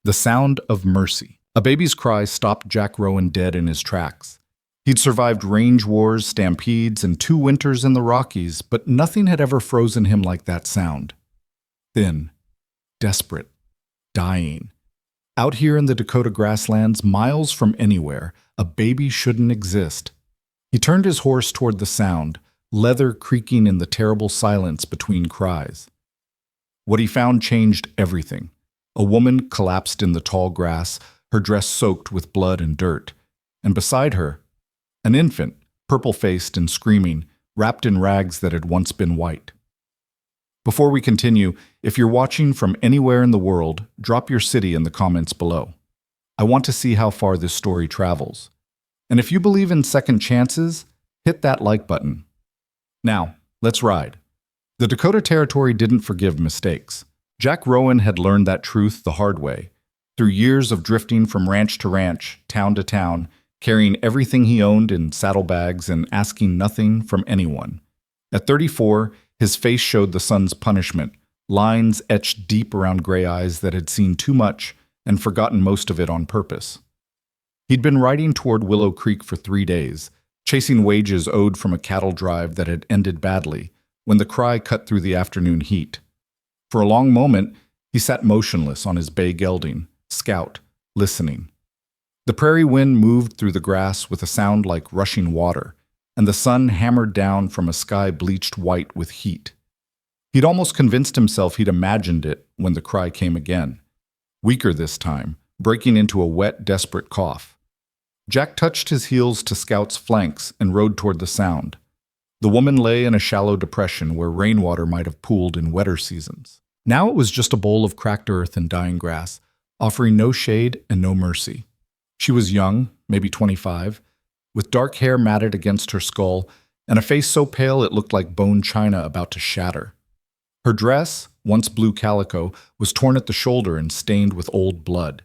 The sound of mercy. A baby's cry stopped Jack Rowan dead in his tracks. He'd survived range wars, stampedes, and 2 winters in the Rockies, but nothing had ever frozen him like that sound. Thin, desperate, dying. Out here in the Dakota grasslands, miles from anywhere, a baby shouldn't exist. He turned his horse toward the sound, leather creaking in the terrible silence between cries. What he found changed everything. A woman collapsed in the tall grass, her dress soaked with blood and dirt, and beside her, an infant, purple-faced and screaming, wrapped in rags that had once been white. Before we continue, if you're watching from anywhere in the world, drop your city in the comments below. I want to see how far this story travels. And if you believe in second chances, hit that like button. Now, let's ride. The Dakota Territory didn't forgive mistakes. Jack Rowan had learned that truth the hard way, through years of drifting from ranch to ranch, town to town, carrying everything he owned in saddlebags and asking nothing from anyone. At 34, his face showed the sun's punishment, lines etched deep around gray eyes that had seen too much and forgotten most of it on purpose. He'd been riding toward Willow Creek for 3 days, chasing wages owed from a cattle drive that had ended badly, when the cry cut through the afternoon heat. For a long moment, he sat motionless on his bay gelding, scout, listening. The prairie wind moved through the grass with a sound like rushing water, and the sun hammered down from a sky bleached white with heat. He'd almost convinced himself he'd imagined it when the cry came again. Weaker this time, breaking into a wet, desperate cough. Jack touched his heels to Scout's flanks and rode toward the sound. The woman lay in a shallow depression where rainwater might have pooled in wetter seasons. Now it was just a bowl of cracked earth and dying grass, offering no shade and no mercy. She was young, maybe 25, with dark hair matted against her skull and a face so pale it looked like bone china about to shatter. Her dress, once blue calico, was torn at the shoulder and stained with old blood.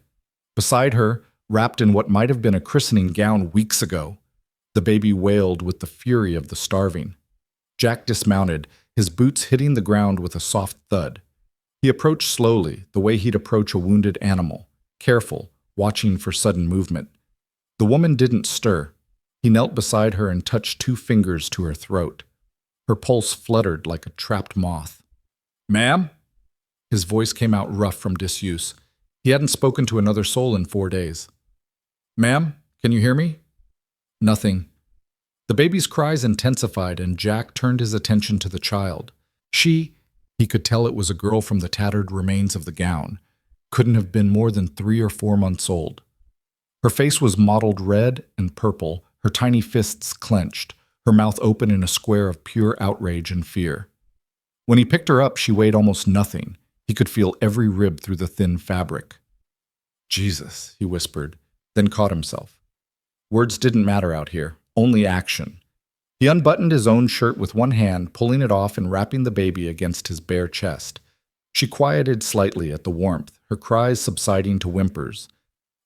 Beside her, wrapped in what might have been a christening gown weeks ago, the baby wailed with the fury of the starving. Jack dismounted, his boots hitting the ground with a soft thud. He approached slowly, the way he'd approach a wounded animal, careful, watching for sudden movement. The woman didn't stir. He knelt beside her and touched 2 fingers to her throat. Her pulse fluttered like a trapped moth. "Ma'am?" His voice came out rough from disuse. He hadn't spoken to another soul in 4 days. "Ma'am, can you hear me?" Nothing. The baby's cries intensified, and Jack turned his attention to the child. He could tell it was a girl from the tattered remains of the gown, couldn't have been more than 3 or 4 months old. Her face was mottled red and purple, her tiny fists clenched, her mouth open in a square of pure outrage and fear. When he picked her up, she weighed almost nothing. He could feel every rib through the thin fabric. "Jesus," he whispered, then caught himself. Words didn't matter out here, only action. He unbuttoned his own shirt with one hand, pulling it off and wrapping the baby against his bare chest. She quieted slightly at the warmth, her cries subsiding to whimpers.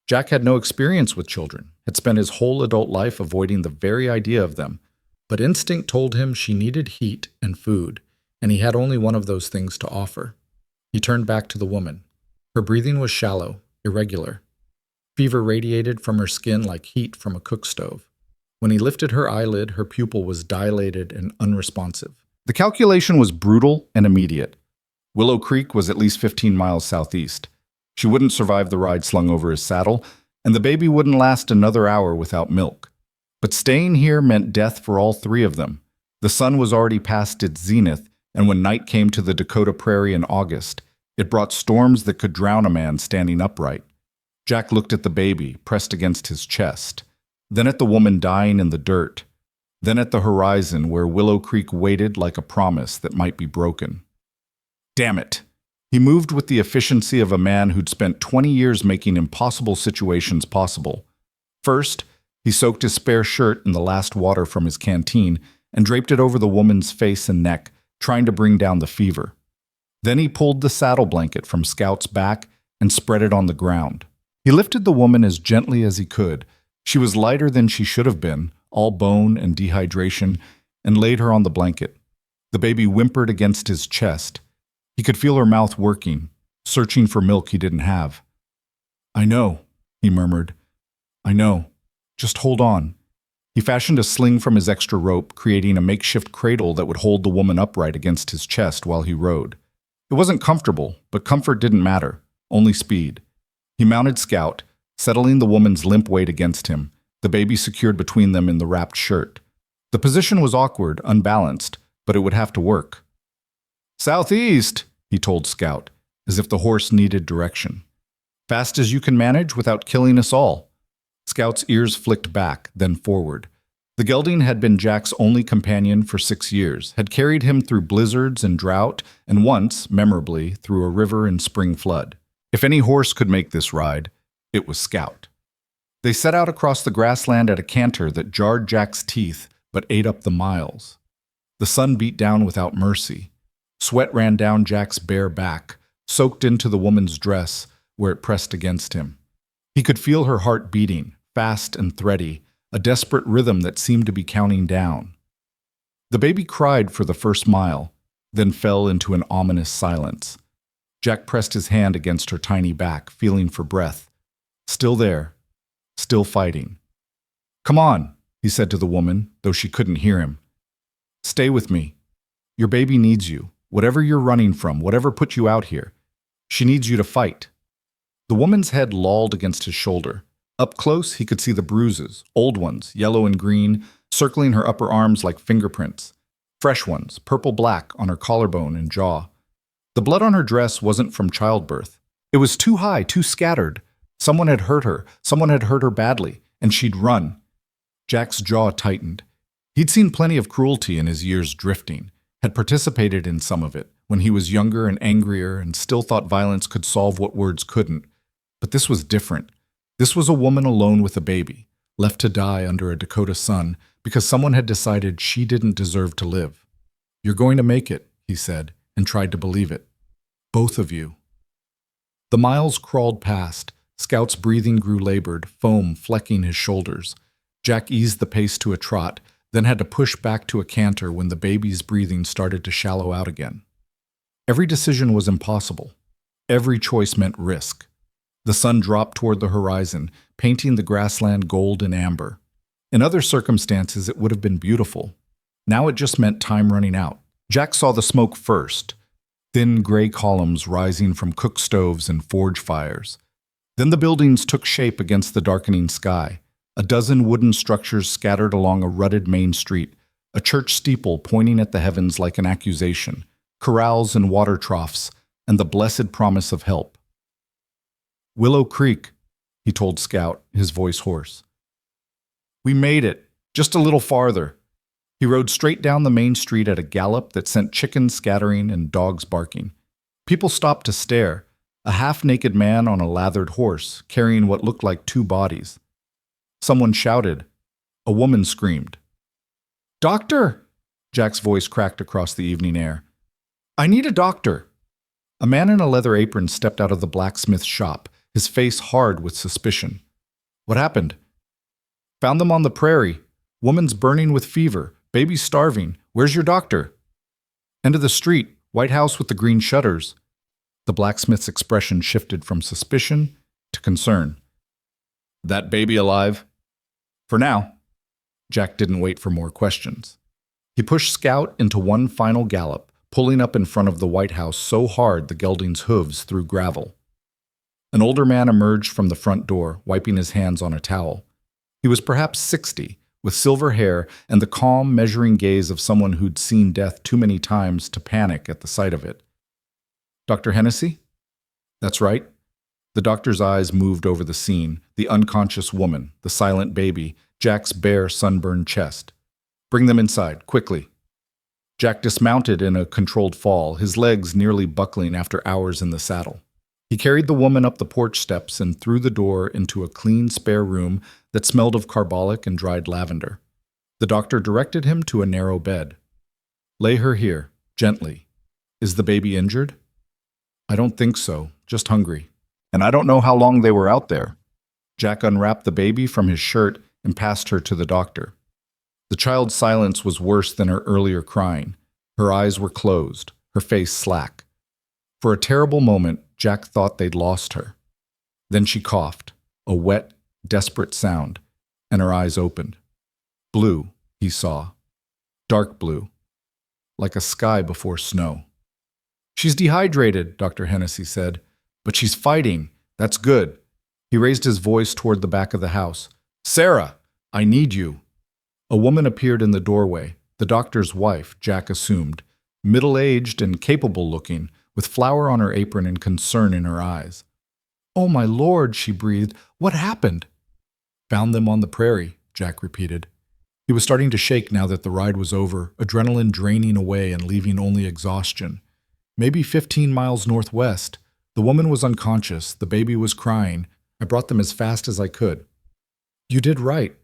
Jack had no experience with children, had spent his whole adult life avoiding the very idea of them, but instinct told him she needed heat and food, and he had only one of those things to offer. He turned back to the woman. Her breathing was shallow, irregular. Fever radiated from her skin like heat from a cook stove. When he lifted her eyelid, her pupil was dilated and unresponsive. The calculation was brutal and immediate. Willow Creek was at least 15 miles southeast. She wouldn't survive the ride slung over his saddle, and the baby wouldn't last another hour without milk. But staying here meant death for all 3 of them. The sun was already past its zenith, and when night came to the Dakota prairie in August, it brought storms that could drown a man standing upright. Jack looked at the baby, pressed against his chest, then at the woman dying in the dirt, then at the horizon where Willow Creek waited like a promise that might be broken. Damn it! He moved with the efficiency of a man who'd spent 20 years making impossible situations possible. First, he soaked his spare shirt in the last water from his canteen and draped it over the woman's face and neck, trying to bring down the fever. Then he pulled the saddle blanket from Scout's back and spread it on the ground. He lifted the woman as gently as he could. She was lighter than she should have been, all bone and dehydration, and laid her on the blanket. The baby whimpered against his chest. He could feel her mouth working, searching for milk he didn't have. "I know," he murmured. "I know. Just hold on." He fashioned a sling from his extra rope, creating a makeshift cradle that would hold the woman upright against his chest while he rode. It wasn't comfortable, but comfort didn't matter, only speed. He mounted Scout, settling the woman's limp weight against him, the baby secured between them in the wrapped shirt. The position was awkward, unbalanced, but it would have to work. "Southeast," he told Scout, as if the horse needed direction. "Fast as you can manage without killing us all." Scout's ears flicked back, then forward. The gelding had been Jack's only companion for 6 years, had carried him through blizzards and drought, and once, memorably, through a river in spring flood. If any horse could make this ride, it was Scout. They set out across the grassland at a canter that jarred Jack's teeth but ate up the miles. The sun beat down without mercy. Sweat ran down Jack's bare back, soaked into the woman's dress where it pressed against him. He could feel her heart beating, fast and thready, a desperate rhythm that seemed to be counting down. The baby cried for the first mile, then fell into an ominous silence. Jack pressed his hand against her tiny back, feeling for breath. Still there, still fighting. "Come on," he said to the woman, though she couldn't hear him. "Stay with me. Your baby needs you, whatever you're running from, whatever put you out here. She needs you to fight." The woman's head lolled against his shoulder. Up close, he could see the bruises, old ones, yellow and green, circling her upper arms like fingerprints. Fresh ones, purple-black, on her collarbone and jaw. The blood on her dress wasn't from childbirth. It was too high, too scattered. Someone had hurt her badly, and she'd run. Jack's jaw tightened. He'd seen plenty of cruelty in his years drifting, had participated in some of it, when he was younger and angrier and still thought violence could solve what words couldn't. But this was different. This was a woman alone with a baby, left to die under a Dakota sun because someone had decided she didn't deserve to live. "You're going to make it," he said, and tried to believe it. "Both of you." The miles crawled past. Scout's breathing grew labored, foam flecking his shoulders. Jack eased the pace to a trot, then had to push back to a canter when the baby's breathing started to shallow out again. Every decision was impossible. Every choice meant risk. The sun dropped toward the horizon, painting the grassland gold and amber. In other circumstances, it would have been beautiful. Now it just meant time running out. Jack saw the smoke first, thin gray columns rising from cook stoves and forge fires. Then the buildings took shape against the darkening sky. A dozen wooden structures scattered along a rutted main street, a church steeple pointing at the heavens like an accusation, corrals and water troughs, and the blessed promise of help. "Willow Creek," he told Scout, his voice hoarse. "We made it, just a little farther." He rode straight down the main street at a gallop that sent chickens scattering and dogs barking. People stopped to stare, a half-naked man on a lathered horse, carrying what looked like 2 bodies. Someone shouted. A woman screamed. "Doctor!" Jack's voice cracked across the evening air. "I need a doctor." A man in a leather apron stepped out of the blacksmith's shop, his face hard with suspicion. "What happened?" "Found them on the prairie. Woman's burning with fever. Baby's starving. Where's your doctor?" "End of the street. White house with the green shutters." The blacksmith's expression shifted from suspicion to concern. "That baby alive?" "For now." Jack didn't wait for more questions. He pushed Scout into one final gallop, pulling up in front of the White House so hard the gelding's hooves threw gravel. An older man emerged from the front door, wiping his hands on a towel. He was perhaps 60, with silver hair and the calm, measuring gaze of someone who'd seen death too many times to panic at the sight of it. "Dr. Hennessy?" "That's right." The doctor's eyes moved over the scene, the unconscious woman, the silent baby, Jack's bare, sunburned chest. "Bring them inside, quickly." Jack dismounted in a controlled fall, his legs nearly buckling after hours in the saddle. He carried the woman up the porch steps and through the door into a clean, spare room that smelled of carbolic and dried lavender. The doctor directed him to a narrow bed. "Lay her here, gently. Is the baby injured?" "I don't think so, just hungry. And I don't know how long they were out there." Jack unwrapped the baby from his shirt and passed her to the doctor. The child's silence was worse than her earlier crying. Her eyes were closed, her face slack. For a terrible moment, Jack thought they'd lost her. Then she coughed, a wet, desperate sound, and her eyes opened. Blue, he saw. Dark blue, like a sky before snow. "She's dehydrated," Dr. Hennessy said. "But she's fighting. That's good." He raised his voice toward the back of the house. "Sarah, I need you." A woman appeared in the doorway, the doctor's wife, Jack assumed, middle-aged and capable-looking, with flour on her apron and concern in her eyes. "Oh, my Lord," she breathed. "What happened?" "Found them on the prairie," Jack repeated. He was starting to shake now that the ride was over, adrenaline draining away and leaving only exhaustion. Maybe 15 miles northwest. The woman was unconscious. The baby was crying. I brought them as fast as I could. "You did right."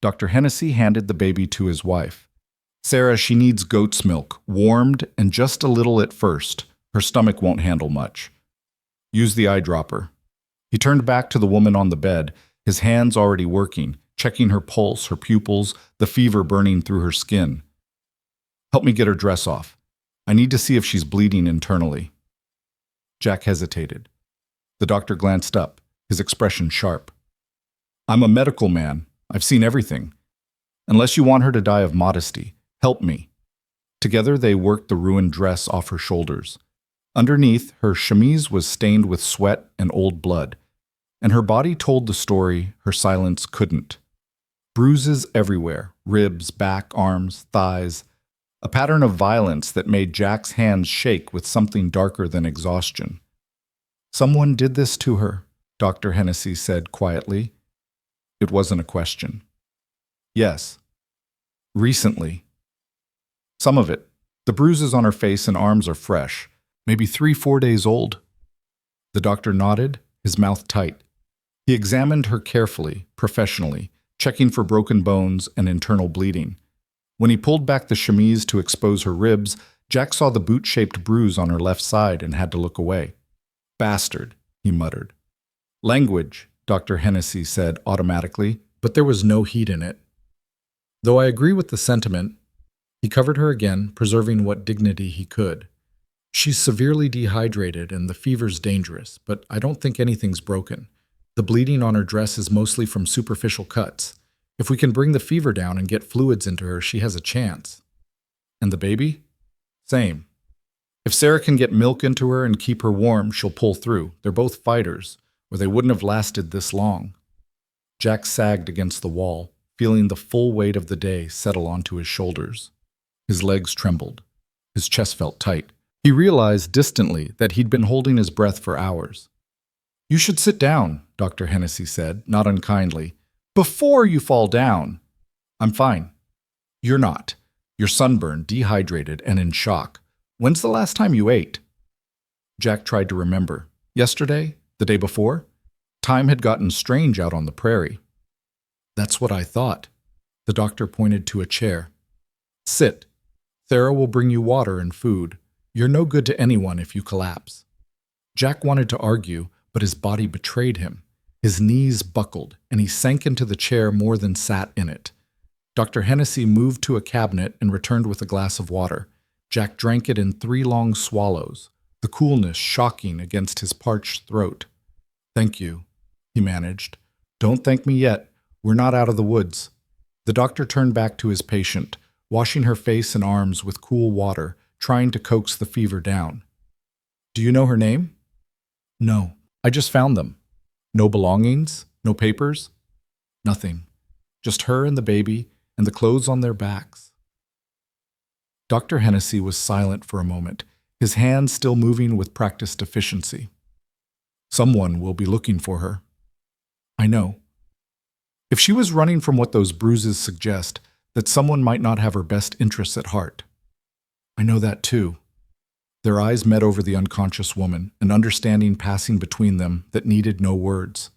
Dr. Hennessy handed the baby to his wife. "Sarah, she needs goat's milk, warmed and just a little at first. Her stomach won't handle much. Use the eyedropper." He turned back to the woman on the bed, his hands already working, checking her pulse, her pupils, the fever burning through her skin. "Help me get her dress off. I need to see if she's bleeding internally." Jack hesitated. The doctor glanced up, his expression sharp. "I'm a medical man. I've seen everything. Unless you want her to die of modesty, help me." Together they worked the ruined dress off her shoulders. Underneath, her chemise was stained with sweat and old blood, and her body told the story her silence couldn't. Bruises everywhere, ribs, back, arms, thighs, a pattern of violence that made Jack's hands shake with something darker than exhaustion. "Someone did this to her," Dr. Hennessy said quietly. It wasn't a question. "Yes. Recently. Some of it. The bruises on her face and arms are fresh, maybe 3-4 days old." The doctor nodded, his mouth tight. He examined her carefully, professionally, checking for broken bones and internal bleeding. When he pulled back the chemise to expose her ribs, Jack saw the boot-shaped bruise on her left side and had to look away. "Bastard," he muttered. "Language," Dr. Hennessy said automatically, but there was no heat in it. "Though I agree with the sentiment," he covered her again, preserving what dignity he could. "She's severely dehydrated and the fever's dangerous, but I don't think anything's broken. The bleeding on her dress is mostly from superficial cuts. If we can bring the fever down and get fluids into her, she has a chance." "And the baby?" "Same. If Sarah can get milk into her and keep her warm, she'll pull through. They're both fighters, or they wouldn't have lasted this long." Jack sagged against the wall, feeling the full weight of the day settle onto his shoulders. His legs trembled. His chest felt tight. He realized distantly that he'd been holding his breath for hours. "You should sit down," Dr. Hennessy said, not unkindly. "Before you fall down." "I'm fine." "You're not. You're sunburned, dehydrated, and in shock. When's the last time you ate?" Jack tried to remember. Yesterday? The day before? Time had gotten strange out on the prairie. "That's what I thought." The doctor pointed to a chair. "Sit. Sarah will bring you water and food. You're no good to anyone if you collapse." Jack wanted to argue, but his body betrayed him. His knees buckled, and he sank into the chair more than sat in it. Dr. Hennessy moved to a cabinet and returned with a glass of water. Jack drank it in 3 long swallows, the coolness shocking against his parched throat. "Thank you," he managed. "Don't thank me yet. We're not out of the woods." The doctor turned back to his patient, washing her face and arms with cool water, trying to coax the fever down. "Do you know her name?" "No. I just found them." "No belongings? No papers?" "Nothing. Just her and the baby and the clothes on their backs." Dr. Hennessy was silent for a moment, his hands still moving with practiced efficiency. "Someone will be looking for her." "I know. If she was running from what those bruises suggest, that someone might not have her best interests at heart." "I know that too." Their eyes met over the unconscious woman, an understanding passing between them that needed no words.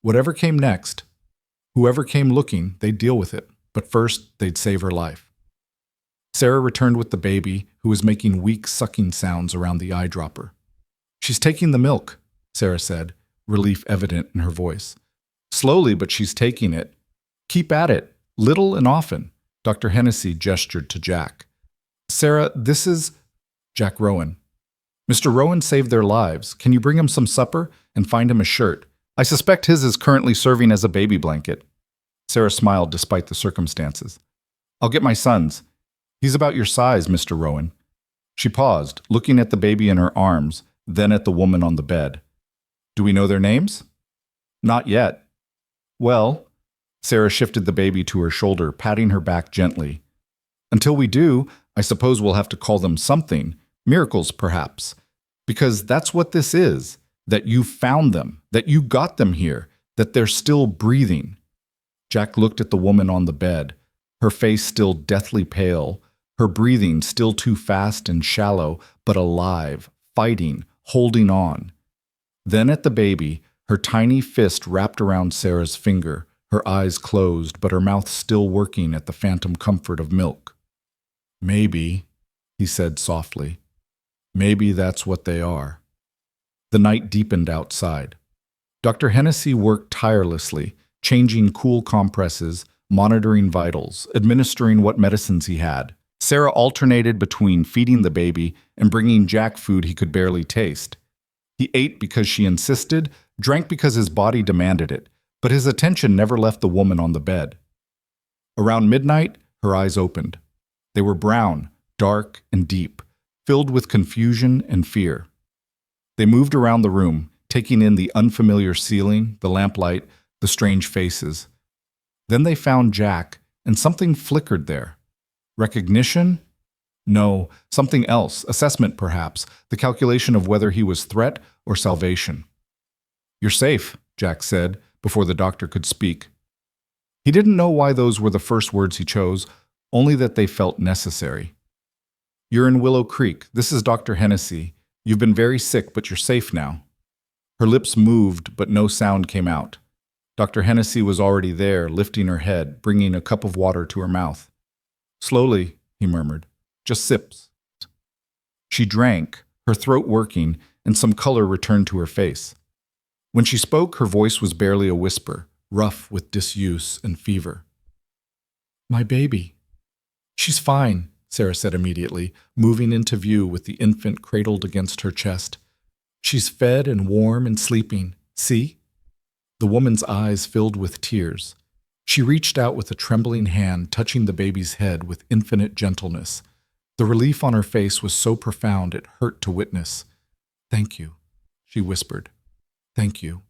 Whatever came next, whoever came looking, they'd deal with it, but first they'd save her life. Sarah returned with the baby, who was making weak sucking sounds around the eyedropper. "She's taking the milk," Sarah said, relief evident in her voice. "Slowly, but she's taking it. Keep at it, little and often." Dr. Hennessy gestured to Jack. "Sarah, this is—" "Jack Rowan." Mr. Rowan saved their lives. Can you bring him some supper and find him a shirt? I suspect his is currently serving as a baby blanket. Sarah smiled despite the circumstances. I'll get my son's. He's about your size, Mr. Rowan. She paused, looking at the baby in her arms, then at the woman on the bed. Do we know their names? Not yet. Well, Sarah shifted the baby to her shoulder, patting her back gently. Until we do, I suppose we'll have to call them something. Miracles, perhaps. Because that's what this is, that you found them, that you got them here, that they're still breathing. Jack looked at the woman on the bed, her face still deathly pale, her breathing still too fast and shallow, but alive, fighting, holding on. Then at the baby, her tiny fist wrapped around Sarah's finger, her eyes closed, but her mouth still working at the phantom comfort of milk. Maybe, he said softly, maybe that's what they are. The night deepened outside. Dr. Hennessy worked tirelessly, changing cool compresses, monitoring vitals, administering what medicines he had. Sarah alternated between feeding the baby and bringing Jack food he could barely taste. He ate because she insisted, drank because his body demanded it, but his attention never left the woman on the bed. Around midnight, her eyes opened. They were brown, dark, and deep, filled with confusion and fear. They moved around the room, taking in the unfamiliar ceiling, the lamplight, the strange faces. Then they found Jack, and something flickered there. Recognition? No, something else, assessment perhaps, the calculation of whether he was threat or salvation. You're safe, Jack said, before the doctor could speak. He didn't know why those were the first words he chose, only that they felt necessary. You're in Willow Creek. This is Dr. Hennessy. You've been very sick, but you're safe now. Her lips moved, but no sound came out. Dr. Hennessy was already there, lifting her head, bringing a cup of water to her mouth. Slowly, he murmured. Just sips. She drank, her throat working, and some color returned to her face. When she spoke, her voice was barely a whisper, rough with disuse and fever. My baby. She's fine, Sarah said immediately, moving into view with the infant cradled against her chest. She's fed and warm and sleeping. See? The woman's eyes filled with tears. She reached out with a trembling hand, touching the baby's head with infinite gentleness. The relief on her face was so profound it hurt to witness. Thank you, she whispered. Thank you.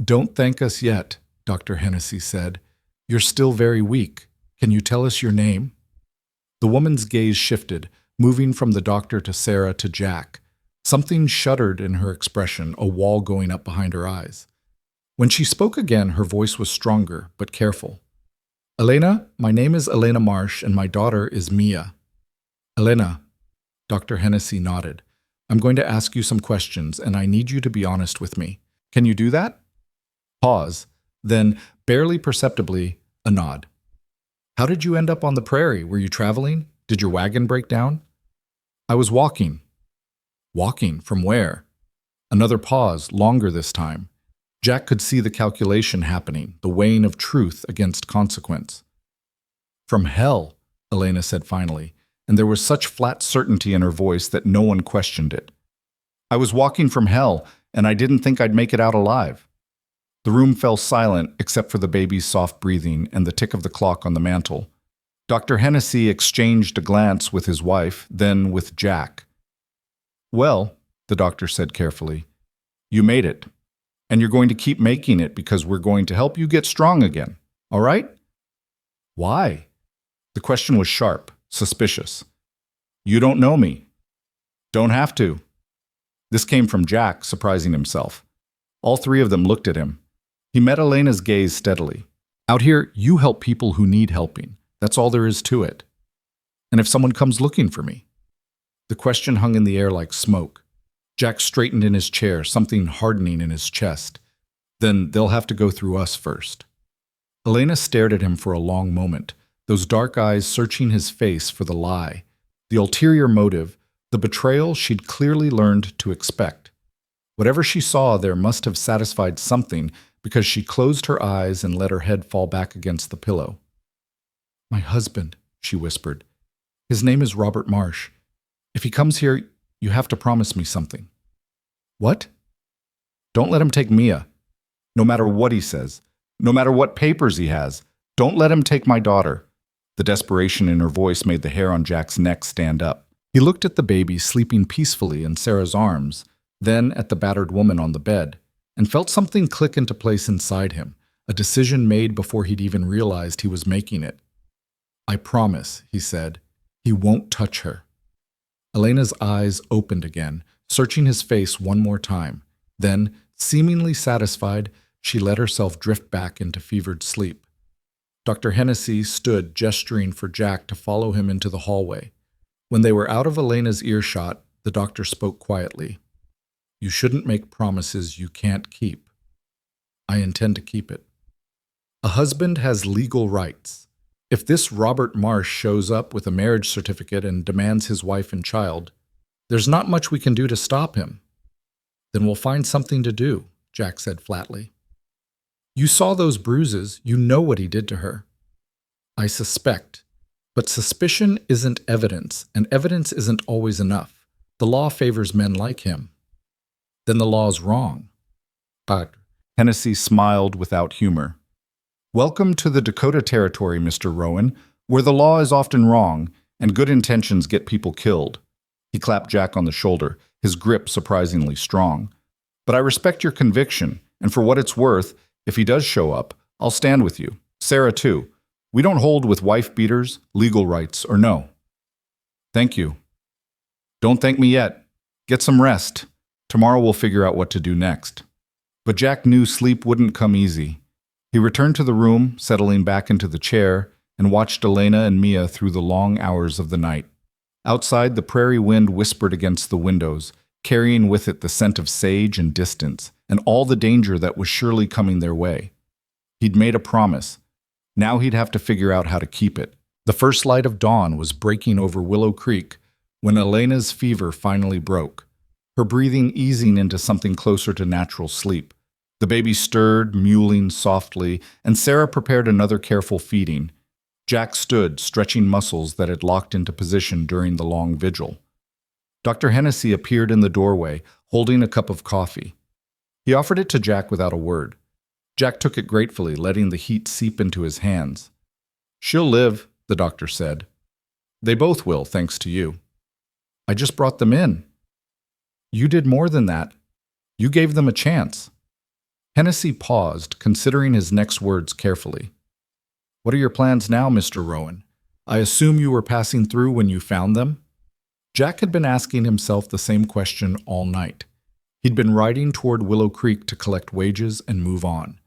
Don't thank us yet, Dr. Hennessy said. You're still very weak. Can you tell us your name? The woman's gaze shifted, moving from the doctor to Sarah to Jack. Something shuddered in her expression, a wall going up behind her eyes. When she spoke again, her voice was stronger, but careful. Elena, my name is Elena Marsh, and my daughter is Mia. Elena, Dr. Hennessy nodded. I'm going to ask you some questions, and I need you to be honest with me. Can you do that? Pause, then, barely perceptibly, a nod. How did you end up on the prairie? Were you traveling? Did your wagon break down? I was walking. Walking? From where? Another pause, longer this time. Jack could see the calculation happening, the weighing of truth against consequence. From hell, Elena said finally, and there was such flat certainty in her voice that no one questioned it. I was walking from hell, and I didn't think I'd make it out alive. The room fell silent except for the baby's soft breathing and the tick of the clock on the mantel. Dr. Hennessy exchanged a glance with his wife, then with Jack. Well, the doctor said carefully, you made it. And you're going to keep making it because we're going to help you get strong again. All right? Why? The question was sharp, suspicious. You don't know me. Don't have to. This came from Jack, surprising himself. All three of them looked at him. He met Elena's gaze steadily. Out here, you help people who need helping. That's all there is to it. And if someone comes looking for me? The question hung in the air like smoke. Jack straightened in his chair, something hardening in his chest. Then they'll have to go through us first. Elena stared at him for a long moment, those dark eyes searching his face for the lie, the ulterior motive, the betrayal she'd clearly learned to expect. Whatever she saw there must have satisfied something because she closed her eyes and let her head fall back against the pillow. My husband, she whispered. His name is Robert Marsh. If he comes here, you have to promise me something." "What?" "Don't let him take Mia. No matter what he says. No matter what papers he has. Don't let him take my daughter." The desperation in her voice made the hair on Jack's neck stand up. He looked at the baby sleeping peacefully in Sarah's arms, then at the battered woman on the bed, and felt something click into place inside him, a decision made before he'd even realized he was making it. "I promise," he said. "He won't touch her." Elena's eyes opened again, searching his face one more time. Then, seemingly satisfied, she let herself drift back into fevered sleep. Dr. Hennessy stood gesturing for Jack to follow him into the hallway. When they were out of Elena's earshot, the doctor spoke quietly. "You shouldn't make promises you can't keep." "I intend to keep it." "A husband has legal rights. If this Robert Marsh shows up with a marriage certificate and demands his wife and child, there's not much we can do to stop him." "Then we'll find something to do," Jack said flatly. "You saw those bruises. You know what he did to her." "I suspect. But suspicion isn't evidence, and evidence isn't always enough. The law favors men like him." "Then the law's wrong." But Hennessy smiled without humor. "Welcome to the Dakota territory, Mr. Rowan, where the law is often wrong, and good intentions get people killed." He clapped Jack on the shoulder, his grip surprisingly strong. "But I respect your conviction, and for what it's worth, if he does show up, I'll stand with you. Sarah, too. We don't hold with wife-beaters, legal rights, or no." "Thank you." "Don't thank me yet. Get some rest. Tomorrow we'll figure out what to do next." But Jack knew sleep wouldn't come easy. He returned to the room, settling back into the chair, and watched Elena and Mia through the long hours of the night. Outside, the prairie wind whispered against the windows, carrying with it the scent of sage and distance, and all the danger that was surely coming their way. He'd made a promise. Now he'd have to figure out how to keep it. The first light of dawn was breaking over Willow Creek when Elena's fever finally broke, her breathing easing into something closer to natural sleep. The baby stirred, mewling softly, and Sarah prepared another careful feeding. Jack stood, stretching muscles that had locked into position during the long vigil. Dr. Hennessy appeared in the doorway, holding a cup of coffee. He offered it to Jack without a word. Jack took it gratefully, letting the heat seep into his hands. "She'll live," the doctor said. "They both will, thanks to you." "I just brought them in." "You did more than that. You gave them a chance." Hennessy paused, considering his next words carefully. "What are your plans now, Mr. Rowan? I assume you were passing through when you found them?" Jack had been asking himself the same question all night. He'd been riding toward Willow Creek to collect wages and move on,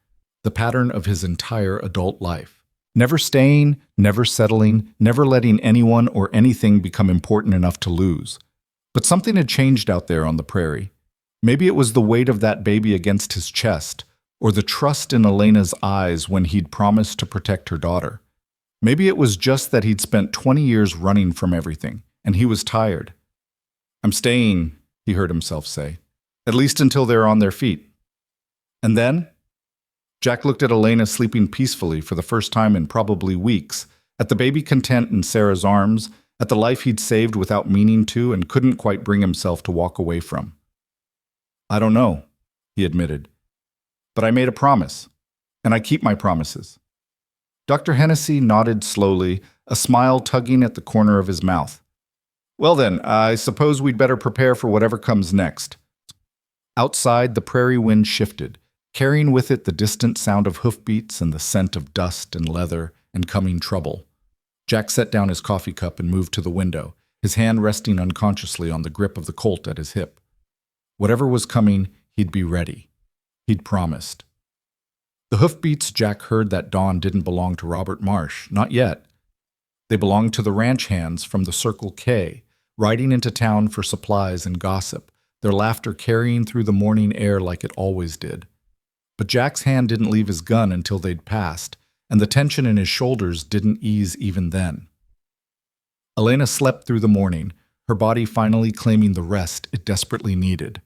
the pattern of his entire adult life. Never staying, never settling, never letting anyone or anything become important enough to lose. But something had changed out there on the prairie. Maybe it was the weight of that baby against his chest, or the trust in Elena's eyes when he'd promised to protect her daughter. Maybe it was just that he'd spent 20 years running from everything, and he was tired. "I'm staying," he heard himself say, "at least until they're on their feet." And then? Jack looked at Elena sleeping peacefully for the first time in probably weeks, at the baby content in Sarah's arms, at the life he'd saved without meaning to and couldn't quite bring himself to walk away from. "I don't know," he admitted. "But I made a promise, and I keep my promises." Dr. Hennessy nodded slowly, a smile tugging at the corner of his mouth. "Well then, I suppose we'd better prepare for whatever comes next." Outside, the prairie wind shifted, carrying with it the distant sound of hoofbeats and the scent of dust and leather and coming trouble. Jack set down his coffee cup and moved to the window, his hand resting unconsciously on the grip of the Colt at his hip. Whatever was coming, he'd be ready. He'd promised. The hoofbeats Jack heard that dawn didn't belong to Robert Marsh, not yet. They belonged to the ranch hands from the Circle K, riding into town for supplies and gossip, their laughter carrying through the morning air like it always did. But Jack's hand didn't leave his gun until they'd passed, and the tension in his shoulders didn't ease even then. Elena slept through the morning, her body finally claiming the rest it desperately needed.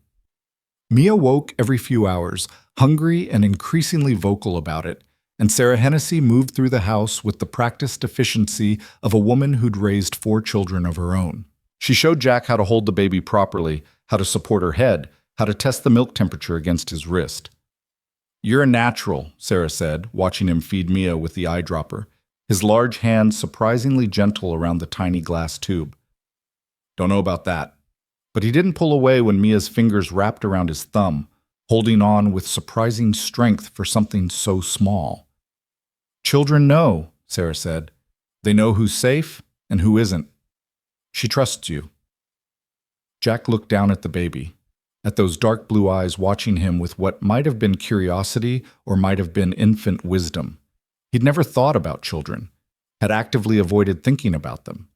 Mia woke every few hours, hungry and increasingly vocal about it, and Sarah Hennessy moved through the house with the practiced efficiency of a woman who'd raised 4 children of her own. She showed Jack how to hold the baby properly, how to support her head, how to test the milk temperature against his wrist. "You're a natural," Sarah said, watching him feed Mia with the eyedropper, his large hand surprisingly gentle around the tiny glass tube. "Don't know about that." But he didn't pull away when Mia's fingers wrapped around his thumb, holding on with surprising strength for something so small. "Children know," Sarah said. "They know who's safe and who isn't. She trusts you." Jack looked down at the baby, at those dark blue eyes watching him with what might have been curiosity or might have been infant wisdom. He'd never thought about children, had actively avoided thinking about them.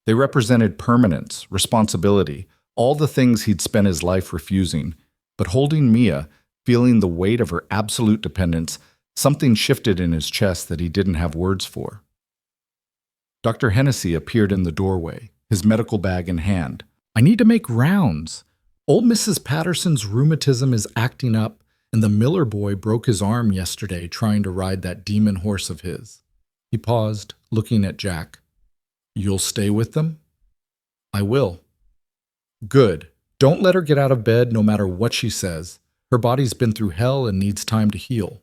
They represented permanence, responsibility, all the things he'd spent his life refusing. But holding Mia, feeling the weight of her absolute dependence, something shifted in his chest that he didn't have words for. Dr. Hennessy appeared in the doorway, his medical bag in hand. "I need to make rounds. Old Mrs. Patterson's rheumatism is acting up, and the Miller boy broke his arm yesterday trying to ride that demon horse of his." He paused, looking at Jack. "You'll stay with them?" "I will." "Good. Don't let her get out of bed no matter what she says. Her body's been through hell and needs time to heal."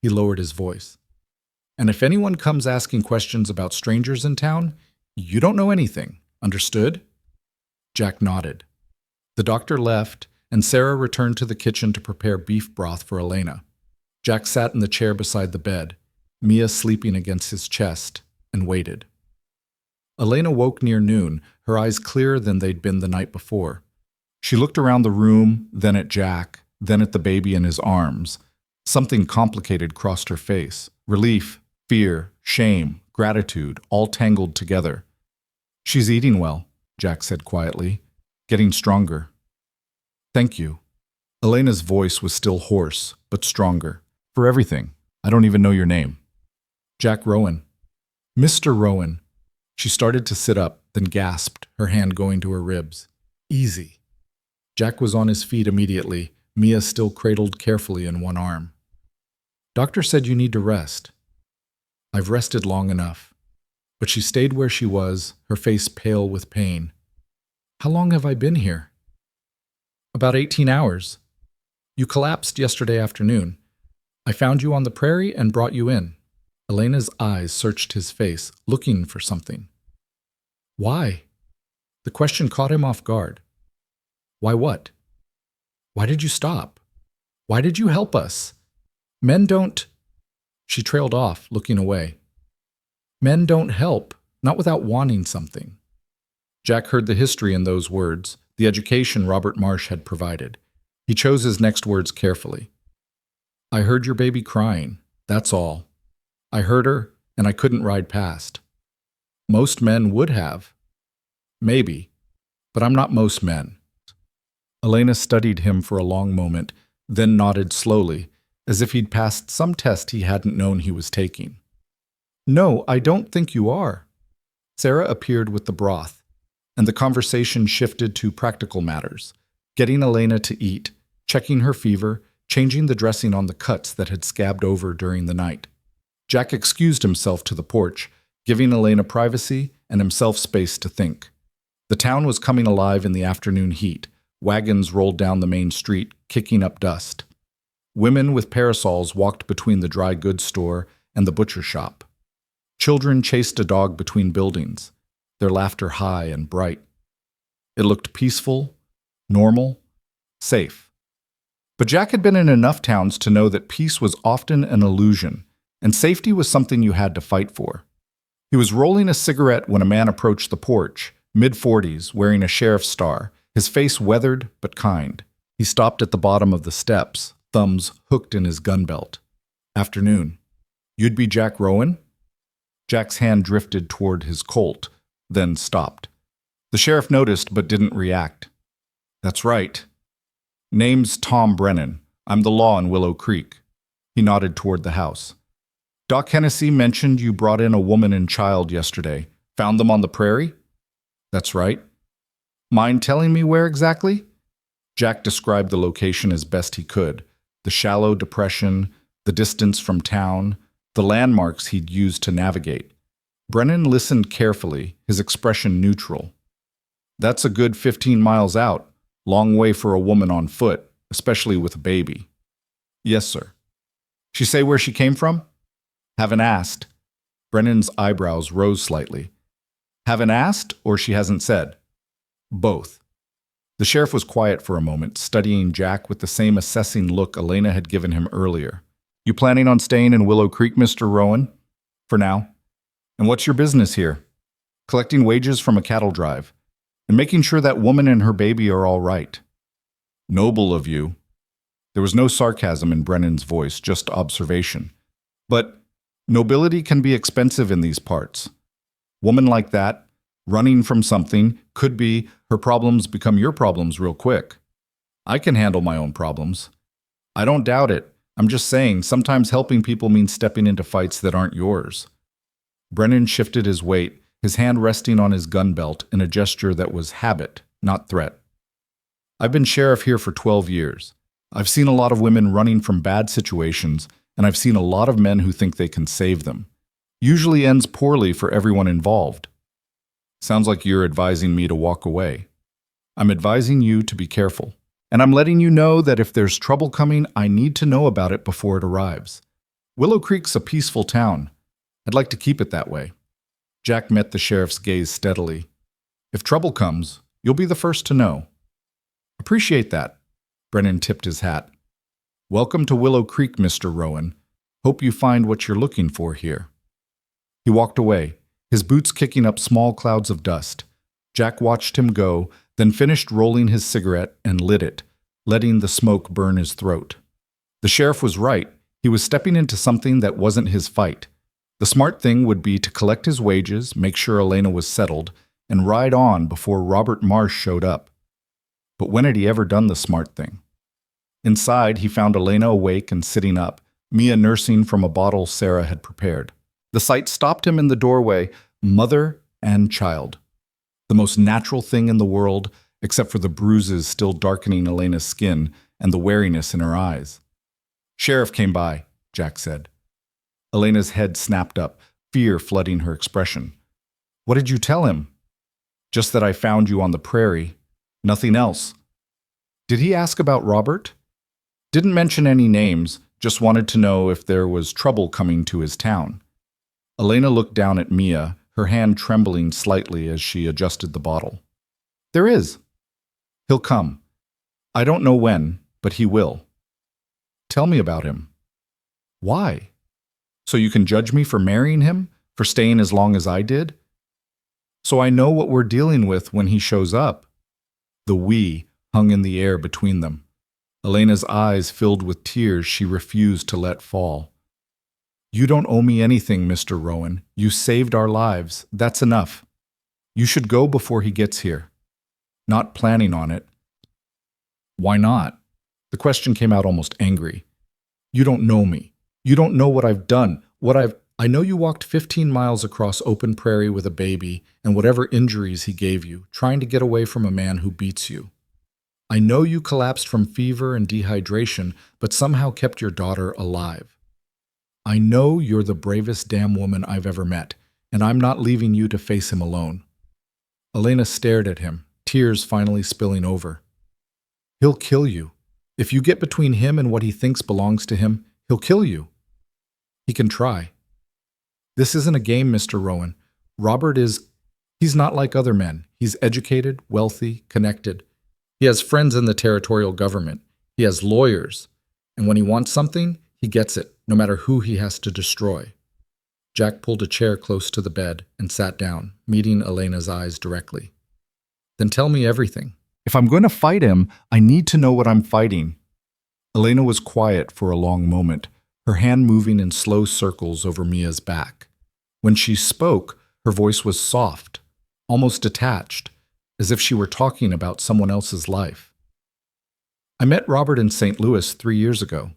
He lowered his voice. "And if anyone comes asking questions about strangers in town, you don't know anything. Understood?" Jack nodded. The doctor left, and Sarah returned to the kitchen to prepare beef broth for Elena. Jack sat in the chair beside the bed, Mia sleeping against his chest, and waited. Elena woke near noon, her eyes clearer than they'd been the night before. She looked around the room, then at Jack, then at the baby in his arms. Something complicated crossed her face. Relief, fear, shame, gratitude, all tangled together. "She's eating well," Jack said quietly, "getting stronger." "Thank you." Elena's voice was still hoarse, but stronger. "For everything. I don't even know your name." "Jack Rowan." "Mr. Rowan." She started to sit up, then gasped, her hand going to her ribs. "Easy." Jack was on his feet immediately, Mia still cradled carefully in one arm. "Doctor said you need to rest." "I've rested long enough." But she stayed where she was, her face pale with pain. "How long have I been here?" "About 18 hours. You collapsed yesterday afternoon. I found you on the prairie and brought you in." Elena's eyes searched his face, looking for something. "Why?" The question caught him off guard. "Why what? Why did you stop? Why did you help us? Men don't—" She trailed off, looking away. "Men don't help, not without wanting something." Jack heard the history in those words, the education Robert Marsh had provided. He chose his next words carefully. "I heard your baby crying, that's all. I heard her, and I couldn't ride past. Most men would have. Maybe, but I'm not most men." Elena studied him for a long moment, then nodded slowly, as if he'd passed some test he hadn't known he was taking. "No, I don't think you are." Sarah appeared with the broth, and the conversation shifted to practical matters, getting Elena to eat, checking her fever, changing the dressing on the cuts that had scabbed over during the night. Jack excused himself to the porch, giving Elena privacy and himself space to think. The town was coming alive in the afternoon heat. Wagons rolled down the main street, kicking up dust. Women with parasols walked between the dry goods store and the butcher shop. Children chased a dog between buildings, their laughter high and bright. It looked peaceful, normal, safe. But Jack had been in enough towns to know that peace was often an illusion, and safety was something you had to fight for. He was rolling a cigarette when a man approached the porch, mid-40s, wearing a sheriff's star, his face weathered but kind. He stopped at the bottom of the steps, thumbs hooked in his gun belt. "Afternoon. You'd be Jack Rowan?" Jack's hand drifted toward his Colt, then stopped. The sheriff noticed but didn't react. "That's right. Name's Tom Brennan. I'm the law in Willow Creek." He nodded toward the house. "Doc Hennessy mentioned you brought in a woman and child yesterday. Found them on the prairie?" "That's right." "Mind telling me where exactly?" Jack described the location as best he could. The shallow depression, the distance from town, the landmarks he'd used to navigate. Brennan listened carefully, his expression neutral. That's a good 15 miles out. Long way for a woman on foot, especially with a baby. Yes, sir. She say where she came from? Haven't asked. Brennan's eyebrows rose slightly. Haven't asked, or she hasn't said? Both. The sheriff was quiet for a moment, studying Jack with the same assessing look Elena had given him earlier. You planning on staying in Willow Creek, Mr. Rowan? For now. And what's your business here? Collecting wages from a cattle drive, and making sure that woman and her baby are all right. Noble of you. There was no sarcasm in Brennan's voice, just observation. But nobility can be expensive in these parts. Woman like that, running from something, could be her problems become your problems real quick. I can handle my own problems. I don't doubt it. I'm just saying, sometimes helping people means stepping into fights that aren't yours. Brennan shifted his weight, his hand resting on his gun belt in a gesture that was habit, not threat. I've been sheriff here for 12 years. I've seen a lot of women running from bad situations, and I've seen a lot of men who think they can save them. Usually ends poorly for everyone involved. Sounds like you're advising me to walk away. I'm advising you to be careful. And I'm letting you know that if there's trouble coming, I need to know about it before it arrives. Willow Creek's a peaceful town. I'd like to keep it that way. Jack met the sheriff's gaze steadily. If trouble comes, you'll be the first to know. Appreciate that. Brennan tipped his hat. Welcome to Willow Creek, Mr. Rowan. Hope you find what you're looking for here. He walked away, his boots kicking up small clouds of dust. Jack watched him go, then finished rolling his cigarette and lit it, letting the smoke burn his throat. The sheriff was right. He was stepping into something that wasn't his fight. The smart thing would be to collect his wages, make sure Elena was settled, and ride on before Robert Marsh showed up. But when had he ever done the smart thing? Inside, he found Elena awake and sitting up, Mia nursing from a bottle Sarah had prepared. The sight stopped him in the doorway, mother and child. The most natural thing in the world, except for the bruises still darkening Elena's skin and the wariness in her eyes. Sheriff came by, Jack said. Elena's head snapped up, fear flooding her expression. What did you tell him? Just that I found you on the prairie. Nothing else. Did he ask about Robert? Didn't mention any names, just wanted to know if there was trouble coming to his town. Elena looked down at Mia, her hand trembling slightly as she adjusted the bottle. There is. He'll come. I don't know when, but he will. Tell me about him. Why? So you can judge me for marrying him? For staying as long as I did? So I know what we're dealing with when he shows up. The we hung in the air between them. Elena's eyes filled with tears she refused to let fall. You don't owe me anything, Mr. Rowan. You saved our lives. That's enough. You should go before he gets here. Not planning on it. Why not? The question came out almost angry. You don't know me. You don't know what I've done, I know you walked 15 miles across open prairie with a baby and whatever injuries he gave you, trying to get away from a man who beats you. I know you collapsed from fever and dehydration, but somehow kept your daughter alive. I know you're the bravest damn woman I've ever met, and I'm not leaving you to face him alone. Elena stared at him, tears finally spilling over. He'll kill you. If you get between him and what he thinks belongs to him, he'll kill you. He can try. This isn't a game, Mr. Rowan. He's not like other men. He's educated, wealthy, connected. He has friends in the territorial government. He has lawyers. And when he wants something, he gets it, no matter who he has to destroy. Jack pulled a chair close to the bed and sat down, meeting Elena's eyes directly. Then tell me everything. If I'm going to fight him, I need to know what I'm fighting. Elena was quiet for a long moment, her hand moving in slow circles over Mia's back. When she spoke, her voice was soft, almost detached, as if she were talking about someone else's life. I met Robert in St. Louis 3 years ago.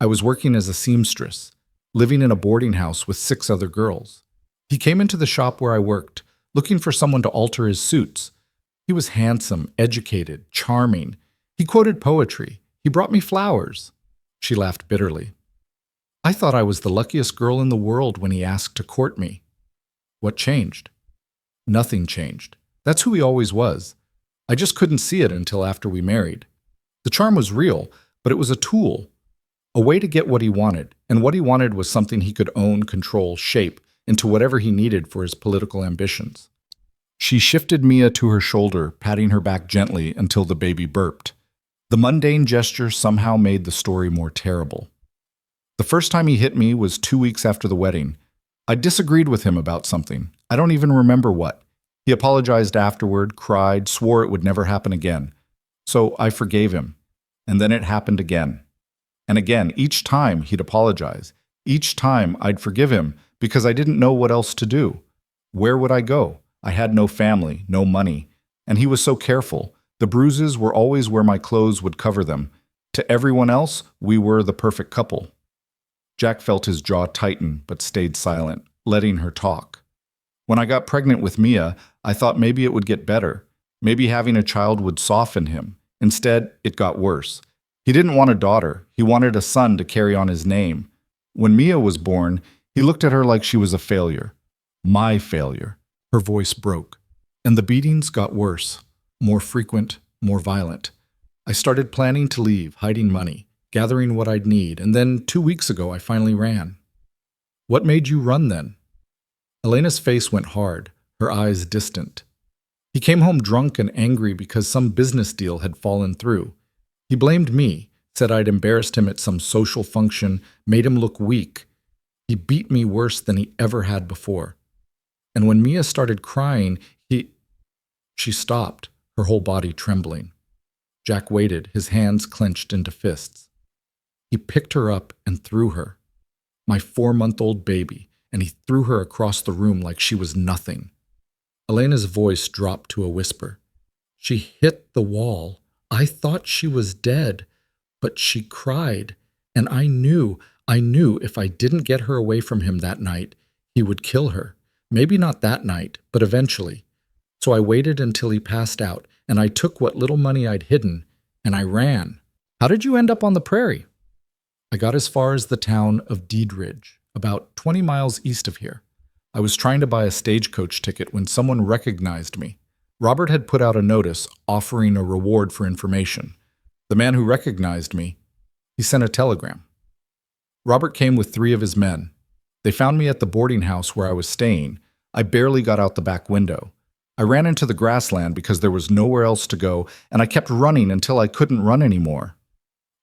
I was working as a seamstress, living in a boarding house with 6 other girls. He came into the shop where I worked, looking for someone to alter his suits. He was handsome, educated, charming. He quoted poetry. He brought me flowers. She laughed bitterly. I thought I was the luckiest girl in the world when he asked to court me. What changed? Nothing changed. That's who he always was. I just couldn't see it until after we married. The charm was real, but it was a tool, a way to get what he wanted, and what he wanted was something he could own, control, shape into whatever he needed for his political ambitions. She shifted Mia to her shoulder, patting her back gently until the baby burped. The mundane gesture somehow made the story more terrible. The first time he hit me was 2 weeks after the wedding. I disagreed with him about something. I don't even remember what. He apologized afterward, cried, swore it would never happen again. So I forgave him. And then it happened again. And again, each time he'd apologize. Each time I'd forgive him because I didn't know what else to do. Where would I go? I had no family, no money. And he was so careful. The bruises were always where my clothes would cover them. To everyone else, we were the perfect couple. Jack felt his jaw tighten but stayed silent, letting her talk. When I got pregnant with Mia, I thought maybe it would get better. Maybe having a child would soften him. Instead, it got worse. He didn't want a daughter. He wanted a son to carry on his name. When Mia was born, he looked at her like she was a failure. My failure. Her voice broke. And the beatings got worse. More frequent, more violent. I started planning to leave, hiding money, gathering what I'd need, and then 2 weeks ago I finally ran. What made you run then? Elena's face went hard, her eyes distant. He came home drunk and angry because some business deal had fallen through. He blamed me, said I'd embarrassed him at some social function, made him look weak. He beat me worse than he ever had before. And when Mia started crying, She stopped, her whole body trembling. Jack waited, his hands clenched into fists. He picked her up and threw her. My 4-month-old baby, and he threw her across the room like she was nothing. Elena's voice dropped to a whisper. She hit the wall. I thought she was dead, but she cried, and I knew if I didn't get her away from him that night, he would kill her. Maybe not that night, but eventually. So I waited until he passed out, and I took what little money I'd hidden, and I ran. How did you end up on the prairie? I got as far as the town of Deedridge, about 20 miles east of here. I was trying to buy a stagecoach ticket when someone recognized me. Robert had put out a notice offering a reward for information. The man who recognized me, he sent a telegram. Robert came with 3 of his men. They found me at the boarding house where I was staying. I barely got out the back window. I ran into the grassland because there was nowhere else to go, and I kept running until I couldn't run anymore.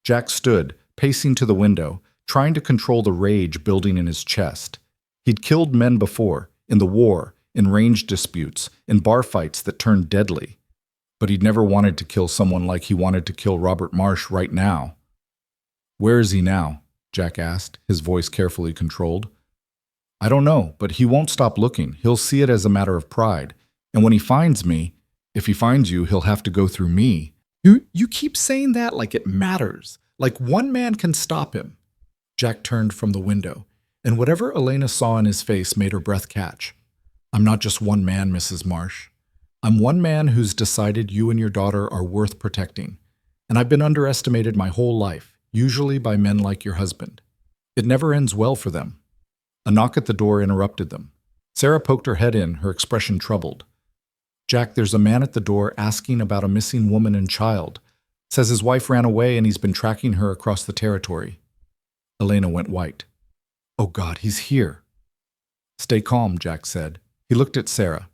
Jack stood, pacing to the window, trying to control the rage building in his chest. He'd killed men before, in the war, in range disputes, in bar fights that turned deadly. But he'd never wanted to kill someone like he wanted to kill Robert Marsh right now. Where is he now? Jack asked, his voice carefully controlled. I don't know, but he won't stop looking. He'll see it as a matter of pride. And when he finds me, if he finds you, he'll have to go through me. You keep saying that like it matters, like one man can stop him. Jack turned from the window, and whatever Elena saw in his face made her breath catch. I'm not just one man, Mrs. Marsh. I'm one man who's decided you and your daughter are worth protecting. And I've been underestimated my whole life, usually by men like your husband. It never ends well for them. A knock at the door interrupted them. Sarah poked her head in, her expression troubled. Jack, there's a man at the door asking about a missing woman and child. Says his wife ran away and he's been tracking her across the territory. Elena went white. Oh God, he's here. Stay calm, Jack said. He looked at Sarah.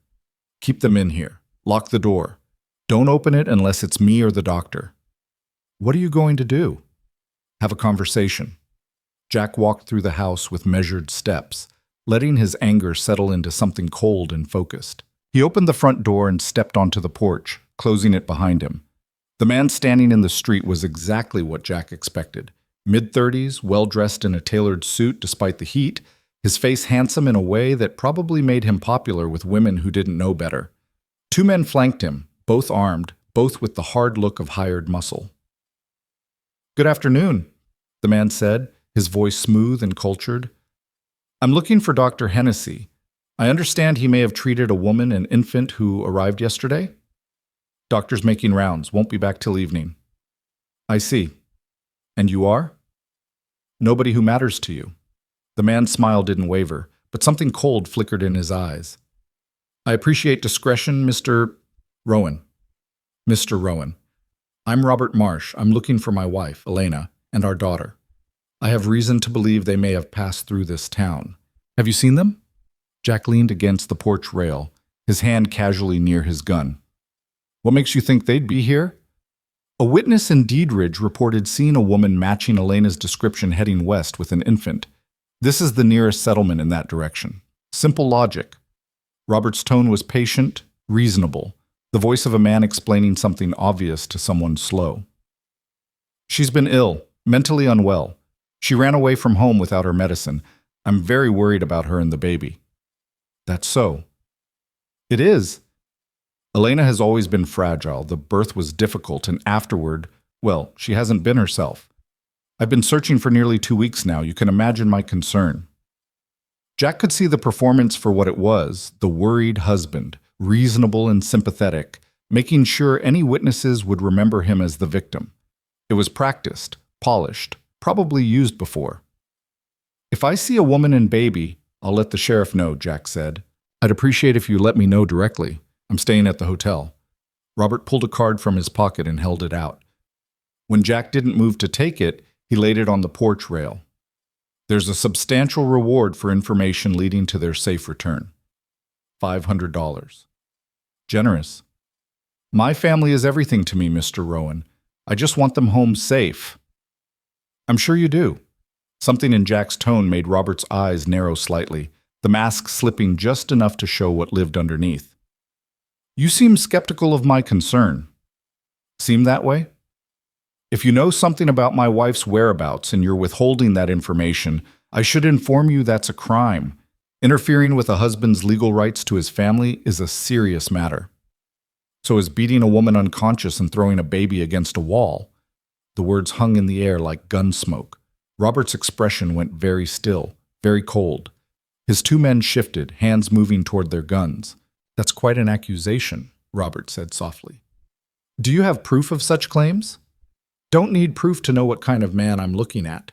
Keep them in here. Lock the door. Don't open it unless it's me or the doctor. What are you going to do? Have a conversation. Jack walked through the house with measured steps, letting his anger settle into something cold and focused. He opened the front door and stepped onto the porch, closing it behind him. The man standing in the street was exactly what Jack expected. Mid-30s, well-dressed in a tailored suit despite the heat, his face handsome in a way that probably made him popular with women who didn't know better. 2 men flanked him, both armed, both with the hard look of hired muscle. Good afternoon, the man said, his voice smooth and cultured. I'm looking for Dr. Hennessy. I understand he may have treated a woman and infant who arrived yesterday. Doctor's making rounds, won't be back till evening. I see. And you are? Nobody who matters to you. The man's smile didn't waver, but something cold flickered in his eyes. I appreciate discretion, Mr. Rowan. Mr. Rowan. I'm Robert Marsh. I'm looking for my wife, Elena, and our daughter. I have reason to believe they may have passed through this town. Have you seen them? Jack leaned against the porch rail, his hand casually near his gun. What makes you think they'd be here? A witness in Deedridge reported seeing a woman matching Elena's description heading west with an infant. This is the nearest settlement in that direction. Simple logic. Robert's tone was patient, reasonable, the voice of a man explaining something obvious to someone slow. She's been ill, mentally unwell. She ran away from home without her medicine. I'm very worried about her and the baby. That's so. It is. Elena has always been fragile. The birth was difficult, and afterward, well, she hasn't been herself. I've been searching for nearly 2 weeks now. You can imagine my concern. Jack could see the performance for what it was, the worried husband, reasonable and sympathetic, making sure any witnesses would remember him as the victim. It was practiced, polished, probably used before. If I see a woman and baby, I'll let the sheriff know, Jack said. I'd appreciate if you let me know directly. I'm staying at the hotel. Robert pulled a card from his pocket and held it out. When Jack didn't move to take it, he laid it on the porch rail. There's a substantial reward for information leading to their safe return. $500. Generous. My family is everything to me, Mr. Rowan. I just want them home safe. I'm sure you do. Something in Jack's tone made Robert's eyes narrow slightly, the mask slipping just enough to show what lived underneath. You seem skeptical of my concern. Seem that way? If you know something about my wife's whereabouts and you're withholding that information, I should inform you that's a crime. Interfering with a husband's legal rights to his family is a serious matter. So is beating a woman unconscious and throwing a baby against a wall. The words hung in the air like gun smoke. Robert's expression went very still, very cold. His two men shifted, hands moving toward their guns. That's quite an accusation, Robert said softly. Do you have proof of such claims? Don't need proof to know what kind of man I'm looking at.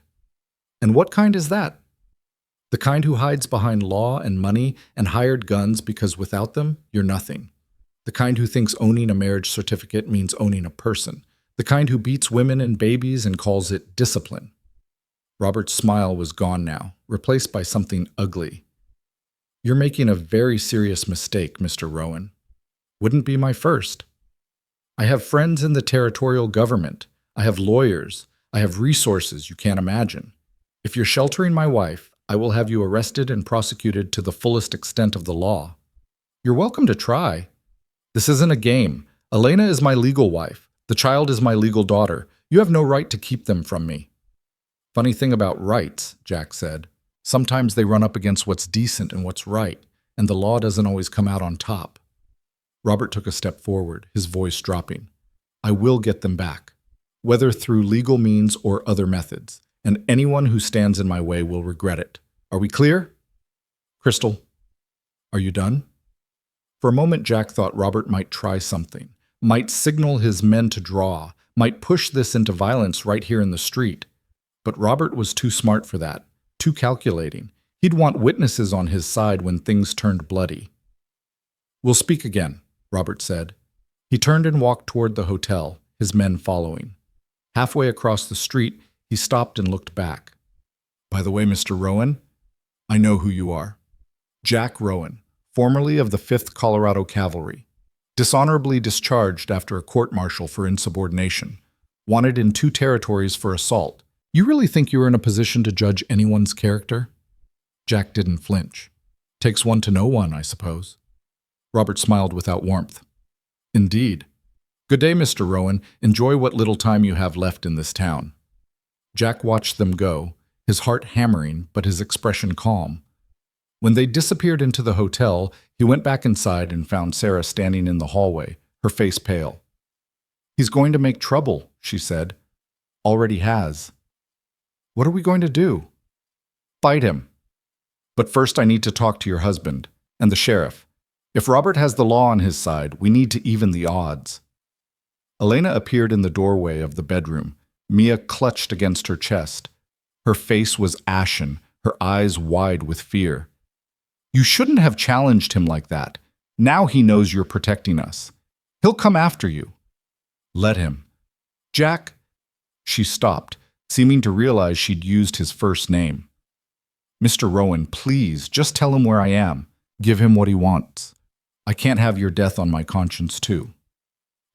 And what kind is that? The kind who hides behind law and money and hired guns because without them, you're nothing. The kind who thinks owning a marriage certificate means owning a person. The kind who beats women and babies and calls it discipline. Robert's smile was gone now, replaced by something ugly. You're making a very serious mistake, Mr. Rowan. Wouldn't be my first. I have friends in the territorial government. I have lawyers. I have resources you can't imagine. If you're sheltering my wife, I will have you arrested and prosecuted to the fullest extent of the law. You're welcome to try. This isn't a game. Elena is my legal wife. The child is my legal daughter. You have no right to keep them from me. Funny thing about rights, Jack said. Sometimes they run up against what's decent and what's right, and the law doesn't always come out on top. Robert took a step forward, his voice dropping. I will get them back, whether through legal means or other methods, and anyone who stands in my way will regret it. Are we clear? Crystal, are you done? For a moment, Jack thought Robert might try something, might signal his men to draw, might push this into violence right here in the street. But Robert was too smart for that. Too calculating. He'd want witnesses on his side when things turned bloody. We'll speak again, Robert said. He turned and walked toward the hotel, his men following. Halfway across the street, he stopped and looked back. By the way, Mr. Rowan, I know who you are. Jack Rowan, formerly of the 5th Colorado Cavalry. Dishonorably discharged after a court-martial for insubordination. Wanted in 2 territories for assault. You really think you are in a position to judge anyone's character? Jack didn't flinch. Takes one to know one, I suppose. Robert smiled without warmth. Indeed. Good day, Mr. Rowan. Enjoy what little time you have left in this town. Jack watched them go, his heart hammering, but his expression calm. When they disappeared into the hotel, he went back inside and found Sarah standing in the hallway, her face pale. He's going to make trouble, she said. Already has. What are we going to do? Fight him. But first I need to talk to your husband and the sheriff. If Robert has the law on his side, we need to even the odds. Elena appeared in the doorway of the bedroom. Mia clutched against her chest. Her face was ashen, her eyes wide with fear. You shouldn't have challenged him like that. Now he knows you're protecting us. He'll come after you. Let him. Jack. She stopped, seeming to realize she'd used his first name. Mr. Rowan, please, just tell him where I am. Give him what he wants. I can't have your death on my conscience, too.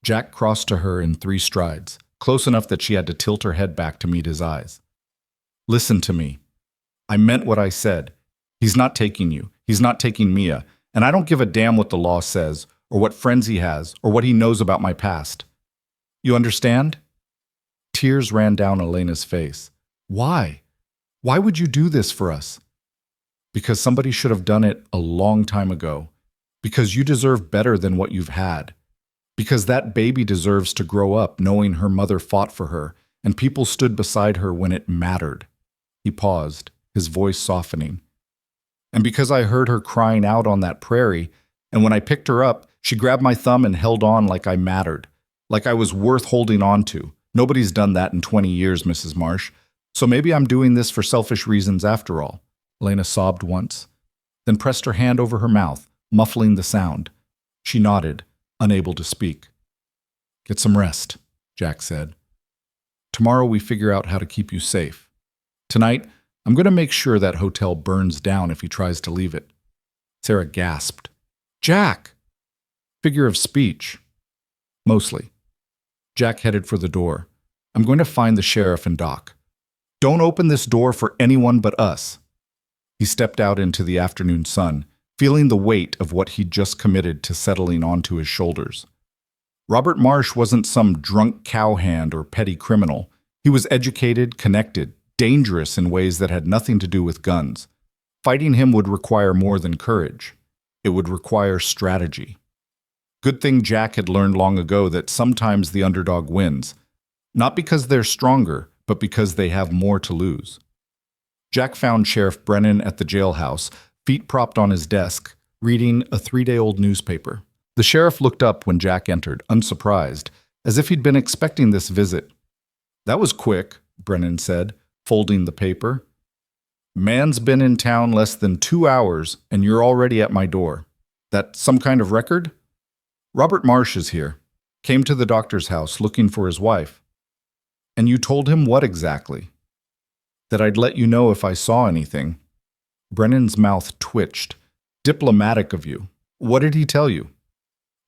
Jack crossed to her in 3 strides, close enough that she had to tilt her head back to meet his eyes. Listen to me. I meant what I said. He's not taking you. He's not taking Mia, and I don't give a damn what the law says, or what friends he has, or what he knows about my past. You understand? Tears ran down Elena's face. Why? Why would you do this for us? Because somebody should have done it a long time ago. Because you deserve better than what you've had. Because that baby deserves to grow up knowing her mother fought for her, and people stood beside her when it mattered. He paused, his voice softening. And because I heard her crying out on that prairie, and when I picked her up, she grabbed my thumb and held on like I mattered, like I was worth holding on to. Nobody's done that in 20 years, Mrs. Marsh. So maybe I'm doing this for selfish reasons after all. Elena sobbed once, then pressed her hand over her mouth, muffling the sound. She nodded, unable to speak. Get some rest, Jack said. Tomorrow we figure out how to keep you safe. Tonight, I'm going to make sure that hotel burns down if he tries to leave it. Sarah gasped. Jack! Figure of speech. Mostly. Jack headed for the door. I'm going to find the sheriff and Doc. Don't open this door for anyone but us. He stepped out into the afternoon sun, feeling the weight of what he'd just committed to settling onto his shoulders. Robert Marsh wasn't some drunk cowhand or petty criminal. He was educated, connected, dangerous in ways that had nothing to do with guns. Fighting him would require more than courage. It would require strategy. Good thing Jack had learned long ago that sometimes the underdog wins, not because they're stronger, but because they have more to lose. Jack found Sheriff Brennan at the jailhouse, feet propped on his desk, reading a 3-day-old newspaper. The sheriff looked up when Jack entered, unsurprised, as if he'd been expecting this visit. That was quick, Brennan said, folding the paper. Man's been in town less than 2 hours, and you're already at my door. That some kind of record? Robert Marsh is here. Came to the doctor's house looking for his wife. And you told him what exactly? That I'd let you know if I saw anything. Brennan's mouth twitched. Diplomatic of you. What did he tell you?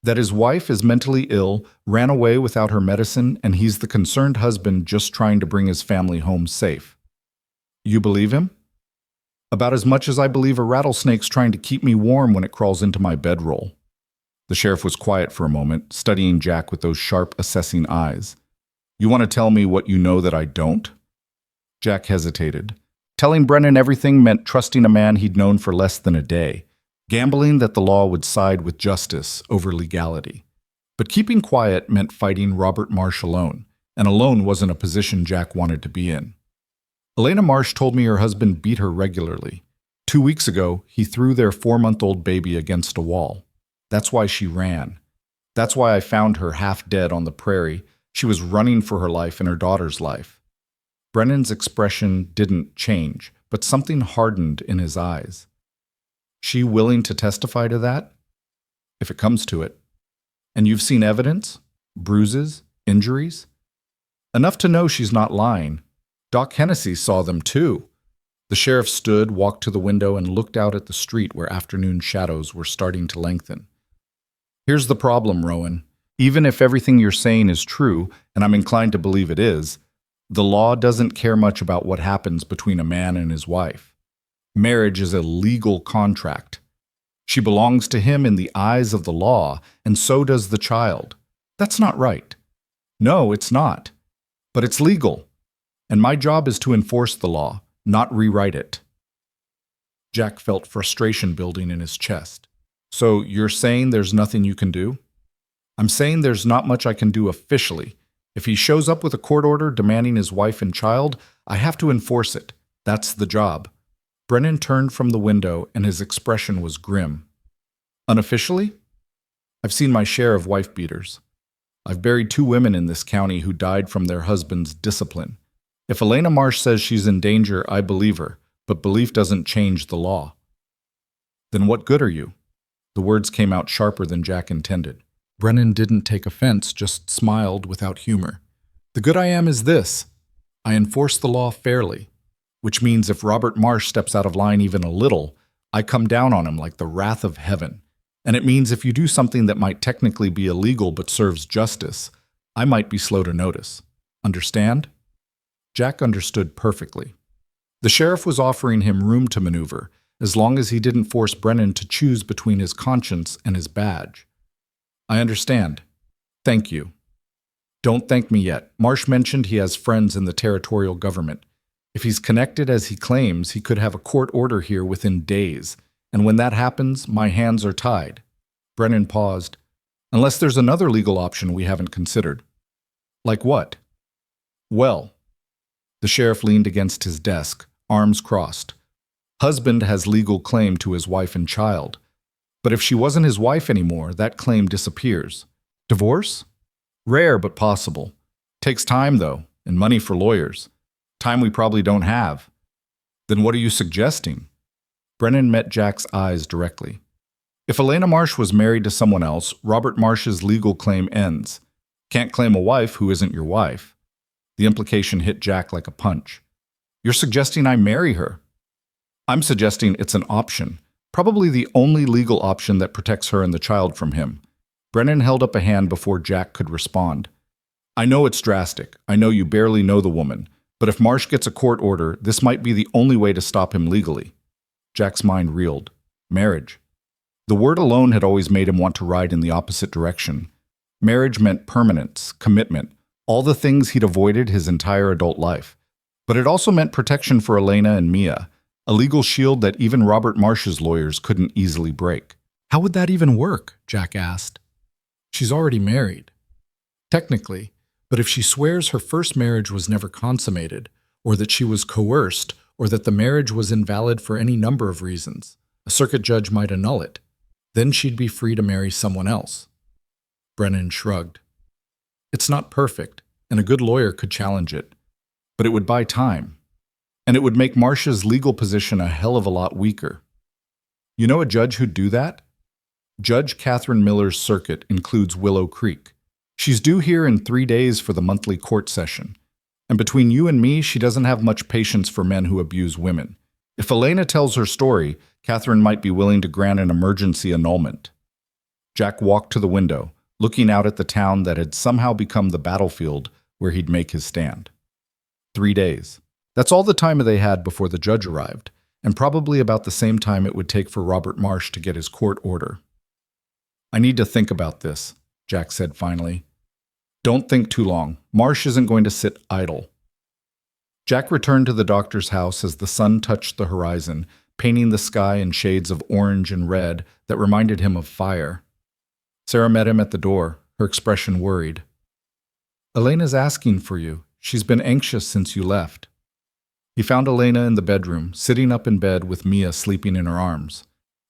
That his wife is mentally ill, ran away without her medicine, and he's the concerned husband just trying to bring his family home safe. You believe him? About as much as I believe a rattlesnake's trying to keep me warm when it crawls into my bedroll. The sheriff was quiet for a moment, studying Jack with those sharp, assessing eyes. You want to tell me what you know that I don't? Jack hesitated. Telling Brennan everything meant trusting a man he'd known for less than a day, gambling that the law would side with justice over legality. But keeping quiet meant fighting Robert Marsh alone, and alone wasn't a position Jack wanted to be in. Elena Marsh told me her husband beat her regularly. 2 weeks ago, he threw their 4-month-old baby against a wall. That's why she ran. That's why I found her half dead on the prairie. She was running for her life and her daughter's life. Brennan's expression didn't change, but something hardened in his eyes. She willing to testify to that? If it comes to it. And you've seen evidence? Bruises? Injuries? Enough to know she's not lying. Doc Hennessy saw them too. The sheriff stood, walked to the window, and looked out at the street where afternoon shadows were starting to lengthen. Here's the problem, Rowan. Even if everything you're saying is true, and I'm inclined to believe it is, the law doesn't care much about what happens between a man and his wife. Marriage is a legal contract. She belongs to him in the eyes of the law, and so does the child. That's not right. No, it's not. But it's legal. And my job is to enforce the law, not rewrite it. Jack felt frustration building in his chest. So you're saying there's nothing you can do? I'm saying there's not much I can do officially. If he shows up with a court order demanding his wife and child, I have to enforce it. That's the job. Brennan turned from the window and his expression was grim. Unofficially? I've seen my share of wife beaters. I've buried 2 women in this county who died from their husband's discipline. If Elena Marsh says she's in danger, I believe her, but belief doesn't change the law. Then what good are you? The words came out sharper than Jack intended. Brennan didn't take offense, just smiled without humor. The good I am is this: I enforce the law fairly, which means if Robert Marsh steps out of line even a little, I come down on him like the wrath of heaven. And it means if you do something that might technically be illegal but serves justice, I might be slow to notice. Understand? Jack understood perfectly. The sheriff was offering him room to maneuver, as long as he didn't force Brennan to choose between his conscience and his badge. I understand. Thank you. Don't thank me yet. Marsh mentioned he has friends in the territorial government. If he's connected as he claims, he could have a court order here within days, and when that happens, my hands are tied. Brennan paused. Unless there's another legal option we haven't considered. Like what? Well, the sheriff leaned against his desk, arms crossed. Husband has legal claim to his wife and child. But if she wasn't his wife anymore, that claim disappears. Divorce? Rare but possible. Takes time, though, and money for lawyers. Time we probably don't have. Then what are you suggesting? Brennan met Jack's eyes directly. If Elena Marsh was married to someone else, Robert Marsh's legal claim ends. Can't claim a wife who isn't your wife. The implication hit Jack like a punch. You're suggesting I marry her? I'm suggesting it's an option. Probably the only legal option that protects her and the child from him. Brennan held up a hand before Jack could respond. I know it's drastic. I know you barely know the woman. But if Marsh gets a court order, this might be the only way to stop him legally. Jack's mind reeled. Marriage. The word alone had always made him want to ride in the opposite direction. Marriage meant permanence, commitment, all the things he'd avoided his entire adult life. But it also meant protection for Elena and Mia, a legal shield that even Robert Marsh's lawyers couldn't easily break. How would that even work? Jack asked. She's already married. Technically, but if she swears her first marriage was never consummated, or that she was coerced, or that the marriage was invalid for any number of reasons, a circuit judge might annul it. Then she'd be free to marry someone else. Brennan shrugged. It's not perfect, and a good lawyer could challenge it, but it would buy time. And it would make Marsh's legal position a hell of a lot weaker. You know a judge who'd do that? Judge Catherine Miller's circuit includes Willow Creek. She's due here in 3 days for the monthly court session. And between you and me, she doesn't have much patience for men who abuse women. If Elena tells her story, Catherine might be willing to grant an emergency annulment. Jack walked to the window, looking out at the town that had somehow become the battlefield where he'd make his stand. 3 days. That's all the time they had before the judge arrived, and probably about the same time it would take for Robert Marsh to get his court order. I need to think about this, Jack said finally. Don't think too long. Marsh isn't going to sit idle. Jack returned to the doctor's house as the sun touched the horizon, painting the sky in shades of orange and red that reminded him of fire. Sarah met him at the door, her expression worried. Elena's asking for you. She's been anxious since you left. He found Elena in the bedroom, sitting up in bed with Mia sleeping in her arms.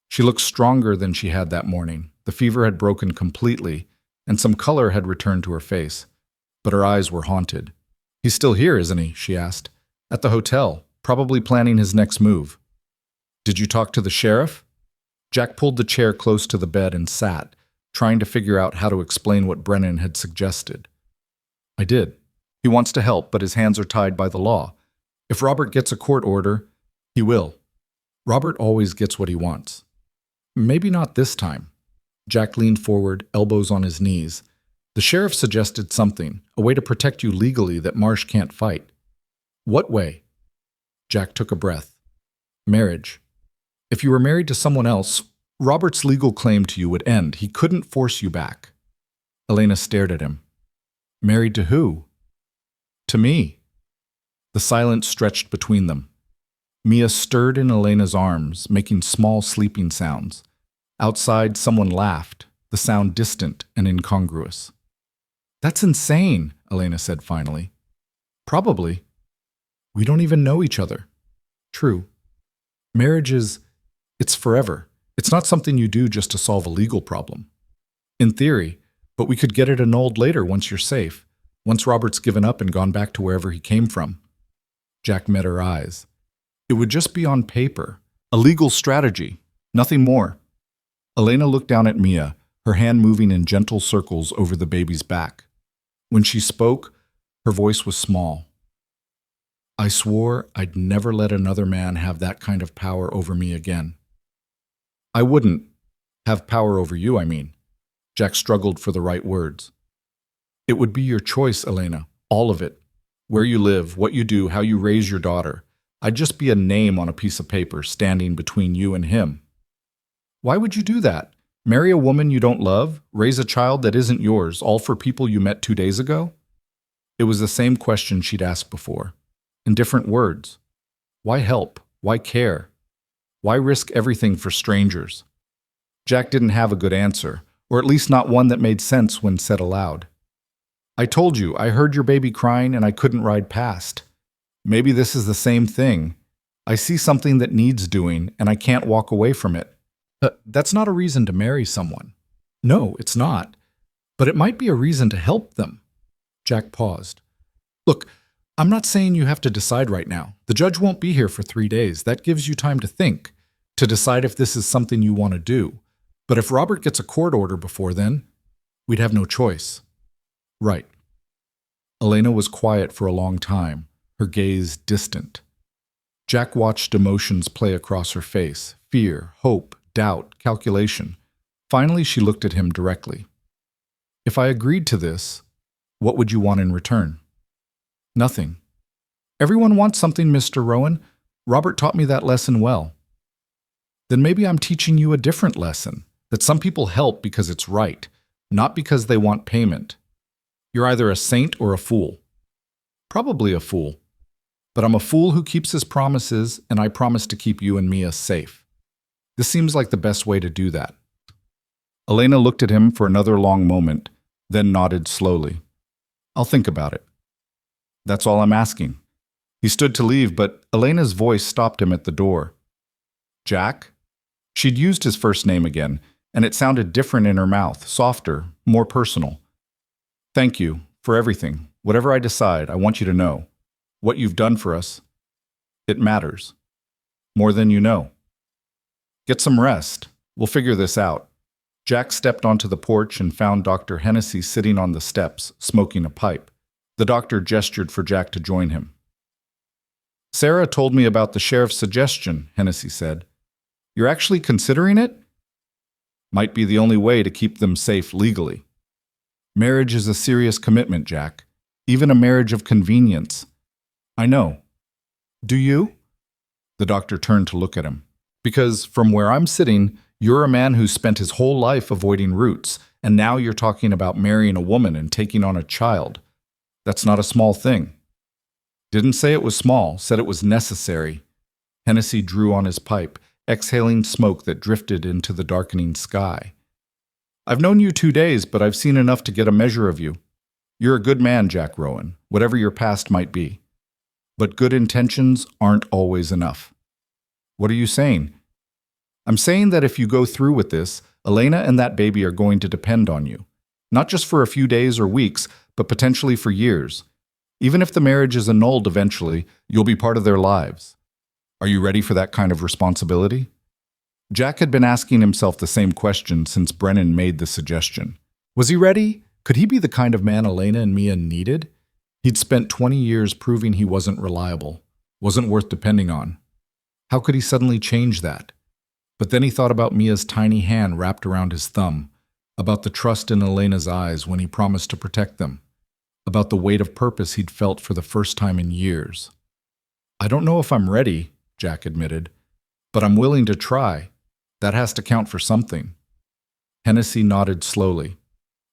She looked stronger than she had that morning. The fever had broken completely, and some color had returned to her face. But her eyes were haunted. He's still here, isn't he? She asked. At the hotel, probably planning his next move. Did you talk to the sheriff? Jack pulled the chair close to the bed and sat, trying to figure out how to explain what Brennan had suggested. I did. He wants to help, but his hands are tied by the law. If Robert gets a court order, he will. Robert always gets what he wants. Maybe not this time. Jack leaned forward, elbows on his knees. The sheriff suggested something, a way to protect you legally that Marsh can't fight. What way? Jack took a breath. Marriage. If you were married to someone else, Robert's legal claim to you would end. He couldn't force you back. Elena stared at him. Married to who? To me. The silence stretched between them. Mia stirred in Elena's arms, making small sleeping sounds. Outside, someone laughed, the sound distant and incongruous. That's insane, Elena said finally. Probably. We don't even know each other. True. Marriage it's forever. It's not something you do just to solve a legal problem. In theory, but we could get it annulled later once you're safe, once Robert's given up and gone back to wherever he came from. Jack met her eyes. It would just be on paper, a legal strategy, nothing more. Elena looked down at Mia, her hand moving in gentle circles over the baby's back. When she spoke, her voice was small. I swore I'd never let another man have that kind of power over me again. I wouldn't have power over you, I mean. Jack struggled for the right words. It would be your choice, Elena, all of it. Where you live, what you do, how you raise your daughter. I'd just be a name on a piece of paper standing between you and him. Why would you do that? Marry a woman you don't love? Raise a child that isn't yours, all for people you met 2 days ago? It was the same question she'd asked before, in different words. Why help? Why care? Why risk everything for strangers? Jack didn't have a good answer, or at least not one that made sense when said aloud. I told you, I heard your baby crying and I couldn't ride past. Maybe this is the same thing. I see something that needs doing and I can't walk away from it. That's not a reason to marry someone. No, it's not. But it might be a reason to help them. Jack paused. Look, I'm not saying you have to decide right now. The judge won't be here for 3 days. That gives you time to think, to decide if this is something you want to do. But if Robert gets a court order before then, we'd have no choice. Right. Elena was quiet for a long time, her gaze distant. Jack watched emotions play across her face, fear, hope, doubt, calculation. Finally, she looked at him directly. If I agreed to this, what would you want in return? Nothing. Everyone wants something, Mr. Rowan. Robert taught me that lesson well. Then maybe I'm teaching you a different lesson, that some people help because it's right, not because they want payment. You're either a saint or a fool. Probably a fool. But I'm a fool who keeps his promises, and I promise to keep you and Mia safe. This seems like the best way to do that. Elena looked at him for another long moment, then nodded slowly. I'll think about it. That's all I'm asking. He stood to leave, but Elena's voice stopped him at the door. Jack? She'd used his first name again, and it sounded different in her mouth, softer, more personal. Thank you for everything. Whatever I decide, I want you to know. What you've done for us, it matters. More than you know. Get some rest. We'll figure this out. Jack stepped onto the porch and found Dr. Hennessy sitting on the steps, smoking a pipe. The doctor gestured for Jack to join him. Sarah told me about the sheriff's suggestion, Hennessy said. You're actually considering it? Might be the only way to keep them safe legally. Marriage is a serious commitment, Jack. Even a marriage of convenience. I know. Do you? The doctor turned to look at him. Because from where I'm sitting, you're a man who's spent his whole life avoiding roots, and now you're talking about marrying a woman and taking on a child. That's not a small thing. Didn't say it was small, said it was necessary. Hennessy drew on his pipe, exhaling smoke that drifted into the darkening sky. I've known you 2 days, but I've seen enough to get a measure of you. You're a good man, Jack Rowan, whatever your past might be. But good intentions aren't always enough. What are you saying? I'm saying that if you go through with this, Elena and that baby are going to depend on you. Not just for a few days or weeks, but potentially for years. Even if the marriage is annulled eventually, you'll be part of their lives. Are you ready for that kind of responsibility? Jack had been asking himself the same question since Brennan made the suggestion. Was he ready? Could he be the kind of man Elena and Mia needed? He'd spent 20 years proving he wasn't reliable, wasn't worth depending on. How could he suddenly change that? But then he thought about Mia's tiny hand wrapped around his thumb, about the trust in Elena's eyes when he promised to protect them, about the weight of purpose he'd felt for the first time in years. I don't know if I'm ready, Jack admitted, but I'm willing to try. That has to count for something. Hennessy nodded slowly.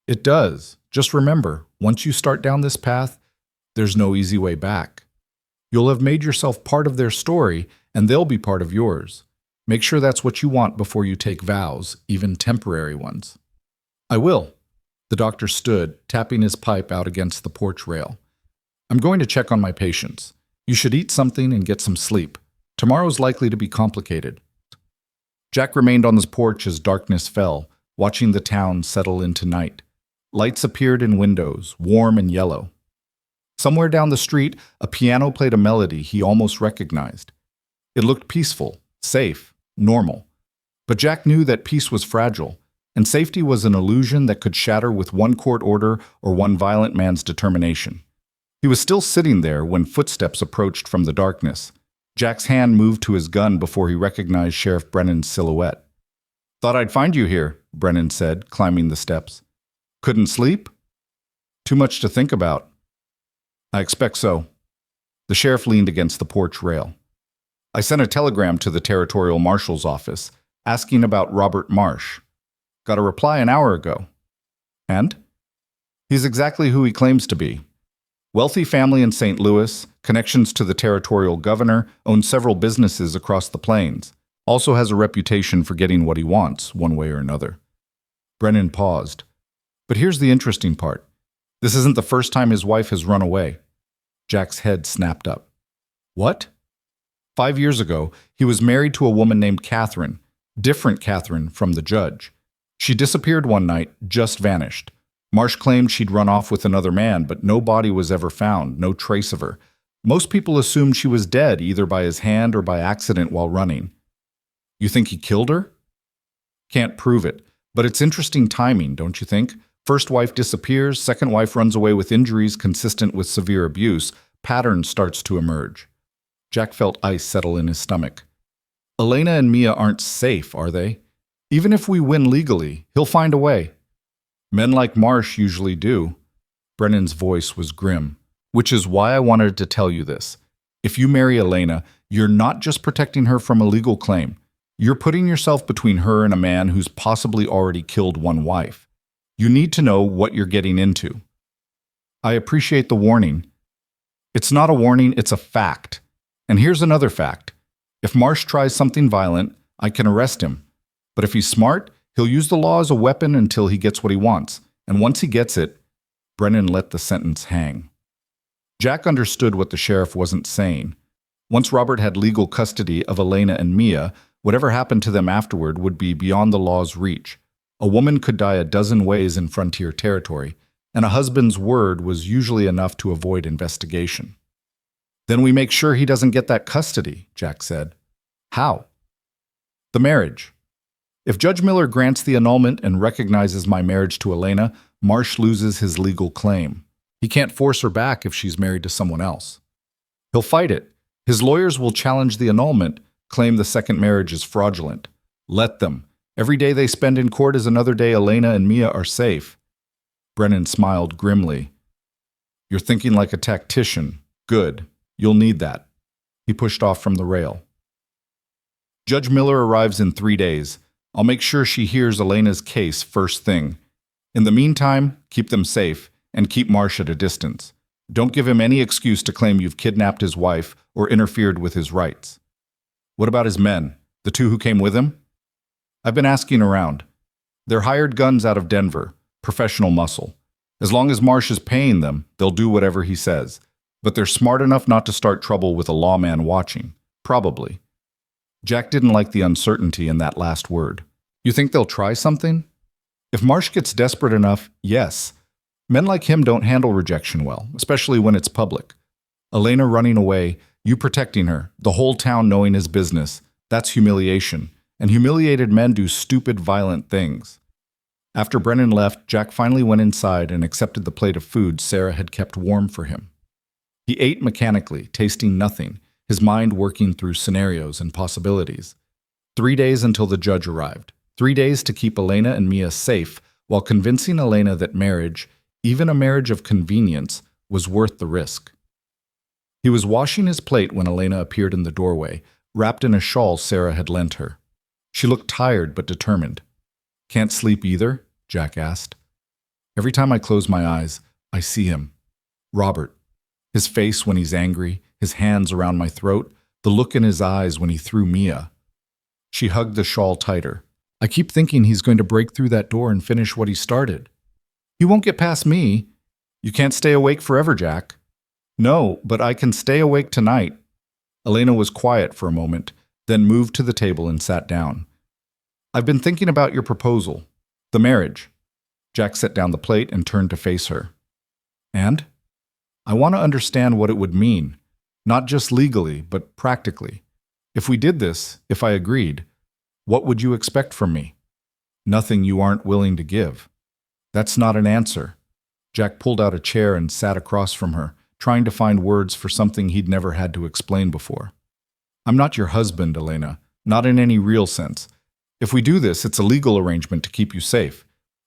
It does. Just remember, once you start down this path, there's no easy way back. You'll have made yourself part of their story, and they'll be part of yours. Make sure that's what you want before you take vows, even temporary ones. I will. The doctor stood, tapping his pipe out against the porch rail. I'm going to check on my patients. You should eat something and get some sleep. Tomorrow's likely to be complicated. Jack remained on the porch as darkness fell, watching the town settle into night. Lights appeared in windows, warm and yellow. Somewhere down the street, a piano played a melody he almost recognized. It looked peaceful, safe, normal. But Jack knew that peace was fragile. and safety was an illusion that could shatter with one court order or one violent man's determination. He was still sitting there when footsteps approached from the darkness. Jack's hand moved to his gun before he recognized Sheriff Brennan's silhouette. "Thought I'd find you here," Brennan said, climbing the steps. "Couldn't sleep?" "Too much to think about." "I expect so." The sheriff leaned against the porch rail. "I sent a telegram to the territorial marshal's office, asking about Robert Marsh. Got a reply an hour ago." "And?" "He's exactly who he claims to be. Wealthy family in St. Louis, connections to the territorial governor, owns several businesses across the plains. Also has a reputation for getting what he wants, one way or another." Brennan paused. "But here's the interesting part. This isn't the first time his wife has run away." Jack's head snapped up. "What?" 5 years ago, he was married to a woman named Catherine, different Catherine from the judge. She disappeared one night, just vanished. Marsh claimed she'd run off with another man, but no body was ever found, no trace of her. Most people assumed she was dead, either by his hand or by accident while running. "You think he killed her?" "Can't prove it, but it's interesting timing, don't you think? First wife disappears, second wife runs away with injuries consistent with severe abuse. Pattern starts to emerge." Jack felt ice settle in his stomach. "Elena and Mia aren't safe, are they? Even if we win legally, he'll find a way." "Men like Marsh usually do." Brennan's voice was grim. "Which is why I wanted to tell you this. If you marry Elena, you're not just protecting her from a legal claim. You're putting yourself between her and a man who's possibly already killed one wife. You need to know what you're getting into." "I appreciate the warning." "It's not a warning, it's a fact. And here's another fact. If Marsh tries something violent, I can arrest him. But if he's smart, he'll use the law as a weapon until he gets what he wants. And once he gets it," Brennan let the sentence hang. Jack understood what the sheriff wasn't saying. Once Robert had legal custody of Elena and Mia, whatever happened to them afterward would be beyond the law's reach. A woman could die a dozen ways in frontier territory, and a husband's word was usually enough to avoid investigation. "Then we make sure he doesn't get that custody," Jack said. "How?" "The marriage. If Judge Miller grants the annulment and recognizes my marriage to Elena, Marsh loses his legal claim. He can't force her back if she's married to someone else. He'll fight it. His lawyers will challenge the annulment, claim the second marriage is fraudulent. Let them. Every day they spend in court is another day Elena and Mia are safe." Brennan smiled grimly. "You're thinking like a tactician. Good. You'll need that." He pushed off from the rail. "Judge Miller arrives in 3 days. I'll make sure she hears Elena's case first thing. In the meantime, keep them safe and keep Marsh at a distance. Don't give him any excuse to claim you've kidnapped his wife or interfered with his rights." "What about his men? The 2 who came with him?" "I've been asking around. They're hired guns out of Denver, professional muscle. As long as Marsh is paying them, they'll do whatever he says. But they're smart enough not to start trouble with a lawman watching. Probably." Jack didn't like the uncertainty in that last word. "You think they'll try something?" "If Marsh gets desperate enough, yes. Men like him don't handle rejection well, especially when it's public. Elena running away, you protecting her, the whole town knowing his business, that's humiliation. And humiliated men do stupid, violent things." After Brennan left, Jack finally went inside and accepted the plate of food Sarah had kept warm for him. He ate mechanically, tasting nothing, his mind working through scenarios and possibilities. 3 days until the judge arrived. 3 days to keep Elena and Mia safe while convincing Elena that marriage, even a marriage of convenience, was worth the risk. He was washing his plate when Elena appeared in the doorway, wrapped in a shawl Sarah had lent her. She looked tired but determined. "Can't sleep either?" Jack asked. "Every time I close my eyes, I see him. Robert. His face when he's angry, his hands around my throat, the look in his eyes when he threw Mia." She hugged the shawl tighter. "I keep thinking he's going to break through that door and finish what he started. He won't get past me." "You can't stay awake forever, Jack." "No, but I can stay awake tonight." Elena was quiet for a moment, then moved to the table and sat down. "I've been thinking about your proposal. The marriage." Jack set down the plate and turned to face her. "And?" "I want to understand what it would mean, not just legally, but practically. If we did this, if I agreed, what would you expect from me?" Nothing you aren't willing to give. That's not an answer. Jack pulled out a chair and sat across from her, trying to find words for something he'd never had to explain before. I'm not your husband, Elena, not in any real sense. If we do this, it's a legal arrangement to keep you safe.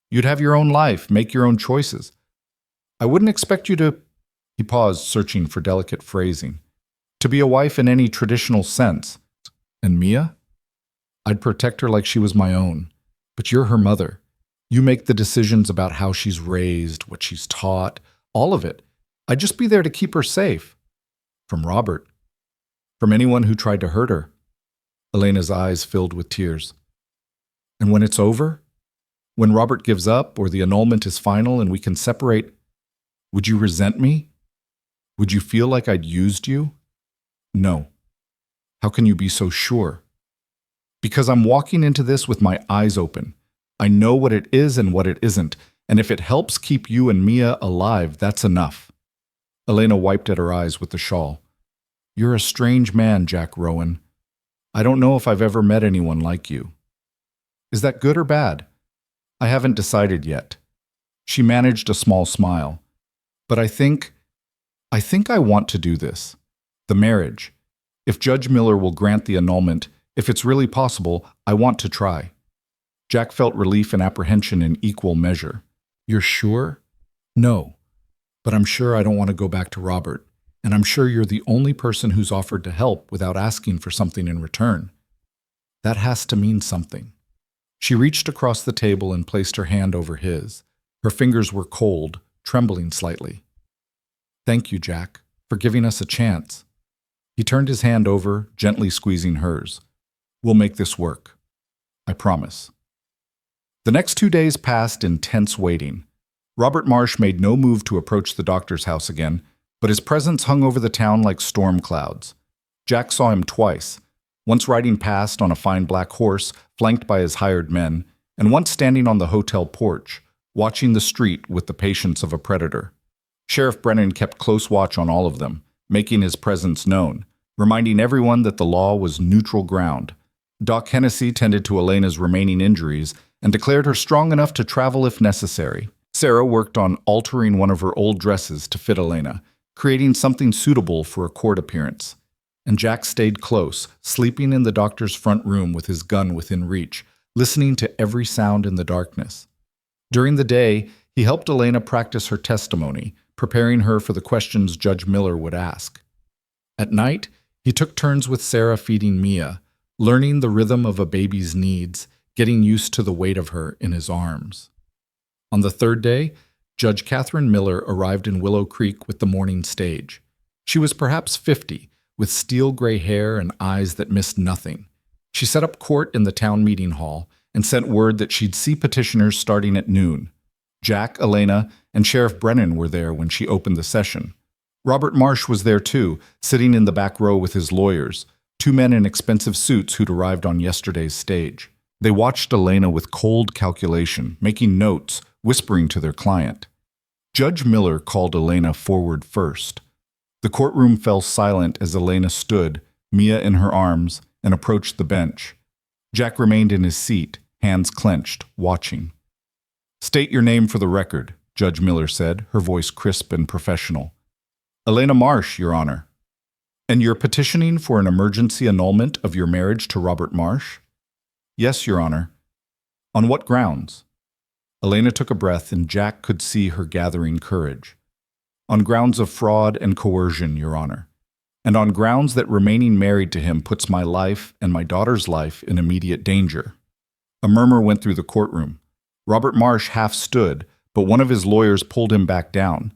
You'd have your own life, make your own choices. I wouldn't expect you to... He paused, searching for delicate phrasing. To be a wife in any traditional sense. And Mia? I'd protect her like she was my own. But you're her mother. You make the decisions about how she's raised, what she's taught, all of it. I'd just be there to keep her safe. From Robert. From anyone who tried to hurt her. Elena's eyes filled with tears. And when it's over? When Robert gives up or the annulment is final and we can separate, would you resent me? Would you feel like I'd used you? No. How can you be so sure? Because I'm walking into this with my eyes open. I know what it is and what it isn't, and if it helps keep you and Mia alive, that's enough. Elena wiped at her eyes with the shawl. You're a strange man, Jack Rowan. I don't know if I've ever met anyone like you. Is that good or bad? I haven't decided yet. She managed a small smile. But I think I want to do this. The marriage. If Judge Miller will grant the annulment, if it's really possible, I want to try. Jack felt relief and apprehension in equal measure. You're sure? No. But I'm sure I don't want to go back to Robert, and I'm sure you're the only person who's offered to help without asking for something in return. That has to mean something. She reached across the table and placed her hand over his. Her fingers were cold, trembling slightly. Thank you, Jack, for giving us a chance. He turned his hand over, gently squeezing hers. We'll make this work. I promise. The next 2 days passed in tense waiting. Robert Marsh made no move to approach the doctor's house again, but his presence hung over the town like storm clouds. Jack saw him twice, once riding past on a fine black horse, flanked by his hired men, and once standing on the hotel porch, watching the street with the patience of a predator. Sheriff Brennan kept close watch on all of them, making his presence known, reminding everyone that the law was neutral ground. Doc Hennessy tended to Elena's remaining injuries and declared her strong enough to travel if necessary. Sarah worked on altering one of her old dresses to fit Elena, creating something suitable for a court appearance. And Jack stayed close, sleeping in the doctor's front room with his gun within reach, listening to every sound in the darkness. During the day, he helped Elena practice her testimony, preparing her for the questions Judge Miller would ask. At night, he took turns with Sarah feeding Mia, learning the rhythm of a baby's needs, getting used to the weight of her in his arms. On the third day, Judge Catherine Miller arrived in Willow Creek with the morning stage. She was perhaps 50, with steel gray hair and eyes that missed nothing. She set up court in the town meeting hall and sent word that she'd see petitioners starting at noon. Jack, Elena, and Sheriff Brennan were there when she opened the session. Robert Marsh was there too, sitting in the back row with his lawyers, 2 men in expensive suits who'd arrived on yesterday's stage. They watched Elena with cold calculation, making notes, whispering to their client. Judge Miller called Elena forward first. The courtroom fell silent as Elena stood, Mia in her arms, and approached the bench. Jack remained in his seat, hands clenched, watching. State your name for the record, Judge Miller said, her voice crisp and professional. Elena Marsh, Your Honor. And you're petitioning for an emergency annulment of your marriage to Robert Marsh? Yes, Your Honor. On what grounds? Elena took a breath and Jack could see her gathering courage. On grounds of fraud and coercion, Your Honor. And on grounds that remaining married to him puts my life and my daughter's life in immediate danger. A murmur went through the courtroom. Robert Marsh half stood, but one of his lawyers pulled him back down.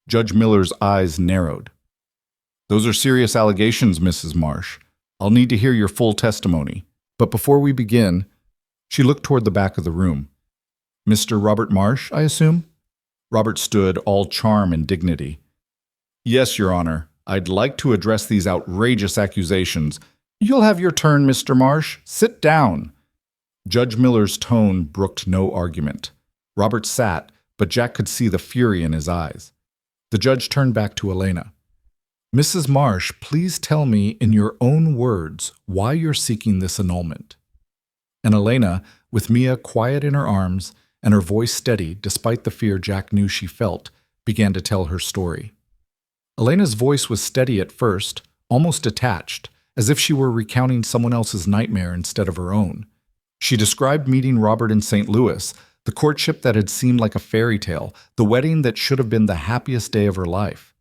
Judge Miller's eyes narrowed. Those are serious allegations, Mrs. Marsh. I'll need to hear your full testimony. But before we begin, she looked toward the back of the room. Mr. Robert Marsh, I assume? Robert stood, all charm and dignity. Yes, Your Honor. I'd like to address these outrageous accusations. You'll have your turn, Mr. Marsh. Sit down. Judge Miller's tone brooked no argument. Robert sat, but Jack could see the fury in his eyes. The judge turned back to Elena. Mrs. Marsh, please tell me in your own words why you're seeking this annulment. And Elena, with Mia quiet in her arms and her voice steady despite the fear Jack knew she felt, began to tell her story. Elena's voice was steady at first, almost detached, as if she were recounting someone else's nightmare instead of her own. She described meeting Robert in St. Louis, the courtship that had seemed like a fairy tale, the wedding that should have been the happiest day of her life.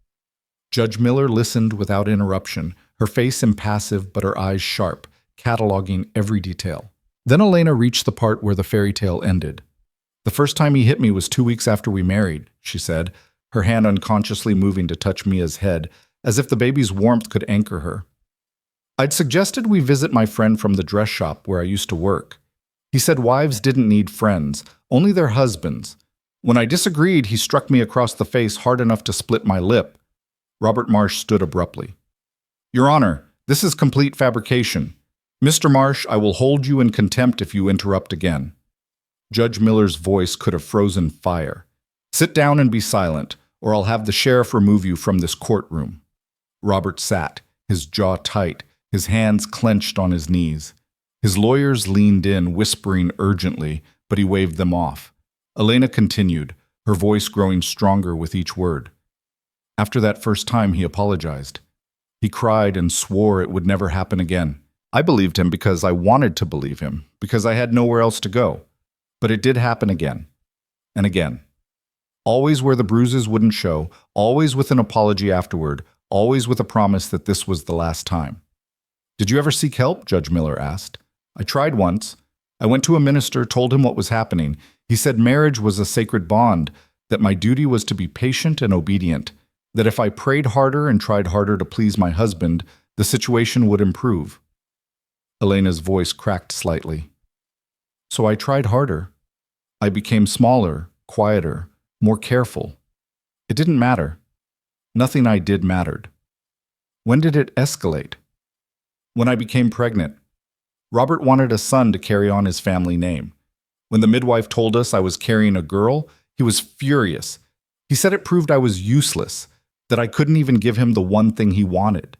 Judge Miller listened without interruption, her face impassive but her eyes sharp, cataloging every detail. Then Elena reached the part where the fairy tale ended. "The first time he hit me was 2 weeks after we married," she said, her hand unconsciously moving to touch Mia's head, as if the baby's warmth could anchor her. "I'd suggested we visit my friend from the dress shop where I used to work. He said wives didn't need friends, only their husbands. When I disagreed, he struck me across the face hard enough to split my lip." Robert Marsh stood abruptly. "Your Honor, this is complete fabrication. Mr. Marsh, I will hold you in contempt if you interrupt again." Judge Miller's voice could have frozen fire. "Sit down and be silent, or I'll have the sheriff remove you from this courtroom." Robert sat, his jaw tight, his hands clenched on his knees. His lawyers leaned in, whispering urgently, but he waved them off. Elena continued, her voice growing stronger with each word. "After that first time, he apologized. He cried and swore it would never happen again. I believed him because I wanted to believe him, because I had nowhere else to go. But it did happen again. And again. Always where the bruises wouldn't show, always with an apology afterward, always with a promise that this was the last time." "Did you ever seek help?" Judge Miller asked. "I tried once. I went to a minister, told him what was happening. He said marriage was a sacred bond, that my duty was to be patient and obedient, that if I prayed harder and tried harder to please my husband, the situation would improve." Elena's voice cracked slightly. "So I tried harder. I became smaller, quieter, more careful. It didn't matter. Nothing I did mattered." "When did it escalate?" "When I became pregnant. Robert wanted a son to carry on his family name. When the midwife told us I was carrying a girl, he was furious. He said it proved I was useless, that I couldn't even give him the one thing he wanted."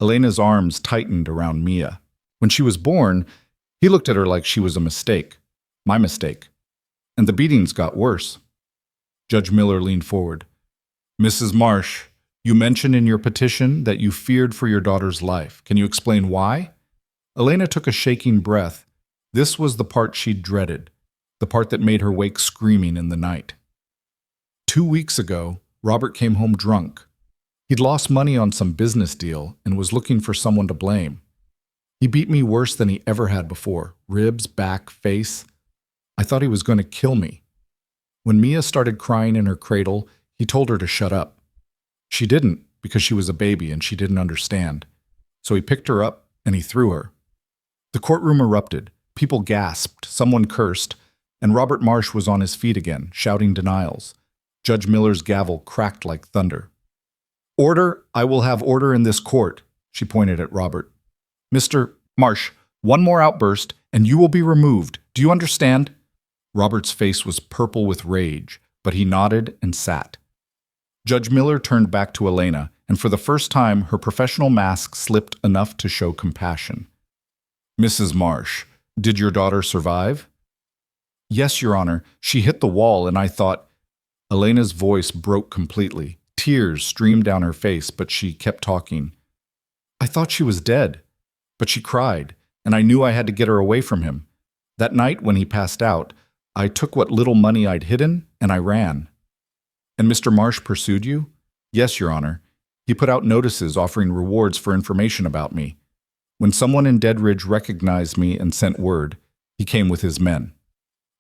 Elena's arms tightened around Mia. When she was born, he looked at her like she was a mistake. My mistake. And the beatings got worse. Judge Miller leaned forward. "Mrs. Marsh, you mentioned in your petition that you feared for your daughter's life. Can you explain why?" Elena took a shaking breath. This was the part she'd dreaded, the part that made her wake screaming in the night. 2 weeks ago, Robert came home drunk. He'd lost money on some business deal and was looking for someone to blame. He beat me worse than he ever had before, ribs, back, face. I thought he was going to kill me. When Mia started crying in her cradle, he told her to shut up. She didn't, because she was a baby and she didn't understand. So he picked her up and he threw her. The courtroom erupted. People gasped, someone cursed, and Robert Marsh was on his feet again, shouting denials. Judge Miller's gavel cracked like thunder. "Order! I will have order in this court," she pointed at Robert. "Mr. Marsh, one more outburst, and you will be removed. Do you understand?" Robert's face was purple with rage, but he nodded and sat. Judge Miller turned back to Elena, and for the first time, her professional mask slipped enough to show compassion. "Mrs. Marsh, did your daughter survive?" "Yes, Your Honor. She hit the wall, and I thought—" Elena's voice broke completely. Tears streamed down her face, but she kept talking. "I thought she was dead. But she cried, and I knew I had to get her away from him. That night when he passed out, I took what little money I'd hidden, and I ran." "And Mr. Marsh pursued you?" "Yes, Your Honor. He put out notices offering rewards for information about me. When someone in Dead Ridge recognized me and sent word, he came with his men.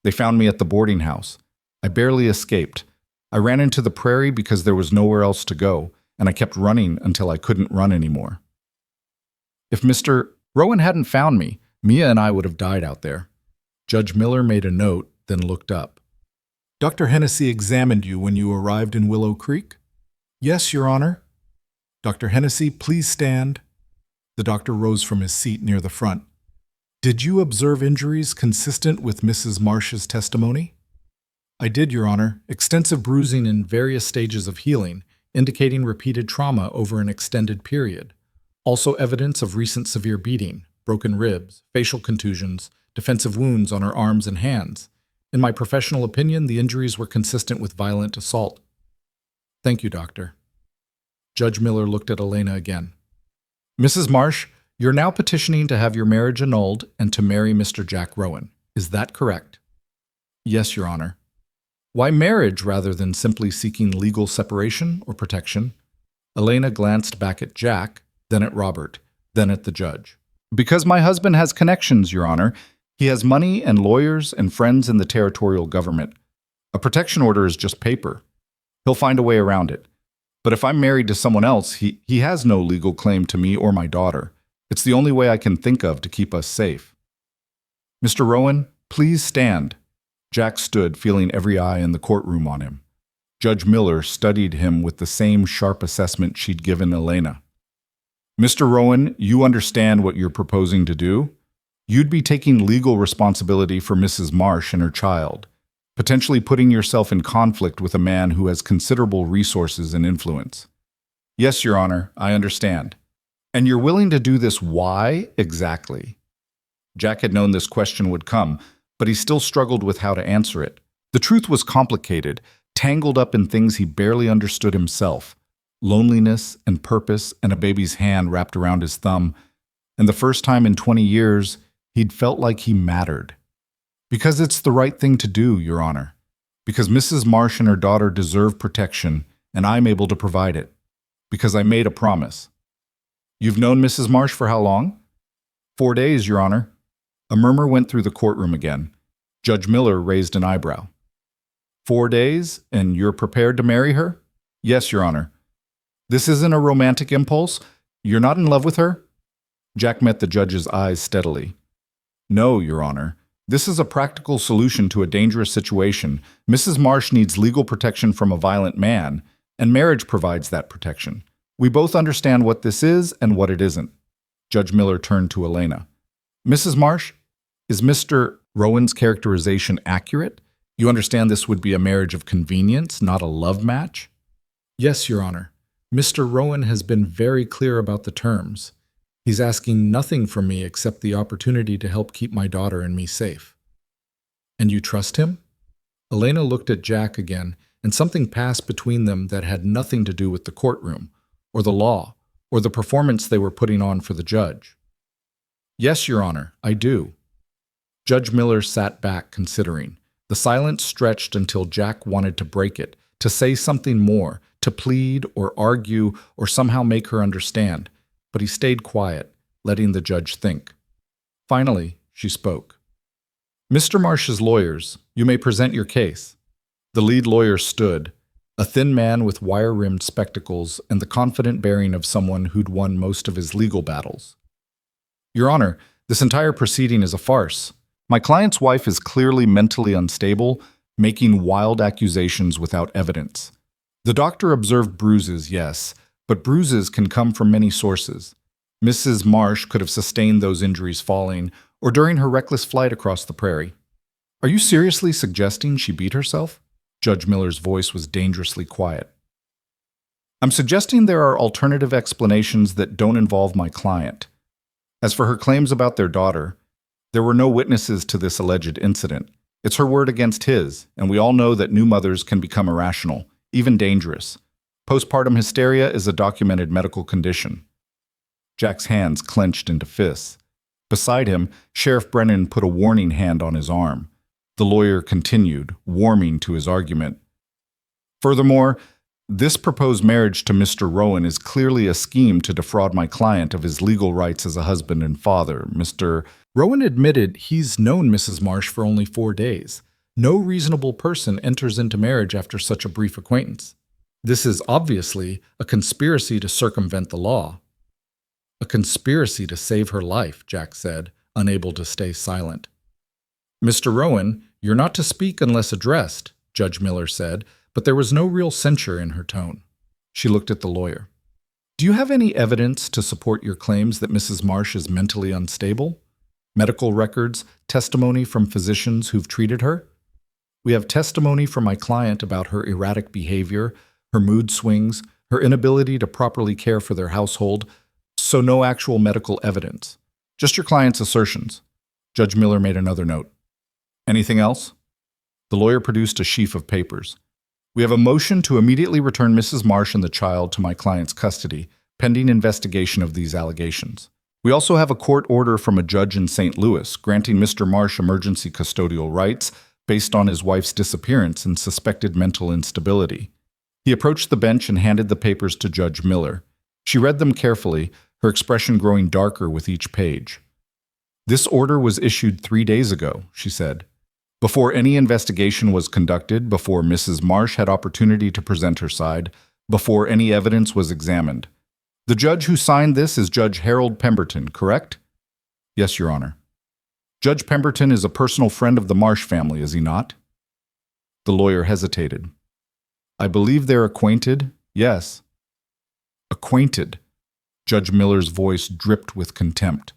They found me at the boarding house. I barely escaped. I ran into the prairie because there was nowhere else to go, and I kept running until I couldn't run anymore. If Mr. Rowan hadn't found me, Mia and I would have died out there." Judge Miller made a note, then looked up. "Dr. Hennessy examined you when you arrived in Willow Creek?" "Yes, Your Honor." "Dr. Hennessy, please stand." The doctor rose from his seat near the front. "Did you observe injuries consistent with Mrs. Marsh's testimony?" "I did, Your Honor. Extensive bruising in various stages of healing, indicating repeated trauma over an extended period. Also evidence of recent severe beating, broken ribs, facial contusions, defensive wounds on her arms and hands. In my professional opinion, the injuries were consistent with violent assault. Thank you, Doctor. Judge Miller looked at Elena again. Mrs. Marsh, you're now petitioning to have your marriage annulled and to marry Mr. Jack Rowan. Is that correct? Yes, Your Honor. Why marriage rather than simply seeking legal separation or protection? Elena glanced back at Jack, then at Robert, then at the judge. Because my husband has connections, Your Honor. He has money and lawyers and friends in the territorial government. A protection order is just paper. He'll find a way around it. But if I'm married to someone else, he has no legal claim to me or my daughter. It's the only way I can think of to keep us safe. Mr. Rowan, please stand. Jack stood, feeling every eye in the courtroom on him. Judge Miller studied him with the same sharp assessment she'd given Elena. Mr. Rowan, you understand what you're proposing to do? You'd be taking legal responsibility for Mrs. Marsh and her child, potentially putting yourself in conflict with a man who has considerable resources and influence. Yes, Your Honor, I understand. And you're willing to do this why exactly? Jack had known this question would come, but he still struggled with how to answer it. The truth was complicated, tangled up in things he barely understood himself. Loneliness and purpose and a baby's hand wrapped around his thumb. And the first time in 20 years, he'd felt like he mattered. Because it's the right thing to do, Your Honor. Because Mrs. Marsh and her daughter deserve protection, and I'm able to provide it. Because I made a promise. You've known Mrs. Marsh for how long? 4 days, Your Honor. A murmur went through the courtroom again. Judge Miller raised an eyebrow. 4 days, and you're prepared to marry her? Yes, Your Honor. This isn't a romantic impulse? You're not in love with her? Jack met the judge's eyes steadily. No, Your Honor. This is a practical solution to a dangerous situation. Mrs. Marsh needs legal protection from a violent man, and marriage provides that protection. We both understand what this is and what it isn't. Judge Miller turned to Elena. Mrs. Marsh, is Mr. Rowan's characterization accurate? You understand this would be a marriage of convenience, not a love match? Yes, Your Honor. Mr. Rowan has been very clear about the terms. He's asking nothing from me except the opportunity to help keep my daughter and me safe. And you trust him? Elena looked at Jack again, and something passed between them that had nothing to do with the courtroom, or the law, or the performance they were putting on for the judge. Yes, Your Honor, I do. Judge Miller sat back, considering. The silence stretched until Jack wanted to break it, to say something more, to plead or argue or somehow make her understand. But he stayed quiet, letting the judge think. Finally, she spoke. Mr. Marsh's lawyers, you may present your case. The lead lawyer stood, a thin man with wire-rimmed spectacles and the confident bearing of someone who'd won most of his legal battles. Your Honor, this entire proceeding is a farce. My client's wife is clearly mentally unstable, making wild accusations without evidence. The doctor observed bruises, yes, but bruises can come from many sources. Mrs. Marsh could have sustained those injuries falling or during her reckless flight across the prairie. Are you seriously suggesting she beat herself? Judge Miller's voice was dangerously quiet. I'm suggesting there are alternative explanations that don't involve my client. As for her claims about their daughter, there were no witnesses to this alleged incident. It's her word against his, and we all know that new mothers can become irrational, even dangerous. Postpartum hysteria is a documented medical condition. Jack's hands clenched into fists. Beside him, Sheriff Brennan put a warning hand on his arm. The lawyer continued, warming to his argument. Furthermore, this proposed marriage to Mr. Rowan is clearly a scheme to defraud my client of his legal rights as a husband and father. Mr. Rowan admitted he's known Mrs. Marsh for only 4 days. No reasonable person enters into marriage after such a brief acquaintance. This is obviously a conspiracy to circumvent the law. A conspiracy to save her life, Jack said, unable to stay silent. Mr. Rowan, you're not to speak unless addressed, Judge Miller said, but there was no real censure in her tone. She looked at the lawyer. Do you have any evidence to support your claims that Mrs. Marsh is mentally unstable? Medical records, testimony from physicians who've treated her? We have testimony from my client about her erratic behavior, her mood swings, her inability to properly care for their household, so no actual medical evidence. Just your client's assertions. Judge Miller made another note. Anything else? The lawyer produced a sheaf of papers. We have a motion to immediately return Mrs. Marsh and the child to my client's custody, pending investigation of these allegations. We also have a court order from a judge in St. Louis granting Mr. Marsh emergency custodial rights based on his wife's disappearance and suspected mental instability. He approached the bench and handed the papers to Judge Miller. She read them carefully, her expression growing darker with each page. This order was issued 3 days ago, she said, before any investigation was conducted, before Mrs. Marsh had opportunity to present her side, before any evidence was examined. The judge who signed this is Judge Harold Pemberton, correct? Yes, Your Honor. Judge Pemberton is a personal friend of the Marsh family, is he not? The lawyer hesitated. I believe they're acquainted, yes. Acquainted. Judge Miller's voice dripped with contempt.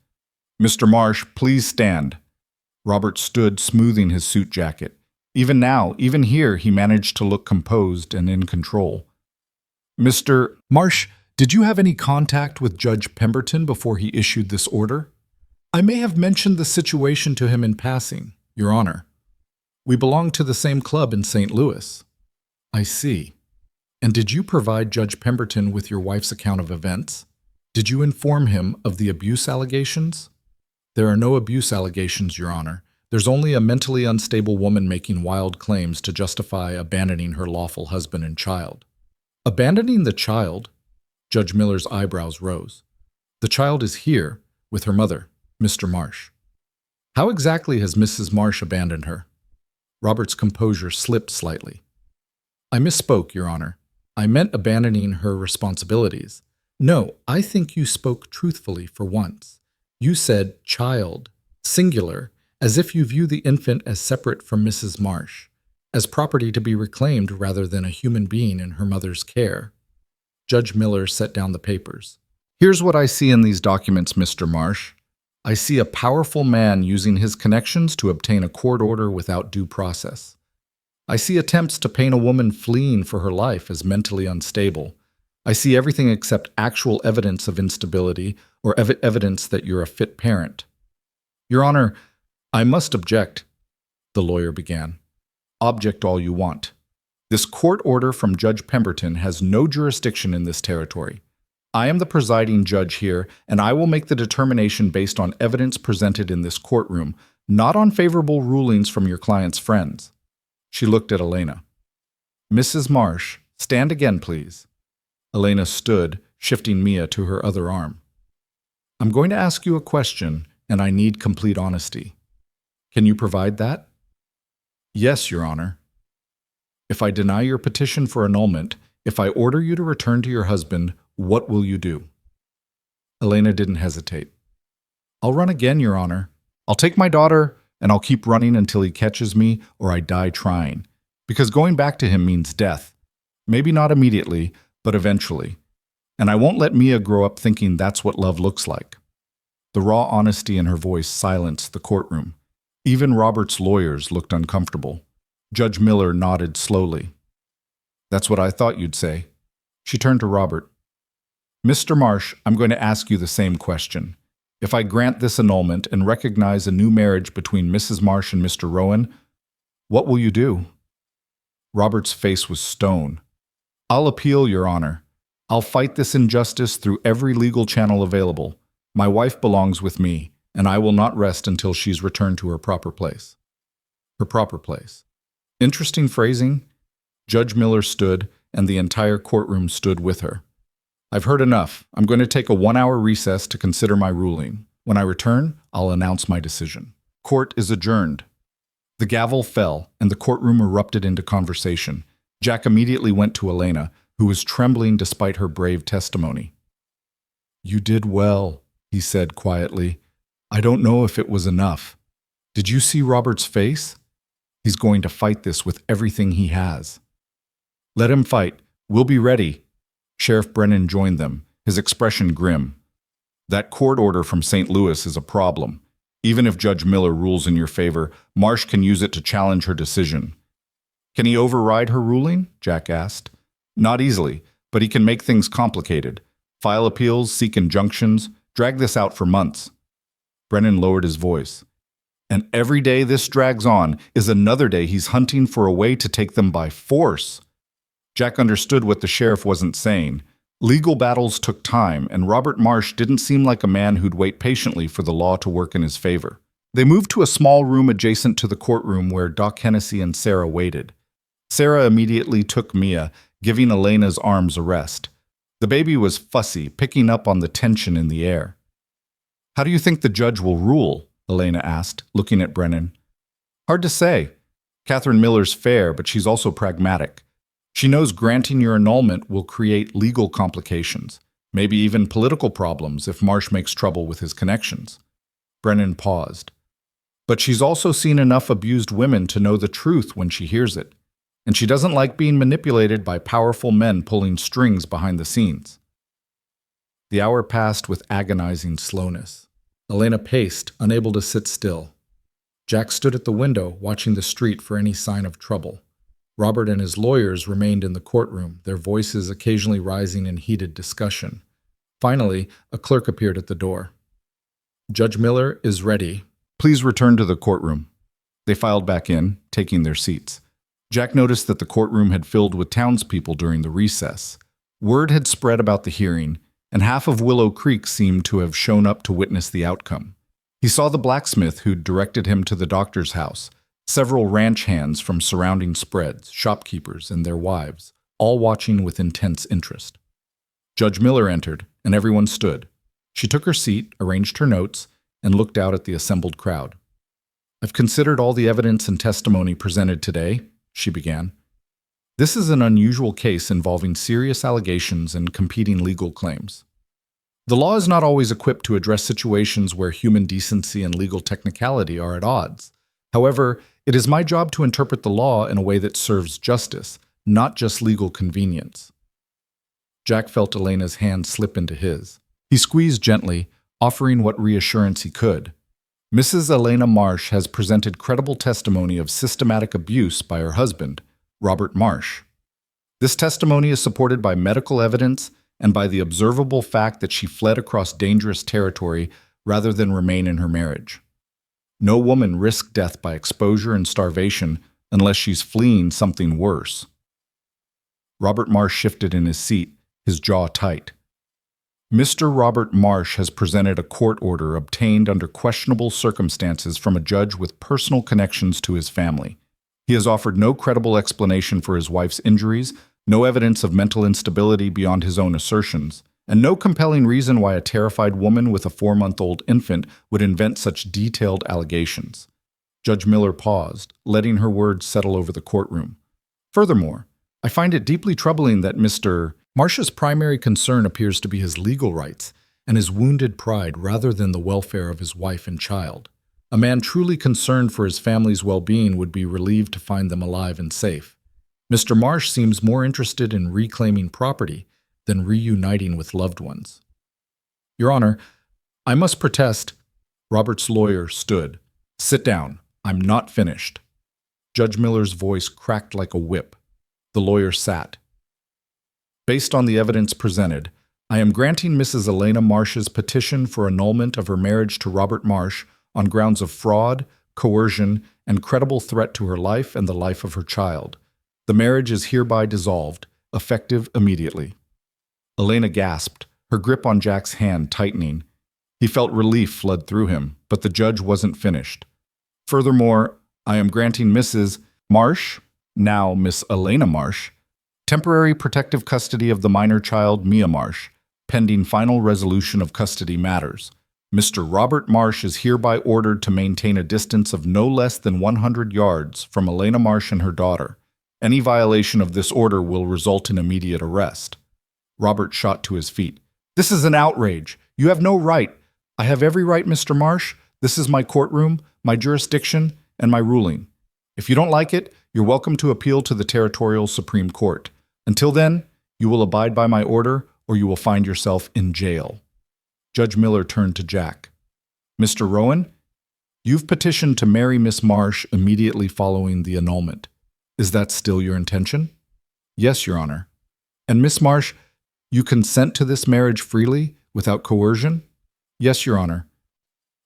Mr. Marsh, please stand. Robert stood, smoothing his suit jacket. Even now, even here, he managed to look composed and in control. Mr. Marsh, did you have any contact with Judge Pemberton before he issued this order? I may have mentioned the situation to him in passing, Your Honor. We belong to the same club in St. Louis. I see. And did you provide Judge Pemberton with your wife's account of events? Did you inform him of the abuse allegations? There are no abuse allegations, Your Honor. There's only a mentally unstable woman making wild claims to justify abandoning her lawful husband and child. Abandoning the child? Judge Miller's eyebrows rose. The child is here, with her mother, Mr. Marsh. How exactly has Mrs. Marsh abandoned her? Robert's composure slipped slightly. I misspoke, Your Honor. I meant abandoning her responsibilities. No, I think you spoke truthfully for once. You said child, singular, as if you view the infant as separate from Mrs. Marsh, as property to be reclaimed rather than a human being in her mother's care. Judge Miller set down the papers. Here's what I see in these documents, Mr. Marsh. I see a powerful man using his connections to obtain a court order without due process. I see attempts to paint a woman fleeing for her life as mentally unstable. I see everything except actual evidence of instability or evidence that you're a fit parent. Your Honor, I must object, the lawyer began. Object all you want. This court order from Judge Pemberton has no jurisdiction in this territory. I am the presiding judge here, and I will make the determination based on evidence presented in this courtroom, not on favorable rulings from your client's friends. She looked at Elena. Mrs. Marsh, stand again, please. Elena stood, shifting Mia to her other arm. I'm going to ask you a question, and I need complete honesty. Can you provide that? Yes, Your Honor. If I deny your petition for annulment, if I order you to return to your husband, what will you do? Elena didn't hesitate. I'll run again, Your Honor. I'll take my daughter, and I'll keep running until he catches me or I die trying. Because going back to him means death. Maybe not immediately, but eventually. And I won't let Mia grow up thinking that's what love looks like. The raw honesty in her voice silenced the courtroom. Even Robert's lawyers looked uncomfortable. Judge Miller nodded slowly. That's what I thought you'd say. She turned to Robert. Mr. Marsh, I'm going to ask you the same question. If I grant this annulment and recognize a new marriage between Mrs. Marsh and Mr. Rowan, what will you do? Robert's face was stone. I'll appeal, Your Honor. I'll fight this injustice through every legal channel available. My wife belongs with me, and I will not rest until she's returned to her proper place. Her proper place. Interesting phrasing. Judge Miller stood, and the entire courtroom stood with her. I've heard enough. I'm going to take a 1-hour recess to consider my ruling. When I return, I'll announce my decision. Court is adjourned. The gavel fell, and the courtroom erupted into conversation. Jack immediately went to Elena, who was trembling despite her brave testimony. You did well, he said quietly. I don't know if it was enough. Did you see Robert's face? He's going to fight this with everything he has. Let him fight. We'll be ready. Sheriff Brennan joined them, his expression grim. That court order from St. Louis is a problem. Even if Judge Miller rules in your favor, Marsh can use it to challenge her decision. Can he override her ruling? Jack asked. Not easily, but he can make things complicated. File appeals, seek injunctions, drag this out for months. Brennan lowered his voice. And every day this drags on is another day he's hunting for a way to take them by force. Jack understood what the sheriff wasn't saying. Legal battles took time, and Robert Marsh didn't seem like a man who'd wait patiently for the law to work in his favor. They moved to a small room adjacent to the courtroom where Doc Hennessy and Sarah waited. Sarah immediately took Mia, giving Elena's arms a rest. The baby was fussy, picking up on the tension in the air. "How do you think the judge will rule?" Elena asked, looking at Brennan. "Hard to say. Catherine Miller's fair, but she's also pragmatic. She knows granting your annulment will create legal complications, maybe even political problems if Marsh makes trouble with his connections." Brennan paused. "But she's also seen enough abused women to know the truth when she hears it. And she doesn't like being manipulated by powerful men pulling strings behind the scenes." The hour passed with agonizing slowness. Elena paced, unable to sit still. Jack stood at the window, watching the street for any sign of trouble. Robert and his lawyers remained in the courtroom, their voices occasionally rising in heated discussion. Finally, a clerk appeared at the door. "Judge Miller is ready. Please return to the courtroom." They filed back in, taking their seats. Jack noticed that the courtroom had filled with townspeople during the recess. Word had spread about the hearing, and half of Willow Creek seemed to have shown up to witness the outcome. He saw the blacksmith who'd directed him to the doctor's house, several ranch hands from surrounding spreads, shopkeepers, and their wives, all watching with intense interest. Judge Miller entered, and everyone stood. She took her seat, arranged her notes, and looked out at the assembled crowd. "I've considered all the evidence and testimony presented today," she began. "This is an unusual case involving serious allegations and competing legal claims. The law is not always equipped to address situations where human decency and legal technicality are at odds. However, it is my job to interpret the law in a way that serves justice, not just legal convenience." Jack felt Elena's hand slip into his. He squeezed gently, offering what reassurance he could. "Mrs. Elena Marsh has presented credible testimony of systematic abuse by her husband, Robert Marsh. This testimony is supported by medical evidence and by the observable fact that she fled across dangerous territory rather than remain in her marriage. No woman risks death by exposure and starvation unless she's fleeing something worse." Robert Marsh shifted in his seat, his jaw tight. "Mr. Robert Marsh has presented a court order obtained under questionable circumstances from a judge with personal connections to his family. He has offered no credible explanation for his wife's injuries, no evidence of mental instability beyond his own assertions, and no compelling reason why a terrified woman with a 4-month-old infant would invent such detailed allegations." Judge Miller paused, letting her words settle over the courtroom. "Furthermore, I find it deeply troubling that Mr. Marsh's primary concern appears to be his legal rights and his wounded pride rather than the welfare of his wife and child. A man truly concerned for his family's well-being would be relieved to find them alive and safe. Mr. Marsh seems more interested in reclaiming property than reuniting with loved ones." "Your Honor, I must protest." Robert's lawyer stood. "Sit down. I'm not finished." Judge Miller's voice cracked like a whip. The lawyer sat. "Based on the evidence presented, I am granting Mrs. Elena Marsh's petition for annulment of her marriage to Robert Marsh on grounds of fraud, coercion, and credible threat to her life and the life of her child. The marriage is hereby dissolved, effective immediately." Elena gasped, her grip on Jack's hand tightening. He felt relief flood through him, but the judge wasn't finished. "Furthermore, I am granting Mrs. Marsh, now Miss Elena Marsh, temporary protective custody of the minor child Mia Marsh, pending final resolution of custody matters. Mr. Robert Marsh is hereby ordered to maintain a distance of no less than 100 yards from Elena Marsh and her daughter. Any violation of this order will result in immediate arrest." Robert shot to his feet. "This is an outrage. You have no right." "I have every right, Mr. Marsh. This is my courtroom, my jurisdiction, and my ruling. If you don't like it, you're welcome to appeal to the Territorial Supreme Court. Until then, you will abide by my order, or you will find yourself in jail." Judge Miller turned to Jack. "Mr. Rowan, you've petitioned to marry Miss Marsh immediately following the annulment. Is that still your intention?" "Yes, Your Honor." "And Miss Marsh, you consent to this marriage freely, without coercion?" "Yes, Your Honor."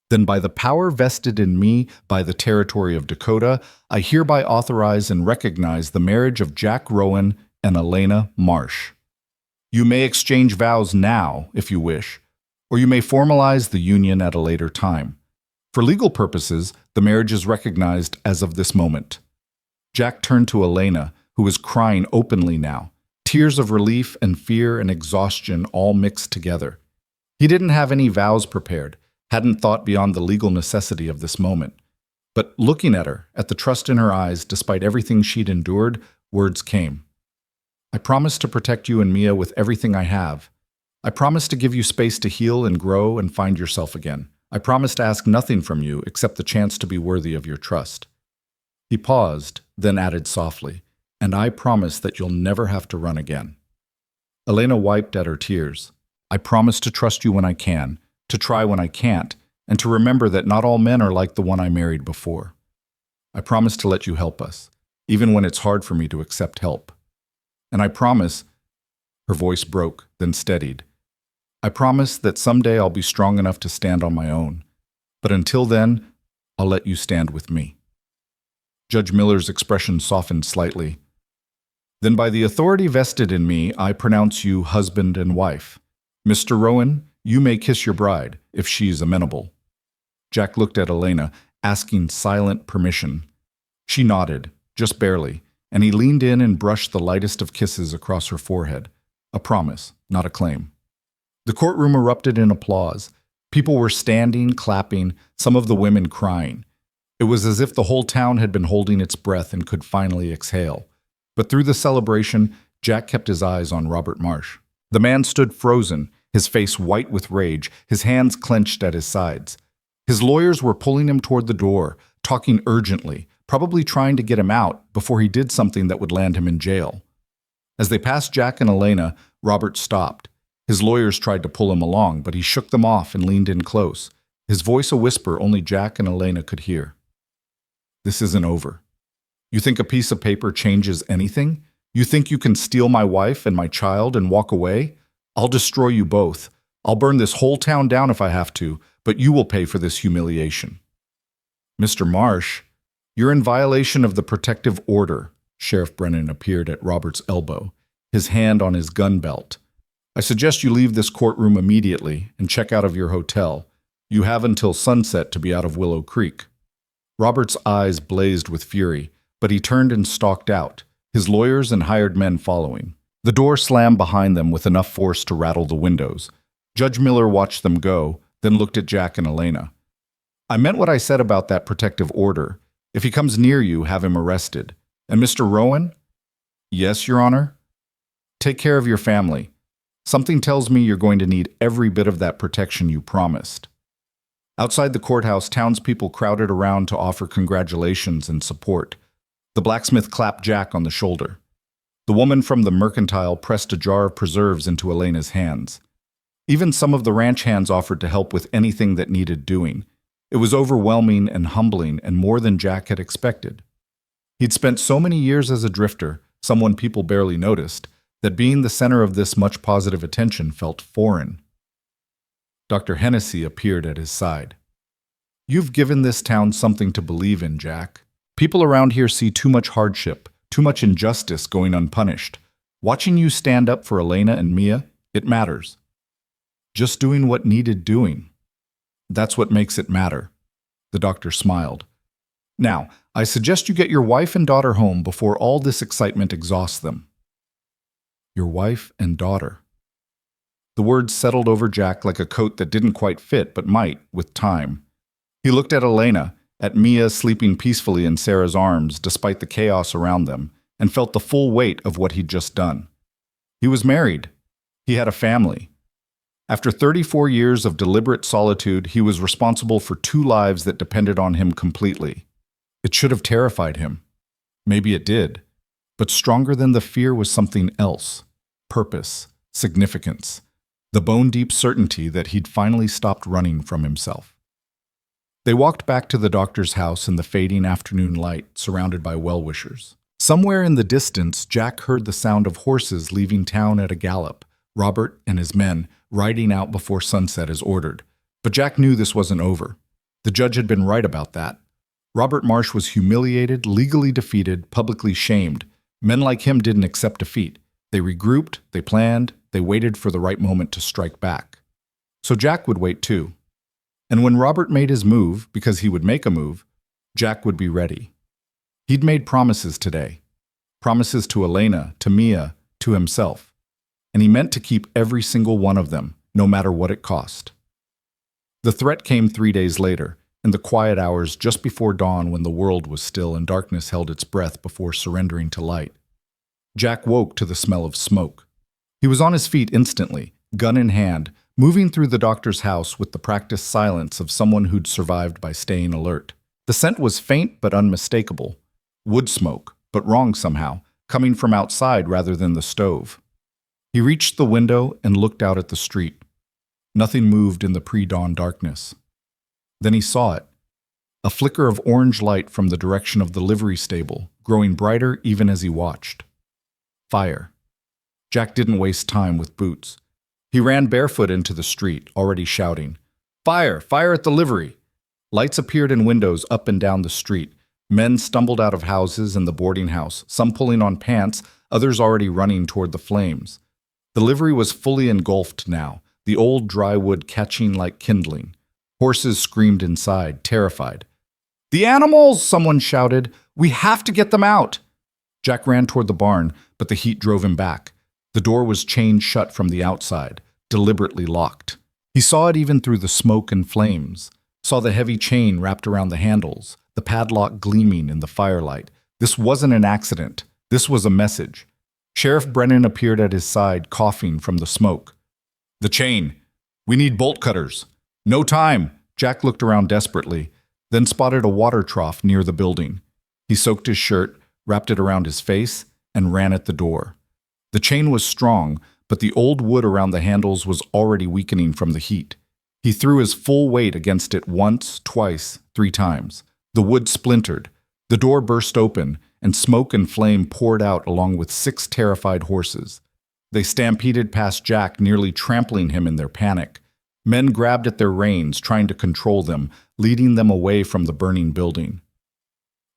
Then by the power vested in me by the territory of Dakota, I hereby authorize and recognize the marriage of Jack Rowan and Elena Marsh. You may exchange vows now, if you wish, or you may formalize the union at a later time. For legal purposes, the marriage is recognized as of this moment." Jack turned to Elena, who was crying openly now, tears of relief and fear and exhaustion all mixed together. He didn't have any vows prepared, hadn't thought beyond the legal necessity of this moment. But looking at her, at the trust in her eyes, despite everything she'd endured, words came. "I promise to protect you and Mia with everything I have. I promise to give you space to heal and grow and find yourself again. I promise to ask nothing from you except the chance to be worthy of your trust." He paused, then added softly, "And I promise that you'll never have to run again." Elena wiped at her tears. "I promise to trust you when I can, to try when I can't, and to remember that not all men are like the one I married before. I promise to let you help us, even when it's hard for me to accept help. And I promise," her voice broke, then steadied, "I promise that someday I'll be strong enough to stand on my own. But until then, I'll let you stand with me." Judge Miller's expression softened slightly. "Then by the authority vested in me, I pronounce you husband and wife. Mr. Rowan, you may kiss your bride, if she's amenable." Jack looked at Elena, asking silent permission. She nodded, just barely, and he leaned in and brushed the lightest of kisses across her forehead. A promise, not a claim. The courtroom erupted in applause. People were standing, clapping, some of the women crying. It was as if the whole town had been holding its breath and could finally exhale. But through the celebration, Jack kept his eyes on Robert Marsh. The man stood frozen, his face white with rage, his hands clenched at his sides. His lawyers were pulling him toward the door, talking urgently, probably trying to get him out before he did something that would land him in jail. As they passed Jack and Elena, Robert stopped. His lawyers tried to pull him along, but he shook them off and leaned in close, his voice a whisper only Jack and Elena could hear. "This isn't over. You think a piece of paper changes anything? You think you can steal my wife and my child and walk away? I'll destroy you both. I'll burn this whole town down if I have to, but you will pay for this humiliation." "Mr. Marsh, you're in violation of the protective order." Sheriff Brennan appeared at Robert's elbow, his hand on his gun belt. "I suggest you leave this courtroom immediately and check out of your hotel. You have until sunset to be out of Willow Creek." Robert's eyes blazed with fury, but he turned and stalked out, his lawyers and hired men following. The door slammed behind them with enough force to rattle the windows. Judge Miller watched them go, then looked at Jack and Elena. "I meant what I said about that protective order. If he comes near you, have him arrested. And Mr. Rowan?" "Yes, Your Honor?" "Take care of your family. Something tells me you're going to need every bit of that protection you promised." Outside the courthouse, townspeople crowded around to offer congratulations and support. The blacksmith clapped Jack on the shoulder. The woman from the mercantile pressed a jar of preserves into Elena's hands. Even some of the ranch hands offered to help with anything that needed doing. It was overwhelming and humbling and more than Jack had expected. He'd spent so many years as a drifter, someone people barely noticed, that being the center of this much positive attention felt foreign. Dr. Hennessy appeared at his side. "You've given this town something to believe in, Jack. People around here see too much hardship, too much injustice going unpunished. Watching you stand up for Elena and Mia, it matters. Just doing what needed doing. That's what makes it matter." The doctor smiled. "Now, I suggest you get your wife and daughter home before all this excitement exhausts them." Your wife and daughter. The words settled over Jack like a coat that didn't quite fit but might, with time. He looked at Elena, at Mia sleeping peacefully in Sarah's arms despite the chaos around them, and felt the full weight of what he'd just done. He was married. He had a family. After 34 years of deliberate solitude, he was responsible for 2 lives that depended on him completely. It should have terrified him. Maybe it did. But stronger than the fear was something else. Purpose, significance, the bone-deep certainty that he'd finally stopped running from himself. They walked back to the doctor's house in the fading afternoon light, surrounded by well-wishers. Somewhere in the distance, Jack heard the sound of horses leaving town at a gallop, Robert and his men riding out before sunset as ordered. But Jack knew this wasn't over. The judge had been right about that. Robert Marsh was humiliated, legally defeated, publicly shamed. Men like him didn't accept defeat. They regrouped, they planned, they waited for the right moment to strike back. So Jack would wait too. And when Robert made his move, because he would make a move, Jack would be ready. He'd made promises today. Promises to Elena, to Mia, to himself. And he meant to keep every single one of them, no matter what it cost. The threat came 3 days later, in the quiet hours just before dawn when the world was still and darkness held its breath before surrendering to light. Jack woke to the smell of smoke. He was on his feet instantly, gun in hand, moving through the doctor's house with the practiced silence of someone who'd survived by staying alert. The scent was faint but unmistakable. Wood smoke, but wrong somehow, coming from outside rather than the stove. He reached the window and looked out at the street. Nothing moved in the pre-dawn darkness. Then he saw it. A flicker of orange light from the direction of the livery stable, growing brighter even as he watched. Fire. Jack didn't waste time with boots. He ran barefoot into the street, already shouting, "Fire! Fire at the livery!" Lights appeared in windows up and down the street. Men stumbled out of houses and the boarding house, some pulling on pants, others already running toward the flames. The livery was fully engulfed now, the old dry wood catching like kindling. Horses screamed inside, terrified. "The animals!" someone shouted. "We have to get them out!" Jack ran toward the barn, but the heat drove him back. The door was chained shut from the outside, deliberately locked. He saw it even through the smoke and flames, saw the heavy chain wrapped around the handles, the padlock gleaming in the firelight. This wasn't an accident. This was a message. Sheriff Brennan appeared at his side, coughing from the smoke. "The chain. We need bolt cutters." "No time." Jack looked around desperately, then spotted a water trough near the building. He soaked his shirt, wrapped it around his face, and ran at the door. The chain was strong, but the old wood around the handles was already weakening from the heat. He threw his full weight against it once, twice, 3 times. The wood splintered. The door burst open, and smoke and flame poured out along with 6 terrified horses. They stampeded past Jack, nearly trampling him in their panic. Men grabbed at their reins, trying to control them, leading them away from the burning building.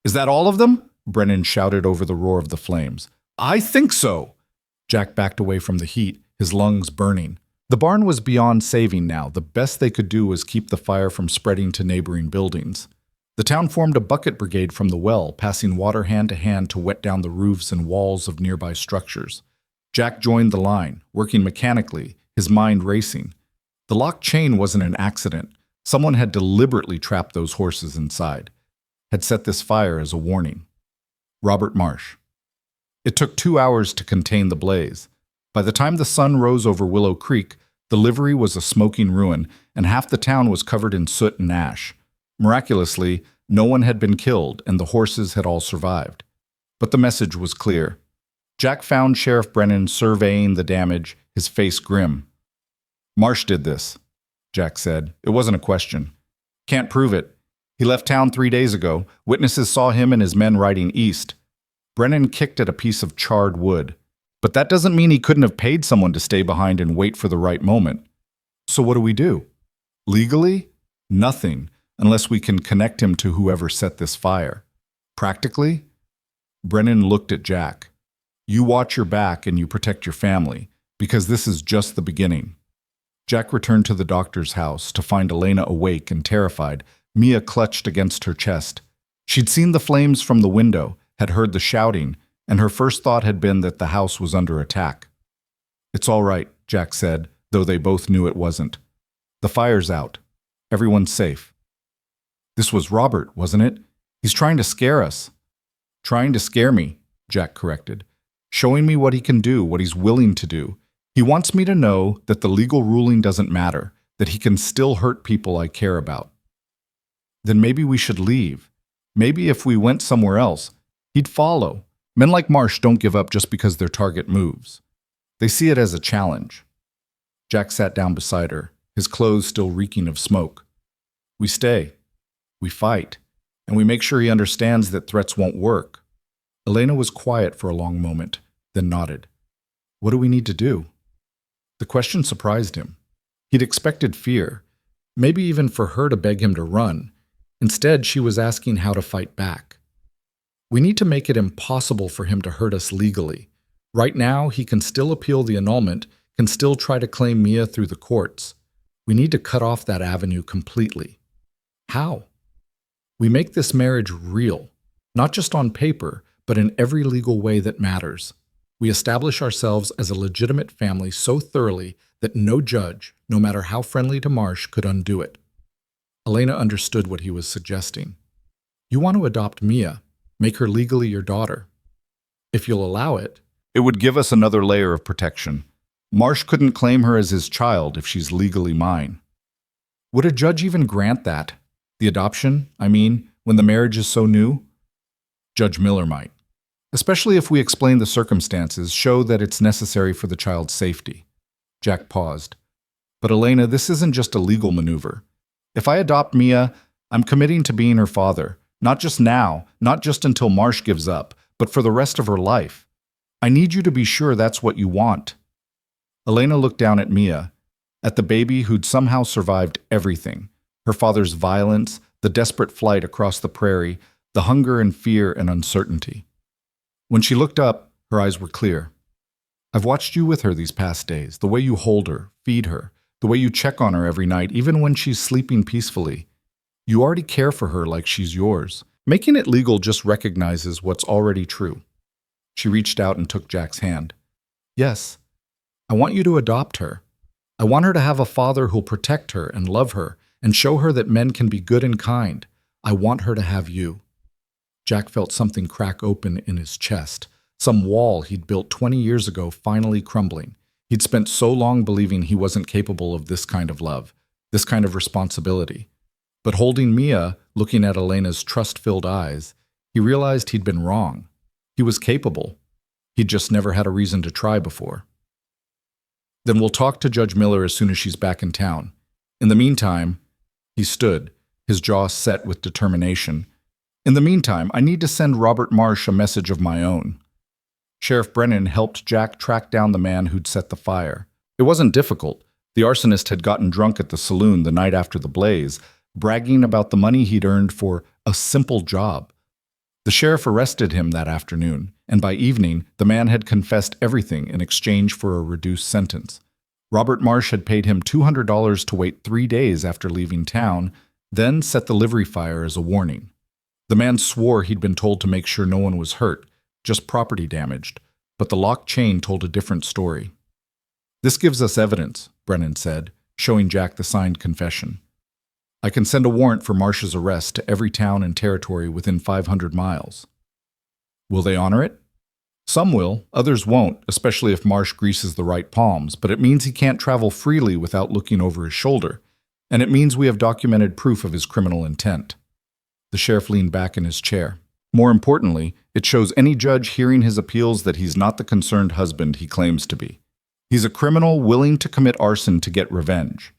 "Is that all of them?" Brennan shouted over the roar of the flames. "I think so." Jack backed away from the heat, his lungs burning. The barn was beyond saving now. The best they could do was keep the fire from spreading to neighboring buildings. The town formed a bucket brigade from the well, passing water hand to hand to wet down the roofs and walls of nearby structures. Jack joined the line, working mechanically, his mind racing. The locked chain wasn't an accident. Someone had deliberately trapped those horses inside, had set this fire as a warning. Robert Marsh. It took 2 hours to contain the blaze. By the time the sun rose over Willow Creek, the livery was a smoking ruin, and half the town was covered in soot and ash. Miraculously, no one had been killed, and the horses had all survived. But the message was clear. Jack found Sheriff Brennan surveying the damage, his face grim. "Marsh did this," Jack said. "It wasn't a question. Can't prove it. He left town 3 days ago. Witnesses saw him and his men riding east. Brennan kicked at a piece of charred wood. But that doesn't mean he couldn't have paid someone to stay behind and wait for the right moment. So what do we do? Legally? Nothing, unless we can connect him to whoever set this fire. Practically? Brennan looked at Jack. You watch your back and you protect your family, because this is just the beginning. Jack returned to the doctor's house to find Elena awake and terrified, Mia clutched against her chest. She'd seen the flames from the window, had heard the shouting, and her first thought had been that the house was under attack. "It's all right," Jack said, though they both knew it wasn't. "The fire's out. Everyone's safe." This was Robert, wasn't it? He's trying to scare us. "Trying to scare me," Jack corrected. "Showing me what he can do, what he's willing to do. He wants me to know that the legal ruling doesn't matter, that he can still hurt people I care about." Then maybe we should leave. Maybe if we went somewhere else, he'd follow. Men like Marsh don't give up just because their target moves. They see it as a challenge. Jack sat down beside her, his clothes still reeking of smoke. "We stay. We fight. And we make sure he understands that threats won't work." Elena was quiet for a long moment, then nodded. "What do we need to do?" The question surprised him. He'd expected fear, maybe even for her to beg him to run, Instead, she was asking how to fight back. We need to make it impossible for him to hurt us legally. Right now, he can still appeal the annulment, can still try to claim Mia through the courts. We need to cut off that avenue completely. How? We make this marriage real, not just on paper, but in every legal way that matters. We establish ourselves as a legitimate family so thoroughly that no judge, no matter how friendly to Marsh, could undo it. Elena understood what he was suggesting. You want to adopt Mia, make her legally your daughter. If you'll allow it, it would give us another layer of protection. Marsh couldn't claim her as his child if she's legally mine. Would a judge even grant that? The adoption, I mean, when the marriage is so new? Judge Miller might. Especially if we explain the circumstances, show that it's necessary for the child's safety. Jack paused. But Elena, this isn't just a legal maneuver. If I adopt Mia, I'm committing to being her father. Not just now, not just until Marsh gives up, but for the rest of her life. I need you to be sure that's what you want. Elena looked down at Mia, at the baby who'd somehow survived everything. Her father's violence, the desperate flight across the prairie, the hunger and fear and uncertainty. When she looked up, her eyes were clear. I've watched you with her these past days, the way you hold her, feed her, the way you check on her every night, even when she's sleeping peacefully. You already care for her like she's yours. Making it legal just recognizes what's already true. She reached out and took Jack's hand. Yes, I want you to adopt her. I want her to have a father who'll protect her and love her and show her that men can be good and kind. I want her to have you. Jack felt something crack open in his chest, some wall he'd built 20 years ago finally crumbling. He'd spent so long believing he wasn't capable of this kind of love, this kind of responsibility. But holding Mia, looking at Elena's trust-filled eyes, he realized he'd been wrong. He was capable. He'd just never had a reason to try before. Then we'll talk to Judge Miller as soon as she's back in town. In the meantime, he stood, his jaw set with determination. In the meantime, I need to send Robert Marsh a message of my own. Sheriff Brennan helped Jack track down the man who'd set the fire. It wasn't difficult. The arsonist had gotten drunk at the saloon the night after the blaze, bragging about the money he'd earned for a simple job. The sheriff arrested him that afternoon, and by evening, the man had confessed everything in exchange for a reduced sentence. Robert Marsh had paid him $200 to wait 3 days after leaving town, then set the livery fire as a warning. The man swore he'd been told to make sure no one was hurt, just property damaged, but the locked chain told a different story. This gives us evidence, Brennan said, showing Jack the signed confession. I can send a warrant for Marsh's arrest to every town and territory within 500 miles. Will they honor it? Some will, others won't, especially if Marsh greases the right palms, but it means he can't travel freely without looking over his shoulder, and it means we have documented proof of his criminal intent. The sheriff leaned back in his chair. More importantly, it shows any judge hearing his appeals that he's not the concerned husband he claims to be. He's a criminal willing to commit arson to get revenge.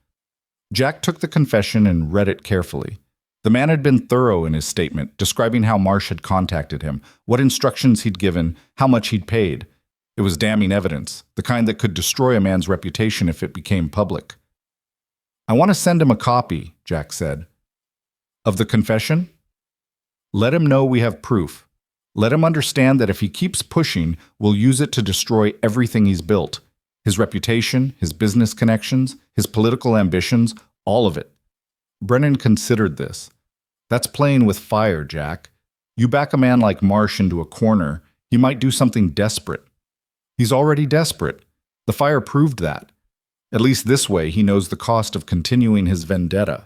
Jack took the confession and read it carefully. The man had been thorough in his statement, describing how Marsh had contacted him, what instructions he'd given, how much he'd paid. It was damning evidence, the kind that could destroy a man's reputation if it became public. I want to send him a copy, Jack said. Of the confession? Let him know we have proof. Let him understand that if he keeps pushing, we'll use it to destroy everything he's built. His reputation, his business connections, his political ambitions, all of it. Brennan considered this. That's playing with fire, Jack. You back a man like Marsh into a corner, he might do something desperate. He's already desperate. The fire proved that. At least this way he knows the cost of continuing his vendetta.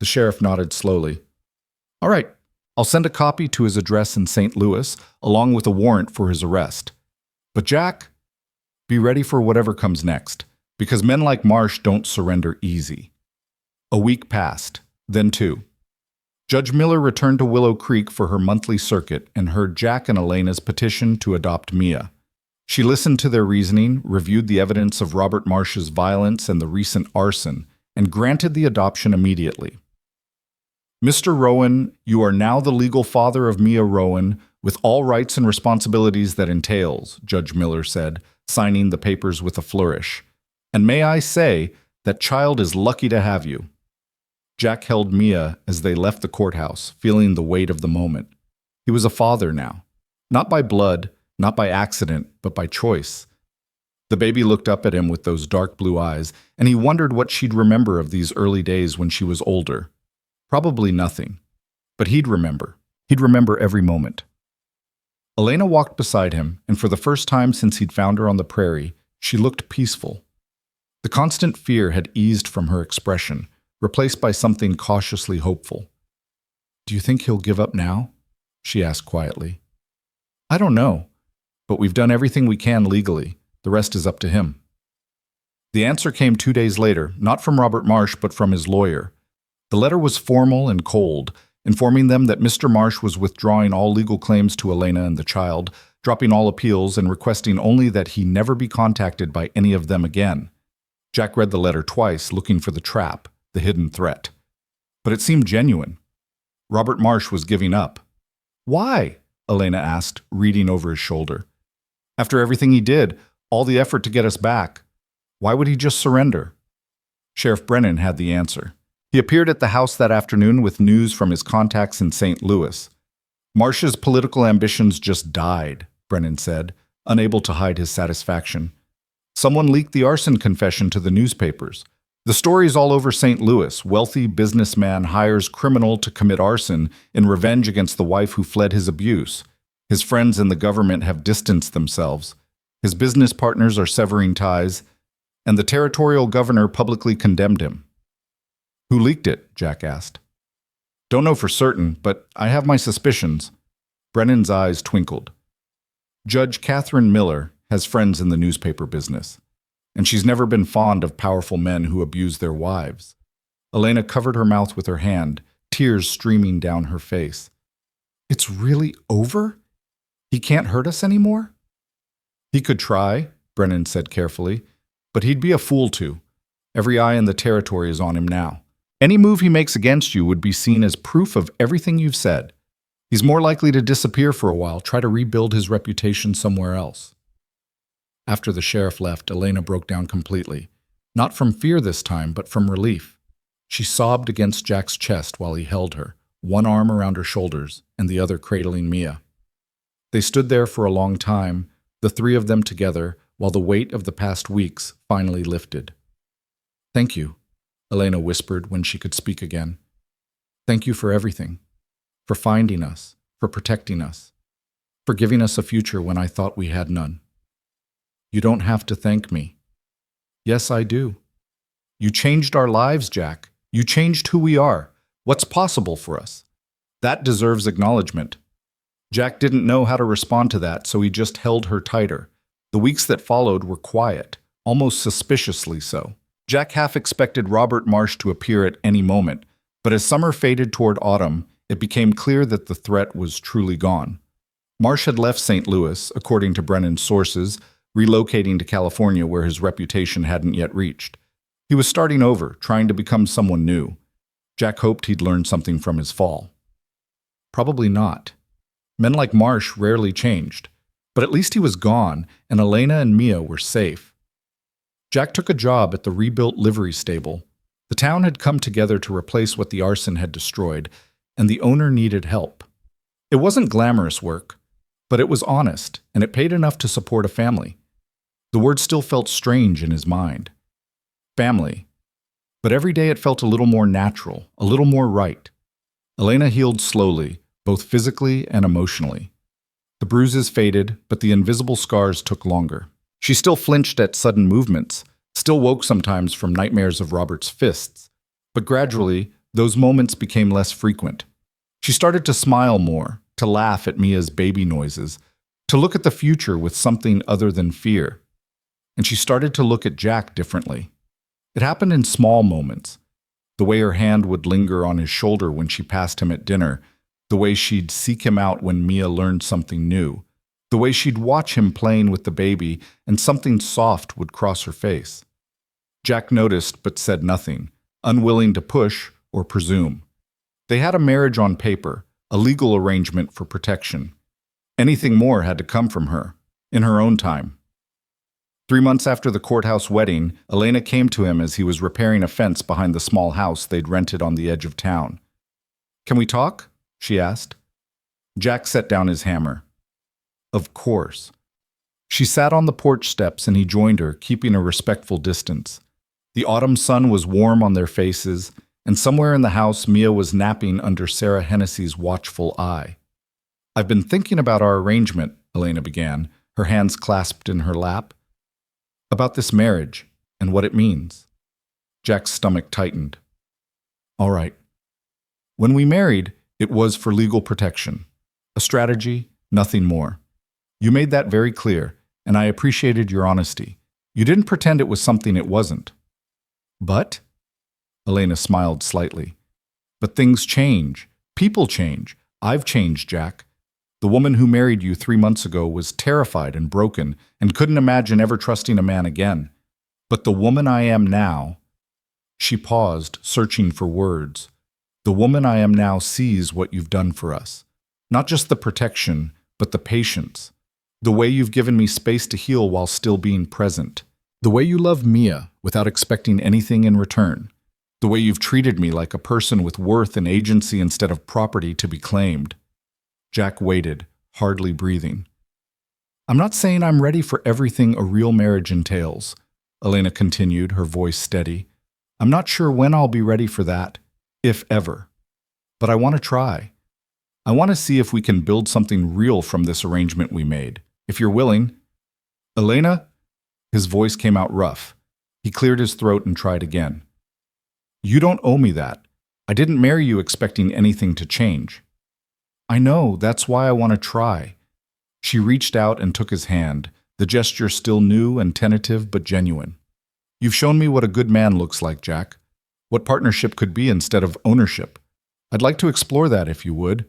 The sheriff nodded slowly. All right, I'll send a copy to his address in St. Louis, along with a warrant for his arrest. But Jack, be ready for whatever comes next, because men like Marsh don't surrender easy. A week passed, then 2. Judge Miller returned to Willow Creek for her monthly circuit and heard Jack and Elena's petition to adopt Mia. She listened to their reasoning, reviewed the evidence of Robert Marsh's violence and the recent arson, and granted the adoption immediately. Mr. Rowan, you are now the legal father of Mia Rowan, with all rights and responsibilities that entails, Judge Miller said, signing the papers with a flourish. And may I say, that child is lucky to have you. Jack held Mia as they left the courthouse, feeling the weight of the moment. He was a father now. Not by blood, not by accident, but by choice. The baby looked up at him with those dark blue eyes, and he wondered what she'd remember of these early days when she was older. Probably nothing. But he'd remember. He'd remember every moment. Elena walked beside him, and for the first time since he'd found her on the prairie, she looked peaceful. The constant fear had eased from her expression, replaced by something cautiously hopeful. "Do you think he'll give up now?" she asked quietly. "I don't know, but we've done everything we can legally. The rest is up to him." The answer came 2 days later, not from Robert Marsh, but from his lawyer. The letter was formal and cold, informing them that Mr. Marsh was withdrawing all legal claims to Elena and the child, dropping all appeals, and requesting only that he never be contacted by any of them again. Jack read the letter twice, looking for the trap, the hidden threat. But it seemed genuine. Robert Marsh was giving up. "Why?" Elena asked, reading over his shoulder. "After everything he did, all the effort to get us back, why would he just surrender?" Sheriff Brennan had the answer. He appeared at the house that afternoon with news from his contacts in St. Louis. "Marsh's political ambitions just died," Brennan said, unable to hide his satisfaction. "Someone leaked the arson confession to the newspapers. The story's all over St. Louis. Wealthy businessman hires criminal to commit arson in revenge against the wife who fled his abuse. His friends in the government have distanced themselves. His business partners are severing ties, and the territorial governor publicly condemned him." "Who leaked it?" Jack asked. "Don't know for certain, but I have my suspicions." Brennan's eyes twinkled. "Judge Catherine Miller has friends in the newspaper business, and she's never been fond of powerful men who abuse their wives." Elena covered her mouth with her hand, tears streaming down her face. "It's really over? He can't hurt us anymore?" "He could try," Brennan said carefully, "but he'd be a fool to. Every eye in the territory is on him now. Any move he makes against you would be seen as proof of everything you've said. He's more likely to disappear for a while, try to rebuild his reputation somewhere else." After the sheriff left, Elena broke down completely. Not from fear this time, but from relief. She sobbed against Jack's chest while he held her, one arm around her shoulders and the other cradling Mia. They stood there for a long time, the three of them together, while the weight of the past weeks finally lifted. "Thank you," Elena whispered when she could speak again. "Thank you for everything. For finding us, for protecting us, for giving us a future when I thought we had none." "You don't have to thank me." "Yes, I do. You changed our lives, Jack. You changed who we are, what's possible for us. That deserves acknowledgement." Jack didn't know how to respond to that, so he just held her tighter. The weeks that followed were quiet, almost suspiciously so. Jack half expected Robert Marsh to appear at any moment, but as summer faded toward autumn, it became clear that the threat was truly gone. Marsh had left St. Louis, according to Brennan's sources, relocating to California where his reputation hadn't yet reached. He was starting over, trying to become someone new. Jack hoped he'd learned something from his fall. Probably not. Men like Marsh rarely changed, but at least he was gone, and Elena and Mia were safe. Jack took a job at the rebuilt livery stable. The town had come together to replace what the arson had destroyed, and the owner needed help. It wasn't glamorous work, but it was honest, and it paid enough to support a family. The word still felt strange in his mind. Family. But every day it felt a little more natural, a little more right. Elena healed slowly, both physically and emotionally. The bruises faded, but the invisible scars took longer. She still flinched at sudden movements, still woke sometimes from nightmares of Robert's fists, but gradually, those moments became less frequent. She started to smile more, to laugh at Mia's baby noises, to look at the future with something other than fear. And she started to look at Jack differently. It happened in small moments. The way her hand would linger on his shoulder when she passed him at dinner, the way she'd seek him out when Mia learned something new, the way she'd watch him playing with the baby and something soft would cross her face. Jack noticed but said nothing, unwilling to push or presume. They had a marriage on paper, a legal arrangement for protection. Anything more had to come from her, in her own time. 3 months after the courthouse wedding, Elena came to him as he was repairing a fence behind the small house they'd rented on the edge of town. "Can we talk?" she asked. Jack set down his hammer. Of course. She sat on the porch steps and he joined her, keeping a respectful distance. The autumn sun was warm on their faces, and somewhere in the house Mia was napping under Sarah Hennessy's watchful eye. "I've been thinking about our arrangement," Elena began, her hands clasped in her lap. "About this marriage and what it means." Jack's stomach tightened. "All right. When we married, it was for legal protection. A strategy, nothing more. You made that very clear, and I appreciated your honesty. You didn't pretend it was something it wasn't." "But?" Elena smiled slightly. "But things change. People change. I've changed, Jack. The woman who married you 3 months ago was terrified and broken and couldn't imagine ever trusting a man again. But the woman I am now—" She paused, searching for words. "The woman I am now sees what you've done for us. Not just the protection, but the patience. The way you've given me space to heal while still being present. The way you love Mia without expecting anything in return. The way you've treated me like a person with worth and agency instead of property to be claimed." Jack waited, hardly breathing. "I'm not saying I'm ready for everything a real marriage entails," Elena continued, her voice steady. "I'm not sure when I'll be ready for that, if ever. But I want to try. I want to see if we can build something real from this arrangement we made. If you're willing." "Elena?" His voice came out rough. He cleared his throat and tried again. "You don't owe me that. I didn't marry you expecting anything to change." "I know, that's why I want to try." She reached out and took his hand, the gesture still new and tentative but genuine. "You've shown me what a good man looks like, Jack. What partnership could be instead of ownership. I'd like to explore that if you would."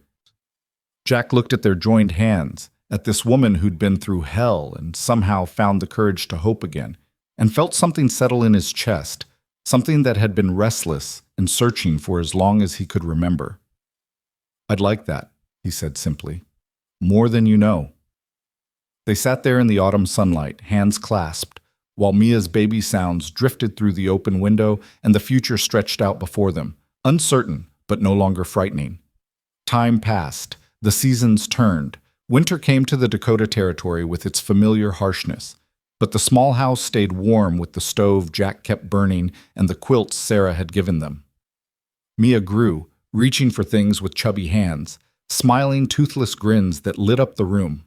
Jack looked at their joined hands, at this woman who'd been through hell and somehow found the courage to hope again, and felt something settle in his chest, something that had been restless and searching for as long as he could remember. "I'd like that," he said simply. "More than you know." They sat there in the autumn sunlight, hands clasped, while Mia's baby sounds drifted through the open window and the future stretched out before them, uncertain but no longer frightening. Time passed, the seasons turned. Winter came to the Dakota territory with its familiar harshness, but the small house stayed warm with the stove Jack kept burning and the quilts Sarah had given them. Mia grew, reaching for things with chubby hands, smiling toothless grins that lit up the room.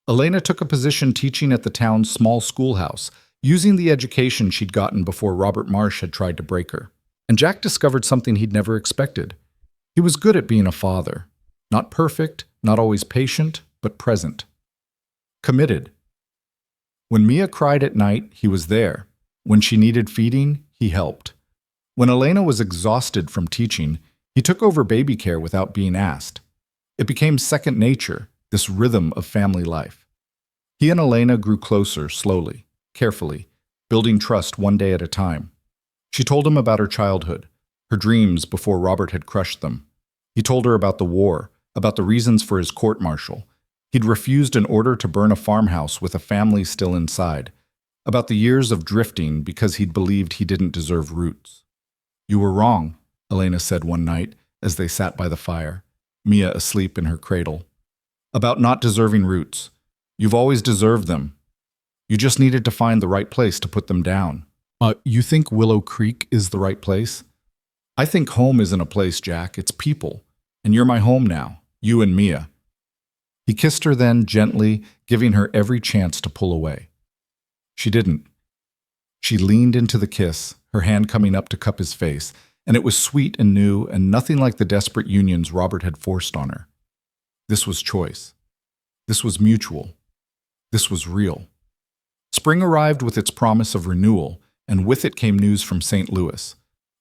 Elena took a position teaching at the town's small schoolhouse, using the education she'd gotten before Robert Marsh had tried to break her. And Jack discovered something he'd never expected. He was good at being a father. Not perfect, not always patient, but present. Committed. When Mia cried at night, he was there. When she needed feeding, he helped. When Elena was exhausted from teaching, he took over baby care without being asked. It became second nature, this rhythm of family life. He and Elena grew closer slowly, carefully, building trust one day at a time. She told him about her childhood, her dreams before Robert had crushed them. He told her about the war, about the reasons for his court-martial. He'd refused an order to burn a farmhouse with a family still inside, about the years of drifting because he'd believed he didn't deserve roots. "You were wrong," Elena said one night as they sat by the fire, Mia asleep in her cradle. "About not deserving roots. You've always deserved them. You just needed to find the right place to put them down." You think Willow Creek is the right place?" "I think home isn't a place, Jack. It's people. And you're my home now, you and Mia." He kissed her then, gently, giving her every chance to pull away. She didn't. She leaned into the kiss, her hand coming up to cup his face, and it was sweet and new and nothing like the desperate unions Robert had forced on her. This was choice. This was mutual. This was real. Spring arrived with its promise of renewal, and with it came news from St. Louis.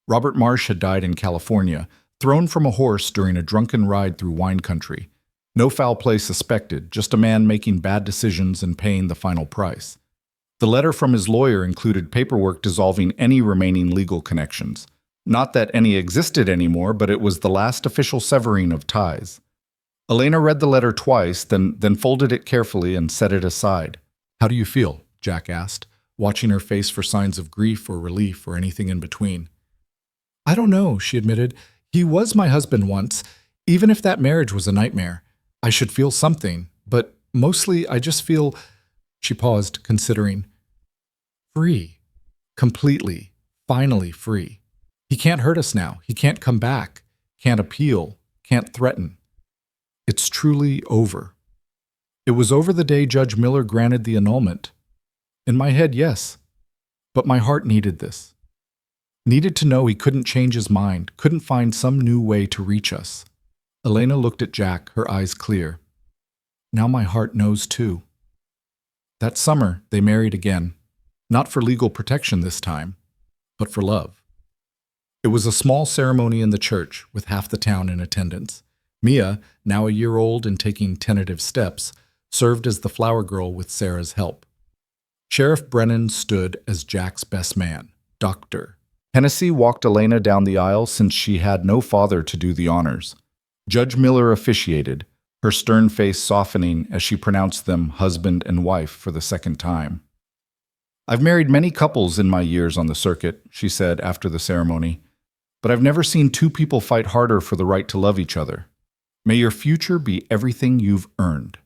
Robert Marsh had died in California, thrown from a horse during a drunken ride through wine country. No foul play suspected, just a man making bad decisions and paying the final price. The letter from his lawyer included paperwork dissolving any remaining legal connections. Not that any existed anymore, but it was the last official severing of ties. Elena read the letter twice, then folded it carefully and set it aside. "How do you feel?" Jack asked, watching her face for signs of grief or relief or anything in between. I don't know, she admitted. He was my husband once. Even if that marriage was a nightmare, I should feel something, but mostly I just feel, she paused, considering, free. Completely, finally free. He can't hurt us now. He can't come back, can't appeal, can't threaten. It's truly over. It was over the day Judge Miller granted the annulment. In my head, yes, but my heart needed this. Needed to know he couldn't change his mind, couldn't find some new way to reach us. Elena looked at Jack, her eyes clear. Now my heart knows too. That summer, they married again. Not for legal protection this time, but for love. It was a small ceremony in the church, with half the town in attendance. Mia, now a year old and taking tentative steps, served as the flower girl with Sarah's help. Sheriff Brennan stood as Jack's best man, Doctor. Hennessy walked Elena down the aisle since she had no father to do the honors. Judge Miller officiated, her stern face softening as she pronounced them husband and wife for the second time. I've married many couples in my years on the circuit, she said after the ceremony, but I've never seen two people fight harder for the right to love each other. May your future be everything you've earned.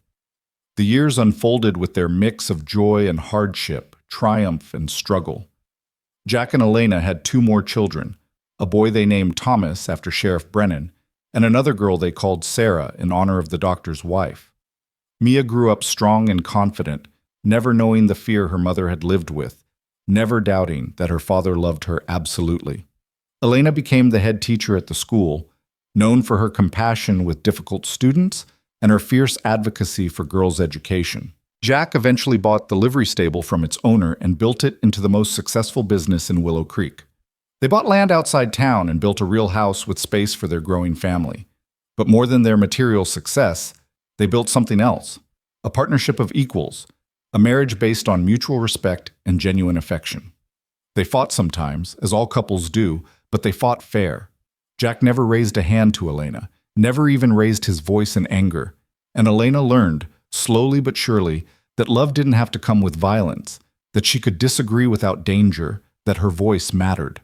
The years unfolded with their mix of joy and hardship, triumph and struggle. Jack and Elena had 2 more children, a boy they named Thomas after Sheriff Brennan, and another girl they called Sarah in honor of the doctor's wife. Mia grew up strong and confident, never knowing the fear her mother had lived with, never doubting that her father loved her absolutely. Elena became the head teacher at the school, known for her compassion with difficult students and her fierce advocacy for girls' education. Jack eventually bought the livery stable from its owner and built it into the most successful business in Willow Creek. They bought land outside town and built a real house with space for their growing family. But more than their material success, they built something else, a partnership of equals, a marriage based on mutual respect and genuine affection. They fought sometimes, as all couples do, but they fought fair. Jack never raised a hand to Elena, never even raised his voice in anger, and Elena learned, slowly but surely, that love didn't have to come with violence, that she could disagree without danger, that her voice mattered.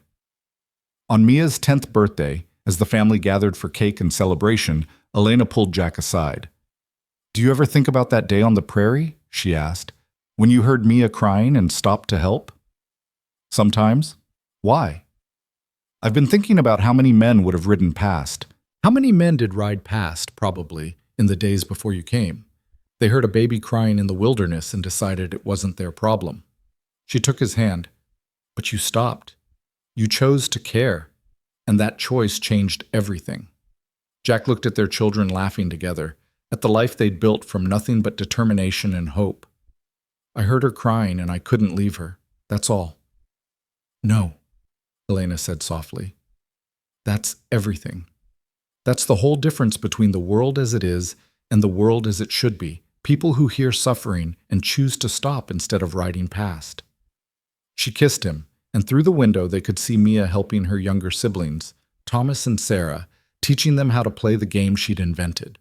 On Mia's 10th birthday, as the family gathered for cake and celebration, Elena pulled Jack aside. "Do you ever think about that day on the prairie?" she asked, "when you heard Mia crying and stopped to help?" "Sometimes. Why?" "I've been thinking about how many men would have ridden past. How many men did ride past, probably, in the days before you came? They heard a baby crying in the wilderness and decided it wasn't their problem." She took his hand. "But you stopped. You chose to care, and that choice changed everything." Jack looked at their children laughing together, at the life they'd built from nothing but determination and hope. "I heard her crying and I couldn't leave her. That's all." "No," Elena said softly. "That's everything. That's the whole difference between the world as it is and the world as it should be. People who hear suffering and choose to stop instead of riding past." She kissed him, and through the window they could see Mia helping her younger siblings, Thomas and Sarah, teaching them how to play the game she'd invented.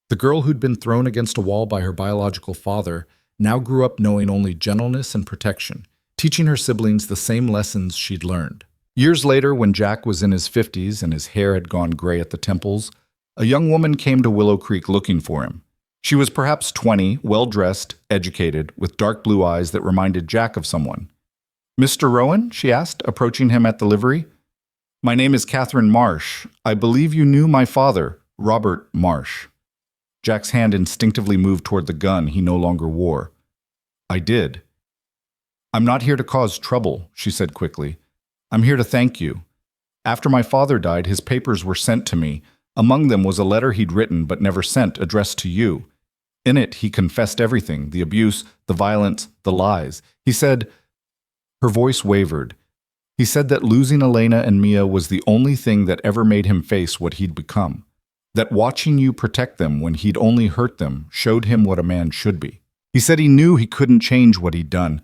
The girl who'd been thrown against a wall by her biological father now grew up knowing only gentleness and protection, teaching her siblings the same lessons she'd learned. Years later, when Jack was in his 50s and his hair had gone gray at the temples, a young woman came to Willow Creek looking for him. She was perhaps 20, well-dressed, educated, with dark blue eyes that reminded Jack of someone. "Mr. Rowan?" she asked, approaching him at the livery. "My name is Catherine Marsh. I believe you knew my father, Robert Marsh." Jack's hand instinctively moved toward the gun he no longer wore. "I did." "I'm not here to cause trouble," she said quickly. "I'm here to thank you. After my father died, his papers were sent to me. Among them was a letter he'd written but never sent, addressed to you. In it, he confessed everything, the abuse, the violence, the lies. He said—" Her voice wavered. "He said that losing Elena and Mia was the only thing that ever made him face what he'd become. That watching you protect them when he'd only hurt them showed him what a man should be. He said he knew he couldn't change what he'd done,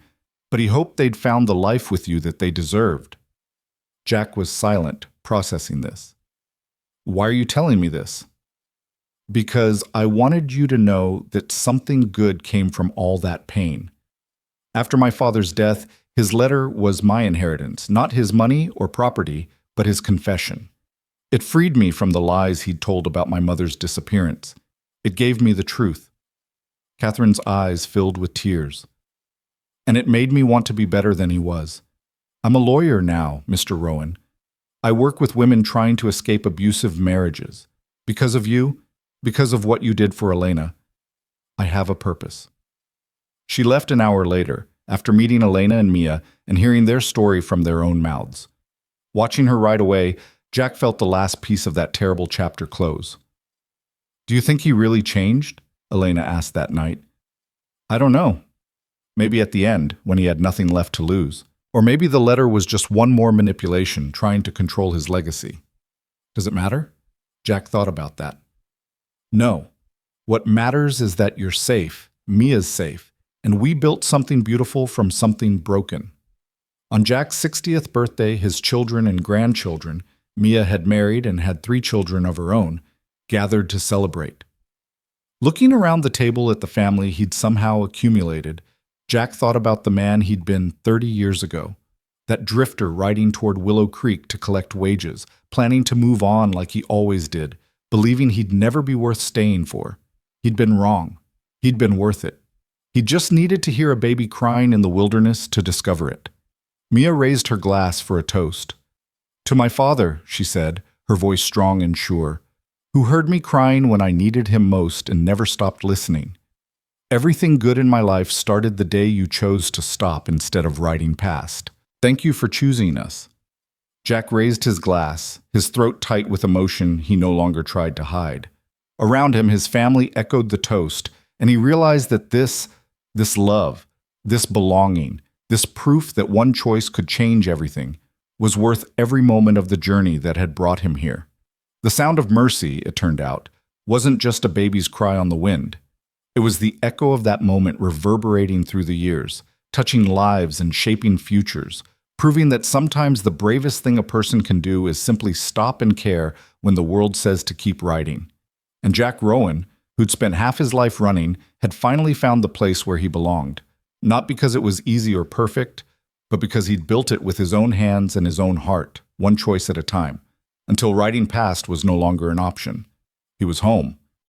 but he hoped they'd found the life with you that they deserved." Jack was silent, processing this. "Why are you telling me this?" "Because I wanted you to know that something good came from all that pain. After my father's death, his letter was my inheritance, not his money or property, but his confession. It freed me from the lies he'd told about my mother's disappearance. It gave me the truth. Catherine's eyes filled with tears. And it made me want to be better than he was. I'm a lawyer now, Mr. Rowan. I work with women trying to escape abusive marriages. Because of you, because of what you did for Elena, I have a purpose. She left an hour later, after meeting Elena and Mia and hearing their story from their own mouths. Watching her ride away, Jack felt the last piece of that terrible chapter close. Do you think he really changed? Elena asked that night. I don't know. Maybe at the end, when he had nothing left to lose. Or maybe the letter was just one more manipulation trying to control his legacy. Does it matter? Jack thought about that. No. What matters is that you're safe, Mia's safe, and we built something beautiful from something broken. On Jack's 60th birthday, his children and grandchildren, Mia had married and had 3 children of her own, gathered to celebrate. Looking around the table at the family he'd somehow accumulated, Jack thought about the man he'd been 30 years ago, that drifter riding toward Willow Creek to collect wages, planning to move on like he always did, believing he'd never be worth staying for. He'd been wrong. He'd been worth it. He just needed to hear a baby crying in the wilderness to discover it. Mia raised her glass for a toast. To my father, she said, her voice strong and sure, who heard me crying when I needed him most and never stopped listening. Everything good in my life started the day you chose to stop instead of riding past. Thank you for choosing us. Jack raised his glass, his throat tight with emotion he no longer tried to hide. Around him, his family echoed the toast, and he realized that this love, this belonging, this proof that one choice could change everything, was worth every moment of the journey that had brought him here. The sound of mercy, it turned out, wasn't just a baby's cry on the wind. It was the echo of that moment reverberating through the years, touching lives and shaping futures, proving that sometimes the bravest thing a person can do is simply stop and care when the world says to keep riding. And Jack Rowan, who'd spent half his life running, had finally found the place where he belonged, not because it was easy or perfect, but because he'd built it with his own hands and his own heart, one choice at a time, until riding past was no longer an option. He was home.